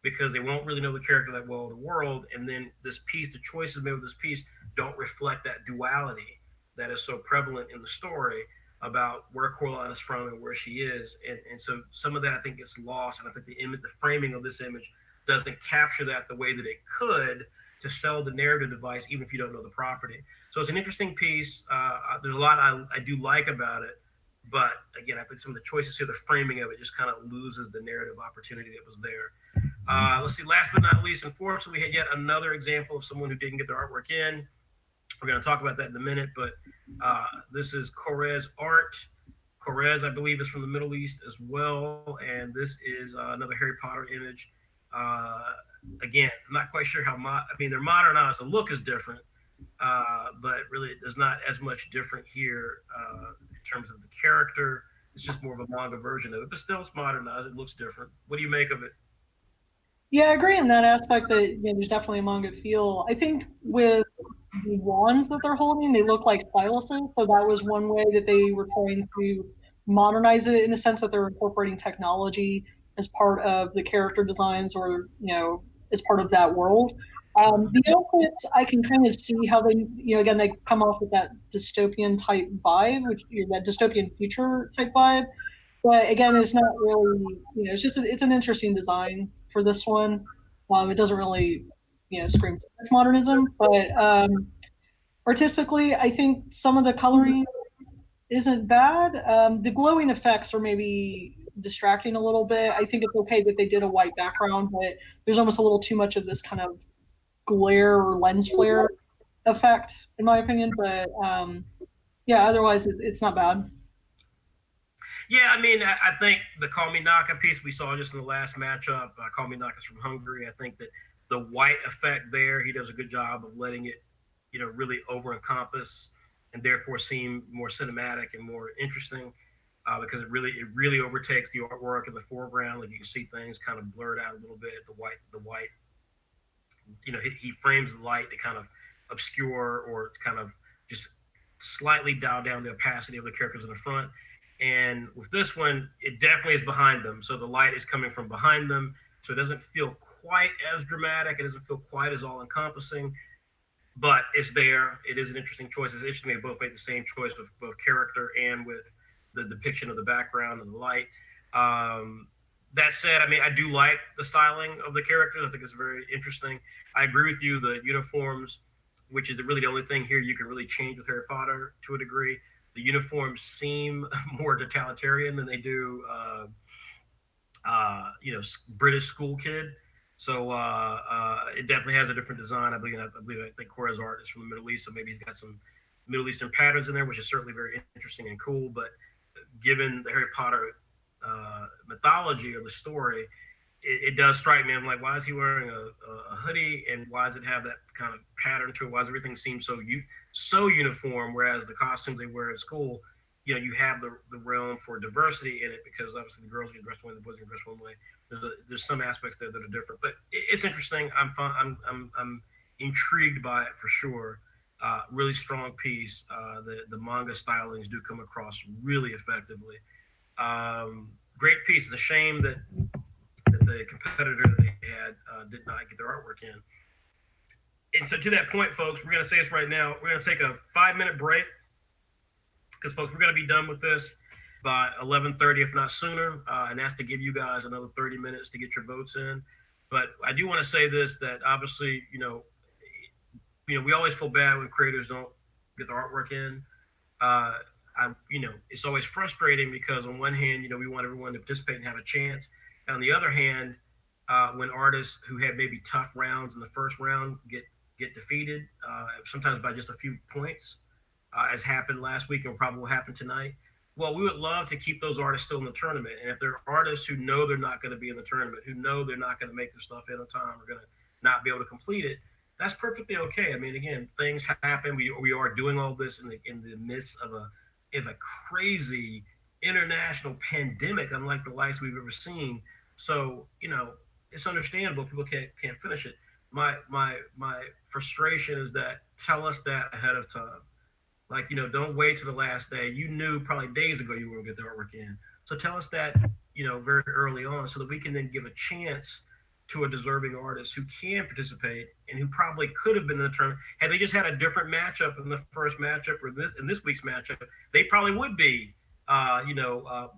because they won't really know the character that well in the world. And then the choices made with this piece don't reflect that duality that is so prevalent in the story about where Coraline is from and where she is. And so some of that I think gets lost. And I think the framing of this image doesn't capture that the way that it could to sell the narrative device, even if you don't know the property. So it's an interesting piece. There's a lot I do like about it. But again, I think some of the choices here, the framing of it just kind of loses the narrative opportunity that was there. Let's see, last but not least, unfortunately, we had yet another example of someone who didn't get their artwork in. We're going to talk about that in a minute, but this is Korez art. Korez, I believe, is from the Middle East as well, and this is another Harry Potter image. Again, I'm not quite sure they're modernized. The look is different, but really there's not as much different here in terms of the character. It's just more of a manga version of it, but still it's modernized. It looks different. What do you make of it? Yeah, I agree in that aspect that there's definitely a manga feel. I think with the wands that they're holding, they look like styluses. So that was one way that they were trying to modernize it in a sense that they're incorporating technology as part of the character designs, or as part of that world. The outfits, I can kind of see how they, again, they come off with that dystopian type vibe, which that dystopian future type vibe. But again, it's not really, it's just it's an interesting design for this one. It doesn't really, scream too much modernism, but artistically, I think some of the coloring isn't bad. The glowing effects are maybe distracting a little bit. I think it's okay that they did a white background, but there's almost a little too much of this kind of glare or lens flare effect, in my opinion. But yeah, otherwise it's not bad. Yeah, I mean, I think the Call Me Naka piece we saw just in the last matchup, Call Me Naka's from Hungary. I think that the white effect there, he does a good job of letting it, really over encompass and therefore seem more cinematic and more interesting. Because it really overtakes the artwork in the foreground. Like you can see things kind of blurred out a little bit. The white, he frames the light to kind of obscure or kind of just slightly dial down the opacity of the characters in the front. And with this one, it definitely is behind them. So the light is coming from behind them. So it doesn't feel quite as dramatic. It doesn't feel quite as all encompassing, but it's there. It is an interesting choice. It's interesting they both made the same choice with both character and with the depiction of the background and the light. That said, I mean, I do like the styling of the characters. I think it's very interesting. I agree with you. The uniforms, which is really the only thing here you can really change with Harry Potter to a degree. The uniforms seem more totalitarian than they do, British school kid. So it definitely has a different design. I think Cora's art is from the Middle East, so maybe he's got some Middle Eastern patterns in there, which is certainly very interesting and cool. But given the Harry Potter mythology or the story, it does strike me. I'm like, why is he wearing a hoodie, and why does it have that kind of pattern to it? Why does everything seem so uniform? Whereas the costumes they wear at school, you have the realm for diversity in it, because obviously the girls get dressed one way, the boys get dressed one way. There's some aspects there that are different, but it's interesting. I'm fun. I'm intrigued by it for sure. Really strong piece. The manga stylings do come across really effectively. Great piece. It's a shame that the competitor that they had did not get their artwork in. And so, to that point, folks, we're going to say this right now. We're going to take a 5-minute break, because, folks, we're going to be done with this by 11:30, if not sooner, and that's to give you guys another 30 minutes to get your votes in. But I do want to say this: that obviously, we always feel bad when creators don't get their artwork in. It's always frustrating, because on one hand, we want everyone to participate and have a chance. And on the other hand, when artists who had maybe tough rounds in the first round get defeated, sometimes by just a few points, as happened last week and probably will happen tonight. Well, we would love to keep those artists still in the tournament. And if there are artists who know they're not going to be in the tournament, who know they're not going to make their stuff in on time, or going to not be able to complete it, that's perfectly okay. I mean, again, things happen. We are doing all this in the midst of a crazy international pandemic, unlike the likes we've ever seen. So it's understandable people can't finish it. My frustration is that, tell us that ahead of time. Like, don't wait to the last day. You knew probably days ago you were going to get the artwork in. So tell us that, very early on, so that we can then give a chance to a deserving artist who can participate and who probably could have been in the tournament. Had they just had a different matchup in the first matchup, or this week's matchup, they probably would be,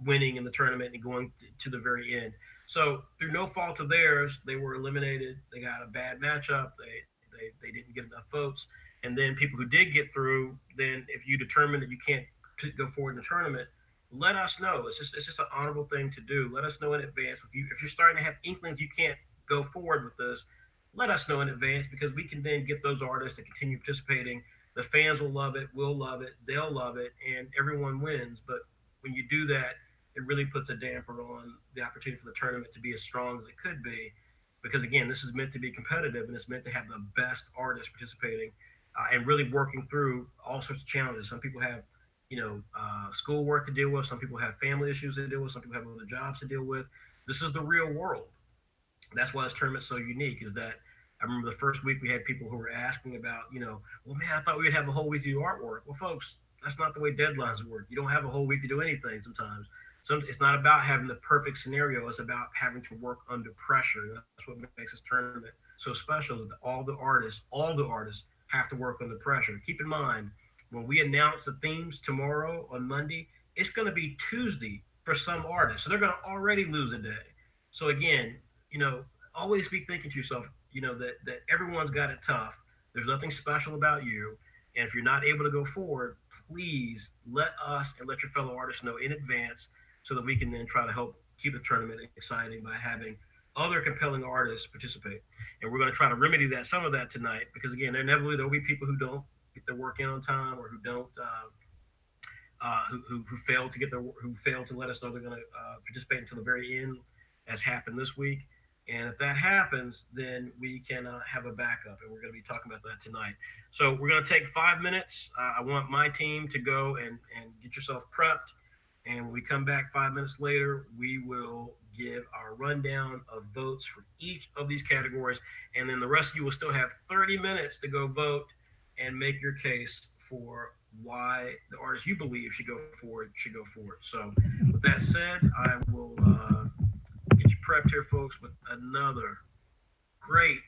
winning in the tournament and going to the very end. So through no fault of theirs, they were eliminated. They got a bad matchup. They didn't get enough votes. And then people who did get through, then if you determine that you can't go forward in the tournament, let us know. It's just an honorable thing to do. Let us know in advance. If you're starting to have inklings you can't go forward with this, let us know in advance, because we can then get those artists to continue participating. The fans will love it. We'll love it. They'll love it, and everyone wins. But when you do that, it really puts a damper on the opportunity for the tournament to be as strong as it could be. Because again, this is meant to be competitive, and it's meant to have the best artists participating, and really working through all sorts of challenges. Some people have, schoolwork to deal with. Some people have family issues to deal with. Some people have other jobs to deal with. This is the real world. That's why this tournament's so unique. Is that I remember the first week we had people who were asking about, well, man, I thought we would have a whole week to do artwork. Well, folks, That's not the way deadlines work. You don't have a whole week to do anything sometimes. It's not about having the perfect scenario. It's about having to work under pressure. That's what makes this tournament so special. Is that all the artists have to work under pressure. Keep in mind, when we announce the themes tomorrow on Monday, it's going to be Tuesday for some artists. So they're going to already lose a day. So again, always be thinking to yourself, that everyone's got it tough. There's nothing special about you. And if you're not able to go forward, please let us and let your fellow artists know in advance so that we can then try to help keep the tournament exciting by having other compelling artists participate. And we're going to try to remedy some of that tonight, because again, inevitably there will be people who don't get their work in on time, or who don't who fail to who fail to let us know they're going to participate until the very end, as happened this week. And if that happens, then we can have a backup, and we're going to be talking about that tonight. So we're going to take 5 minutes. I want my team to go and get yourself prepped. And when we come back 5 minutes later, we will give our rundown of votes for each of these categories. And then the rest of you will still have 30 minutes to go vote and make your case for why the artist you believe should go forward should go forward. So, with that said, I will get you prepped here, folks, with another great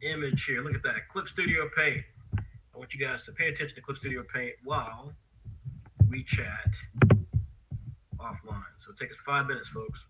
image here. Look at that, Clip Studio Paint. I want you guys to pay attention to Clip Studio Paint while we chat offline. So take us 5 minutes, folks.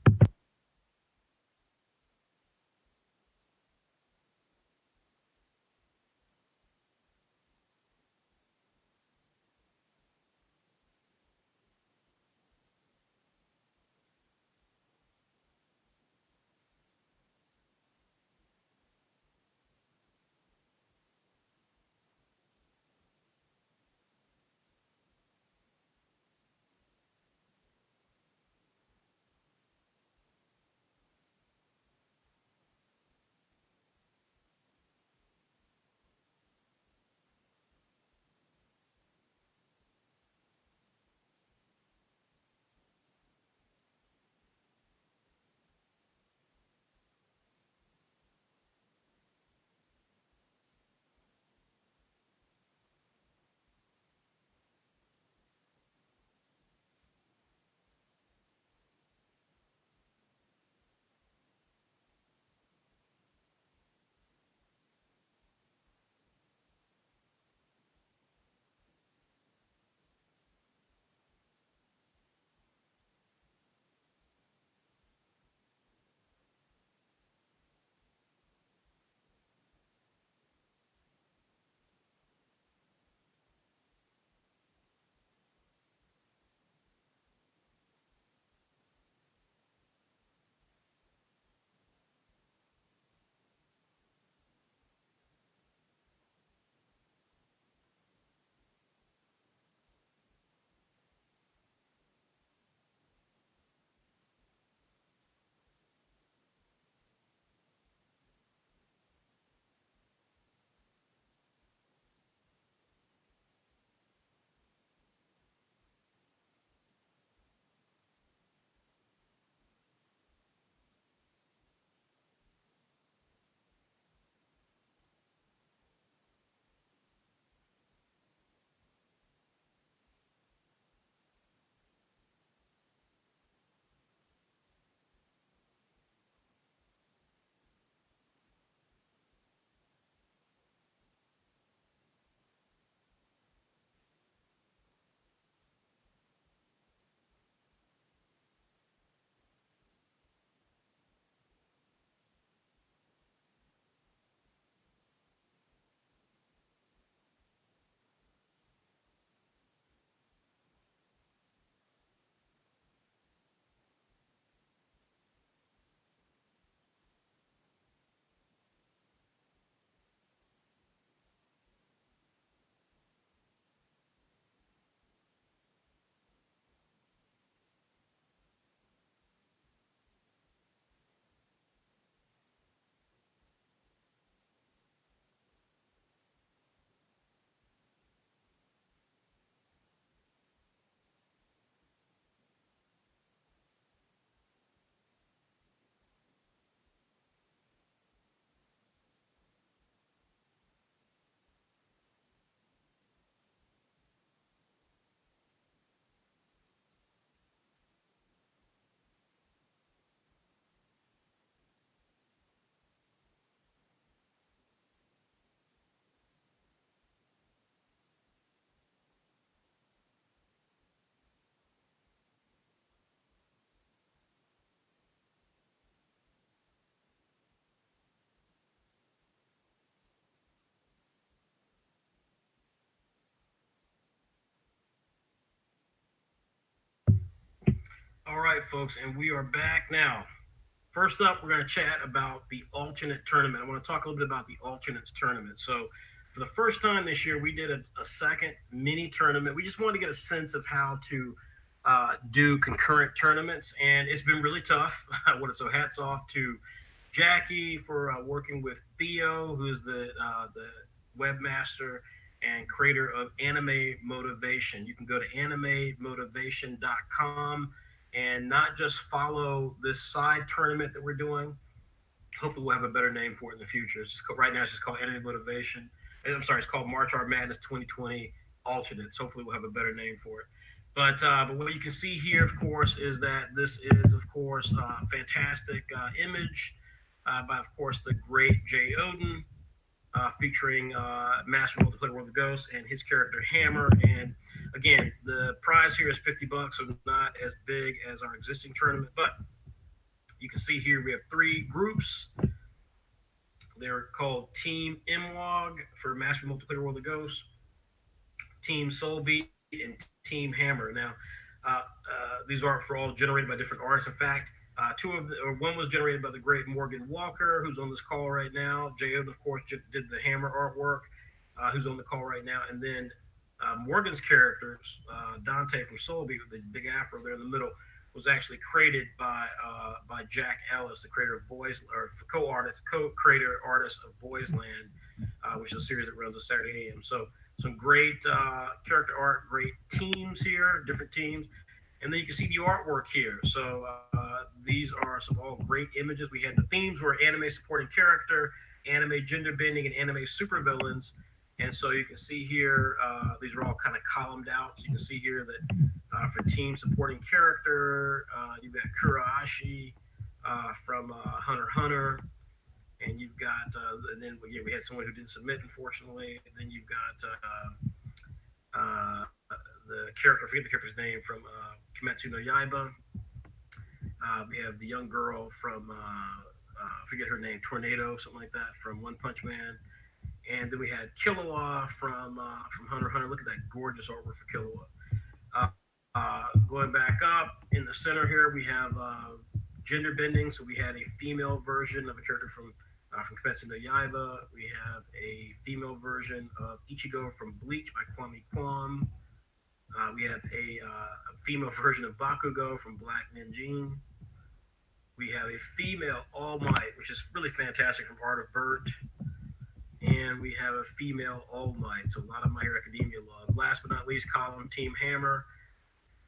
All right, folks, and we are back now. First up, we're going to chat about the alternate tournament. I want to talk a little bit about the alternates tournament. So, for the first time this year, we did a second mini tournament. We just wanted to get a sense of how to do concurrent tournaments, and it's been really tough. So, hats off to Jackie for working with Theo, who's the webmaster and creator of Anime Motivation. You can go to animemotivation.com and not just follow this side tournament that we're doing. Hopefully, we'll have a better name for it in the future. Right now, it's just called Anime Motivation. I'm sorry, it's called March Art Madness 2020 Alternates. Hopefully, we'll have a better name for it. But what you can see here, of course, is that this is, of course, a fantastic image by, of course, the great Jeyodin, featuring Master Multiplayer World of Ghosts and his character Hammer. And again, the prize here is $50, so not as big as our existing tournament. But you can see here we have three groups. They're called Team MWOG for Master Multiplayer World of Ghosts, Team Soulbeat, and Team Hammer. Now, these are for all generated by different artists. In fact, one was generated by the great Morgan Walker, who's on this call right now. Jeyodin, of course, just did the Hammer artwork, who's on the call right now. And then Morgan's characters, Dante from Soulbeat, with the big afro there in the middle, was actually created by Jack Ellis, the creator of co-creator artist of Boys Land, which is a series that runs on Saturday AM. So some great character art, great teams here, different teams. And then you can see the artwork here. So these are some all great images. We had the themes were anime supporting character, anime gender bending, and anime supervillains. And so you can see here, these are all kind of columned out. So you can see here that for team supporting character, you've got Kuraashi from Hunter x Hunter. And you've got, and then again, we had someone who didn't submit, unfortunately. And then you've got the character, I forget the character's name, from Kimetsu no Yaiba. We have the young girl from, I forget her name, Tornado, something like that, from One Punch Man. And then we had Killua from Hunter x Hunter. Look at that gorgeous artwork for Killua. Going back up in the center here, we have gender bending. So we had a female version of a character from Kimetsu no Yaiba. We have a female version of Ichigo from Bleach by Kwame Kwam. We have a female version of Bakugo from Black Ninjin. We have a female All Might, which is really fantastic, from Art of Bert. And we have a female All Might, so a lot of My Hero Academia love. Last but not least, column Team Hammer,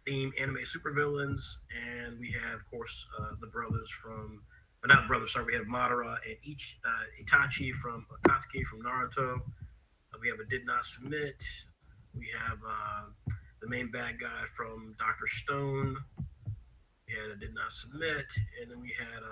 theme anime supervillains. And we have, of course, the brothers from, not brothers, sorry, we have Madara and Itachi from Akatsuki from Naruto. We have a Did Not Submit. We have the main bad guy from Dr. Stone. We had a Did Not Submit. And then we had,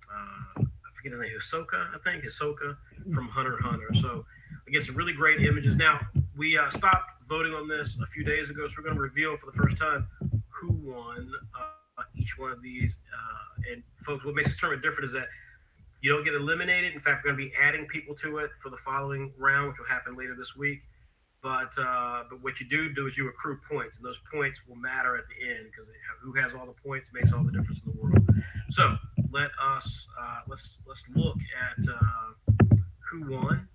I forget his name, Hisoka from Hunter x Hunter. So, again, some really great images. Now, we stopped voting on this a few days ago, so we're going to reveal for the first time who won each one of these. And, folks, what makes this tournament different is that you don't get eliminated. In fact, we're going to be adding people to it for the following round, which will happen later this week. But what you do is you accrue points, and those points will matter at the end, because who has all the points makes all the difference in the world. So let us let's look at who won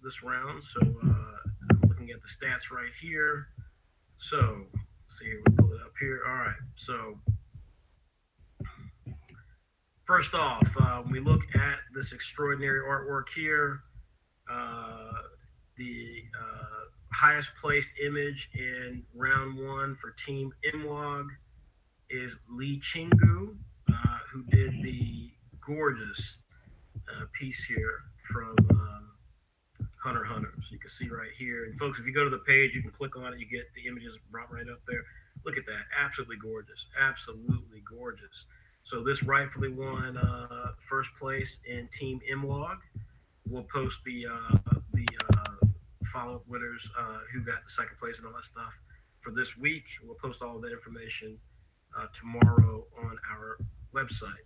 this round. So I'm looking at the stats right here. So let's see here, we'll pull it up here. All right. So first off, when we look at this extraordinary artwork here, the highest placed image in round one for Team MWOG is Lee Chingu, who did the gorgeous piece here from Hunter x Hunter. So you can see right here. And folks, if you go to the page, you can click on it. You get the images brought right up there. Look at that. Absolutely gorgeous. Absolutely gorgeous. So this rightfully won first place in Team MWOG. We'll post the follow-up winners who got the second place and all that stuff for this week. We'll post all of that information tomorrow on our website.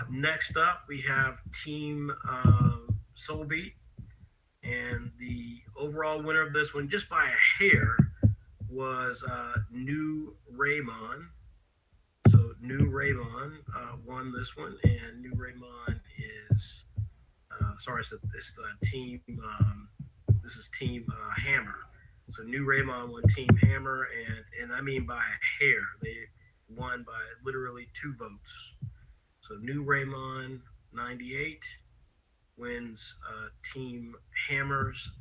Next up, we have Team Soulbeat, and the overall winner of this one, just by a hair, was New Raymond. So New Raymond won this one, and New Raymond is sorry, it's team. This is Team Hammer. So New Raymond won Team Hammer, and I mean by a hair. They won by literally 2 votes. So New Raymond 98 wins Team Hammer's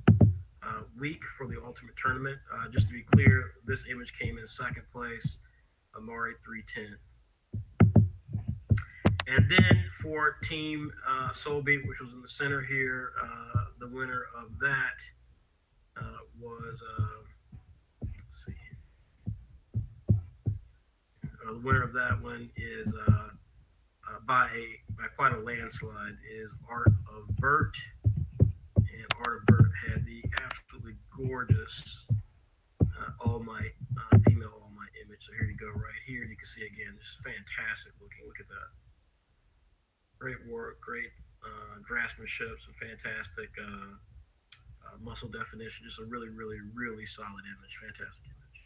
week for the Ultimate Tournament. Just to be clear, this image came in second place, Amari 310. And then for Team Soulbeat, which was in the center here, the winner of that was let's see. The winner of that one is by quite a landslide is Art of Bert, and Art of Bert had the absolutely gorgeous All Might female All Might image. So here you go, right here. You can see again, just fantastic looking. Look at that. Great work, great draftsmanship, some fantastic muscle definition. Just a really, really, really solid image. Fantastic image.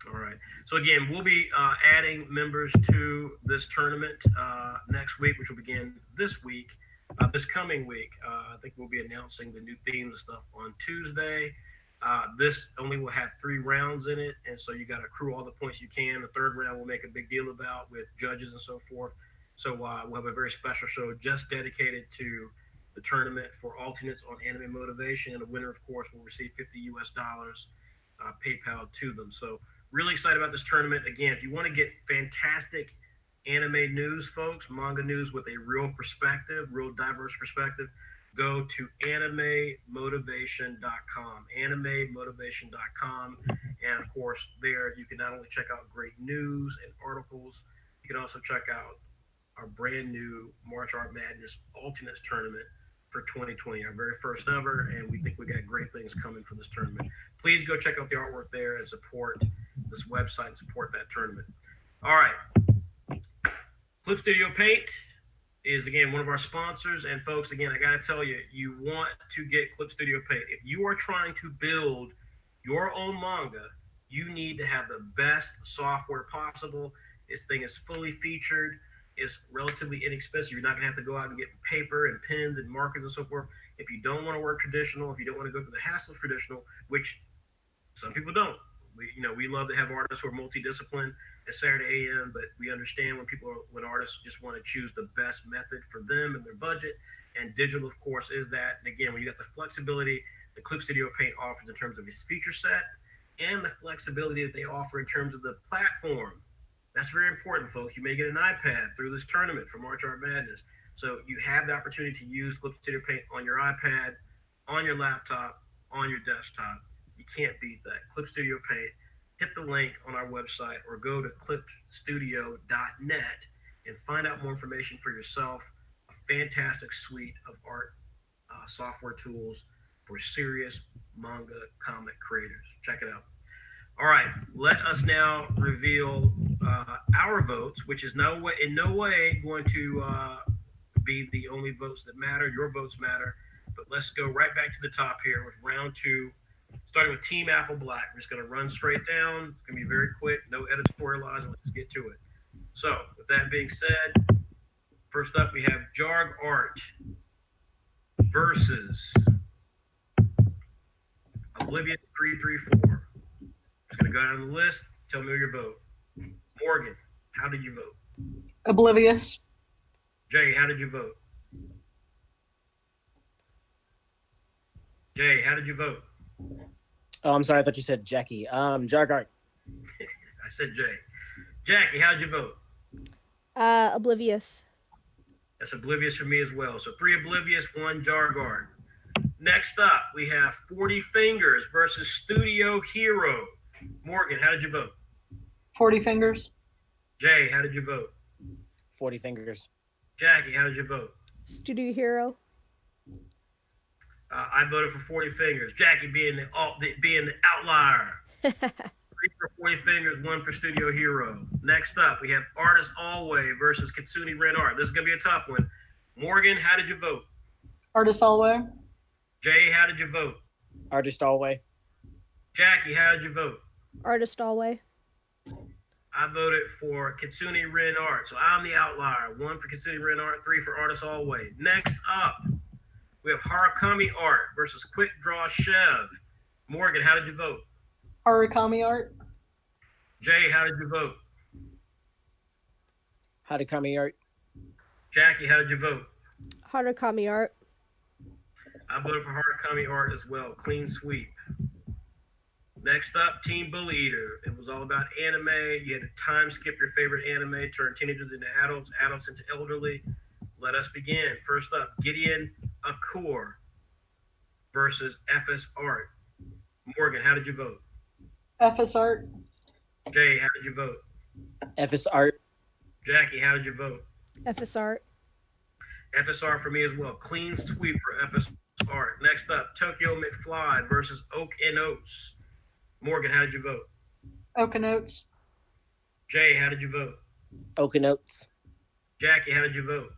All right. So again, we'll be adding members to this tournament next week, which will begin this week. This coming week, I think we'll be announcing the new themes and stuff on Tuesday. This only will have 3 rounds in it, and so you got to accrue all the points you can. The 3rd round we'll make a big deal about with judges and so forth. So we'll have a very special show just dedicated to the tournament for alternates on anime motivation, and the winner, of course, will receive $50 PayPal to them. So really excited about this tournament. Again, if you want to get fantastic anime news, folks, manga news with a real perspective, real diverse perspective, go to animemotivation.com, animemotivation.com. And of course, there you can not only check out great news and articles, you can also check out our brand new March Art Madness Alternates Tournament for 2020, our very first ever, and we think we got great things coming for this tournament. Please go check out the artwork there and support this website and support that tournament. All right. Clip Studio Paint is, again, one of our sponsors. And folks, again, I got to tell you, you want to get Clip Studio Paint. If you are trying to build your own manga, you need to have the best software possible. This thing is fully featured. It's relatively inexpensive. You're not going to have to go out and get paper and pens and markers and so forth. If you don't want to work traditional, if you don't want to go through the hassle of traditional, which some people don't. We love to have artists who are multidisciplined at Saturday AM, but we understand when artists just want to choose the best method for them and their budget. And digital, of course, is that. And again, when you got the flexibility the Clip Studio Paint offers in terms of its feature set and the flexibility that they offer in terms of the platform. That's very important, folks. You may get an iPad through this tournament for March Art Madness. So you have the opportunity to use Clip Studio Paint on your iPad, on your laptop, on your desktop. You can't beat that. Clip Studio Paint. Hit the link on our website or go to clipstudio.net and find out more information for yourself. A fantastic suite of art software tools for serious manga comic creators. Check it out. All right, let us now reveal our votes, which is in no way going to be the only votes that matter. Your votes matter. But let's go right back to the top here with round 2, starting with Team Apple Black. We're just going to run straight down. It's going to be very quick, no editorializing. Let's get to it. So, with that being said, first up we have Jarg Art versus Oblivious 334. Just going to go down the list. Tell me your vote. Morgan, how did you vote? Oblivious. Jay, how did you vote? Jay, how did you vote? Oh, I'm sorry. I thought you said Jackie. Jarg Art. I said Jay. Jackie, how did you vote? Oblivious. That's Oblivious for me as well. So 3 Oblivious, 1 Jarg Art. Next up, we have 40 Fingers versus Studio Hero. Morgan, how did you vote? 40 Fingers. Jay, how did you vote? 40 Fingers. Jackie, how did you vote? Studio Hero. I voted for 40 Fingers. Jackie being the outlier. 3 for 40 Fingers, 1 for Studio Hero. Next up, we have Artist Alway versus Kitsune Ren Art. This is going to be a tough one. Morgan, how did you vote? Artist Alway. Jay, how did you vote? Artist Alway. Jackie, how did you vote? Artist Alway. I voted for Kitsune Ren Art. So I'm the outlier. 1 for Kitsune Ren Art, 3 for Artist Always. Next up, we have Harakami Art versus Quick Draw Chev. Morgan, how did you vote? Harakami art. Jay, how did you vote? Harakami art. Jackie, how did you vote? Harakami art. I voted for Harakami Art as well. Clean sweep. Next up, Team Bully Eater. It was all about anime. You had to time skip your favorite anime, turn teenagers into adults, adults into elderly. Let us begin. First up, Gideon Akur versus FS Art. Morgan, how did you vote? FS art. Jay, how did you vote? FS art. Jackie, how did you vote? FS art. FSR for me as well. Clean sweep for FS Art. Next up, Tokyo McFly versus Oak and Oats. Morgan, how did you vote? Oak and Oats. Jay, how did you vote? Oak and Oats. Jackie, how did you vote?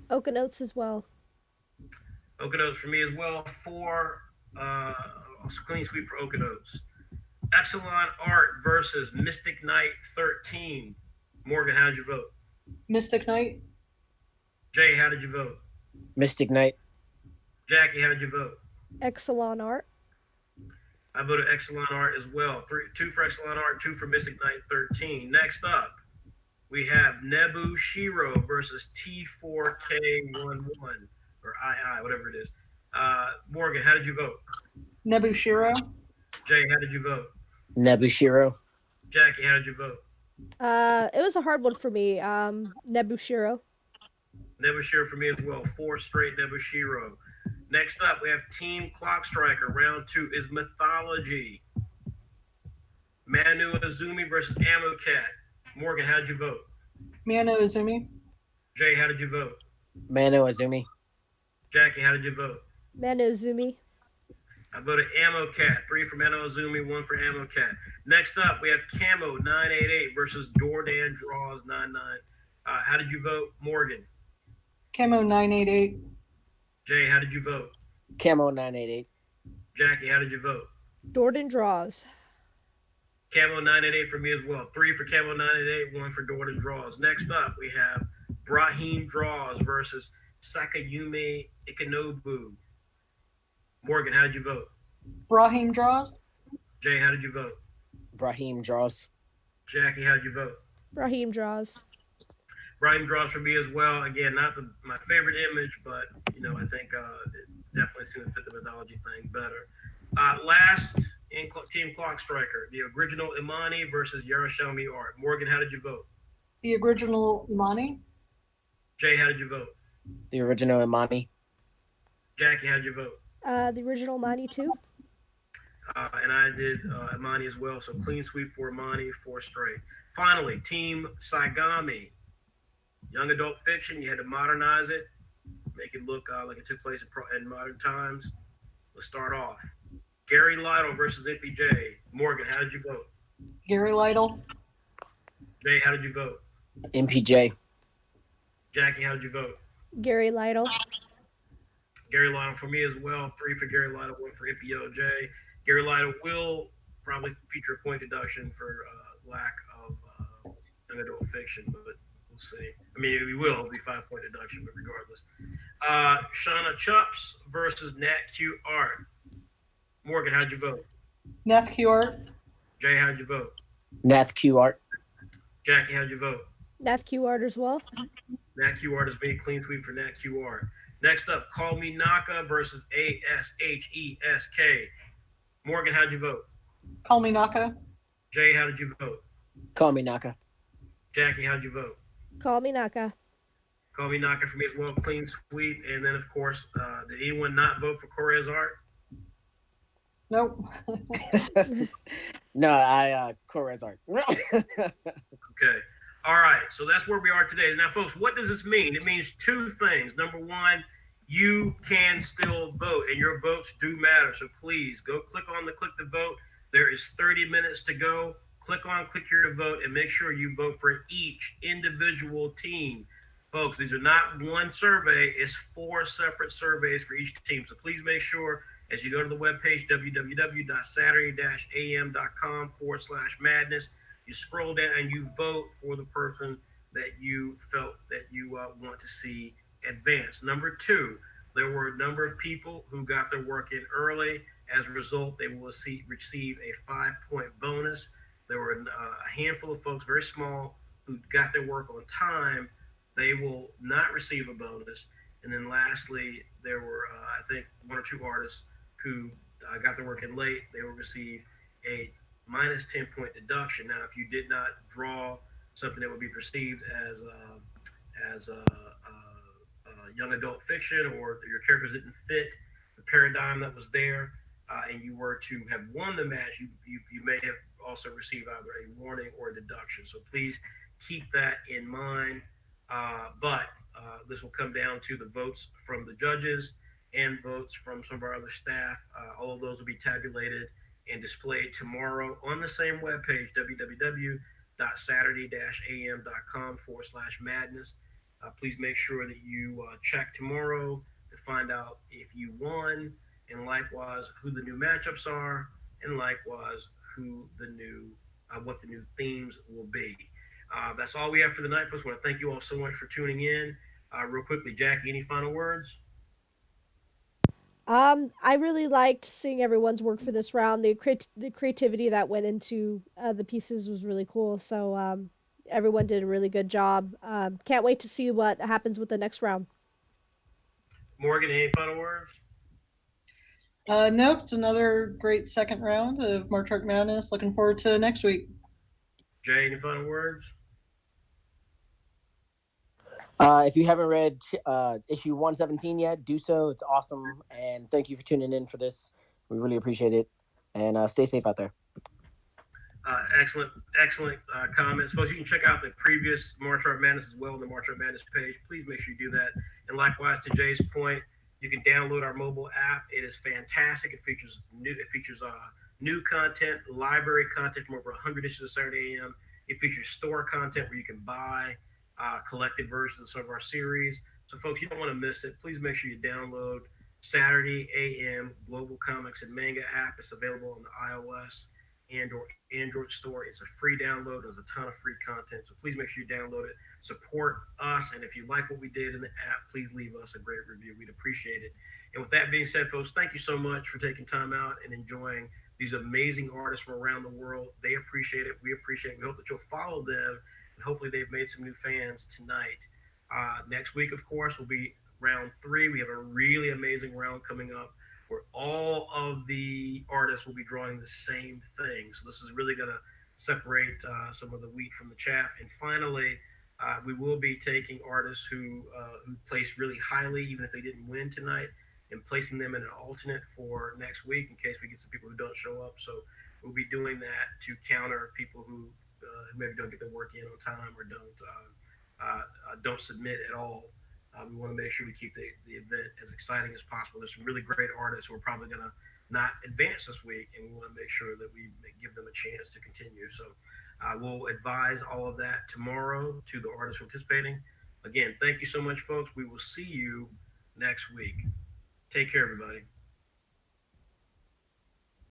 Oak and Oats as well. Oak and Oats for me as well. Clean sweep for Oak and Oats. Epsilon Art versus Mystic Knight 13. Morgan, how did you vote? Mystic Knight. Jay, how did you vote? Mystic Knight. Jackie, how did you vote? Exelon art. I voted Exelon Art as well. 2 for Exelon Art, 2 for Mystic Knight 13. Next up, we have Nebu Shiro versus T4K11 or II, whatever it is. Morgan, how did you vote? Nebushiro. Jay, how did you vote? Nebushiro. Jackie, how did you vote? It was a hard one for me. Nebushiro. Nebushiro for me as well. 4 straight Nebushiro. Next up, we have Team Clock Striker. Round 2 is Mythology. Mano-a-Mano versus Ammo Cat. Morgan, how did you vote? Mano-a-Mano. Jay, how did you vote? Mano-a-Mano. Jackie, how did you vote? Mano-a-Mano. I voted Ammo Cat. 3 for Mano-a-Mano, 1 for Ammo Cat. Next up, we have Camo 988 versus Dordan Draws 99. How did you vote, Morgan? Camo 988. Jay, how did you vote? Camo 988. Jackie, how did you vote? Dordan Draws. Camo 988 for me as well. 3 for Camo 988, 1 for Dordan Draws. Next up, we have Brahim Draws versus Sakayume Ikenobu. Morgan, how did you vote? Brahim Draws. Jay, how did you vote? Brahim Draws. Jackie, how did you vote? Brahim Draws. Brahim Draws for me as well. Again, not my favorite image, but I think it definitely seemed to fit the mythology thing better. Last in Team Clock Striker, the original Imani versus Yarashami Art. Morgan, how did you vote? The original Imani. Jay, how did you vote? The original Imani. Jackie, how did you vote? The original Mani too. And I did Imani as well. So clean sweep for Imani, 4 straight. Finally, Team Saigami. Young adult fiction, you had to modernize it, make it look like it took place in modern times. Let's start off. Gary Lytle versus MPJ. Morgan, how did you vote? Gary Lytle. Jay, how did you vote? MPJ. Jackie, how did you vote? Gary Lytle. Gary Lytle for me as well. 3 for Gary Lytle, 1 for MPJ. Gary Lytle will probably feature a point deduction for lack of young adult fiction, but we'll see. I mean, we will. It'll be 5-point deduction, but regardless. Shauna Chups versus Nat Q Art. Morgan, how'd you vote? Nath Q Art. Jay, how'd you vote? Nath Q Art. Jackie, how'd you vote? Nath Q Art as well. Nat Q Art is being clean sweep for Nat Q Art. Next up, Call Me Naka versus ASHESK. Morgan, how'd you vote? Call Me Naka. Jay, how did you vote? Call me Naka. Jackie, how'd you vote? Call me Naka. Call Me Naka for me as well, clean sweep. And then, of course, did anyone not vote for Korea's Art? Nope. No, I Korea's Art. Okay. All right. So that's where we are today. Now, folks, what does this mean? It means 2 things. Number 1, you can still vote, and your votes do matter. So please go click to vote. There is 30 minutes to go. Click here to vote, and make sure you vote for each individual team. Folks, these are not one survey. It's 4 separate surveys for each team. So please make sure as you go to the webpage, www.saturday-am.com/madness, You scroll down and you vote for the person that you felt that you want to see advance. Number two, there were a number of people who got their work in early. As a result, they will receive a 5 point bonus. There were a handful of folks, very small, who got their work on time. They will not receive a bonus. And then lastly, there were, I think, one or two artists who got their work in late. They will receive a minus 10 point deduction. Now, if you did not draw something that would be perceived as young adult fiction, or your characters didn't fit the paradigm that was there, and you were to have won the match, you may have also received either a warning or a deduction. So please keep that in mind. But this will come down to the votes from the judges and votes from some of our other staff. All of those will be tabulated and displayed tomorrow on the same webpage, www.saturday-am.com/madness. Please make sure that you check tomorrow to find out if you won, and likewise who the new matchups are, and likewise who the new what the new themes will be. That's all we have for the night, folks. I want to thank you all so much for tuning in. Real quickly, Jackie, any final words? I really liked seeing everyone's work for this round. The creativity that went into the pieces was really cool. So everyone did a really good job. Can't wait to see what happens with the next round. Morgan, any final words? Nope, it's another great second round of March Art Madness. Looking forward to next week. Jay, any final words? If you haven't read issue 117 yet, do so. It's awesome. And thank you for tuning in for this. We really appreciate it. And stay safe out there. Excellent comments. Folks, you can check out the previous March Art Madness as well on the March Art Madness page. Please make sure you do that. And likewise, to Jay's point, you can download our mobile app. It is fantastic. It features new content, library content from over 100 issues of Saturday AM. It features store content where you can buy collected versions of some of our series. So, folks, you don't want to miss it. Please make sure you download Saturday AM Global Comics and Manga app. It's available on the iOS and or Android store. It's a free download. There's a ton of free content. So please make sure you download it. Support us. And if you like what we did in the app, please leave us a great review. We'd appreciate it. And with that being said, folks, thank you so much for taking time out and enjoying these amazing artists from around the world. They appreciate it. We appreciate it. We hope that you'll follow them. And hopefully they've made some new fans tonight. Next week, of course, will be round 3. We have a really amazing round coming up where all of the artists will be drawing the same thing. So this is really going to separate some of the wheat from the chaff. And finally, we will be taking artists who placed really highly, even if they didn't win tonight, and placing them in an alternate for next week in case we get some people who don't show up. So we'll be doing that to counter people who maybe don't get their work in on time or don't submit at all. We want to make sure we keep the event as exciting as possible. There's some really great artists who are probably going to not advance this week, and we want to make sure that we give them a chance to continue. So we'll advise all of that tomorrow to the artists participating. Again, thank you so much, folks. We will see you next week. Take care, everybody.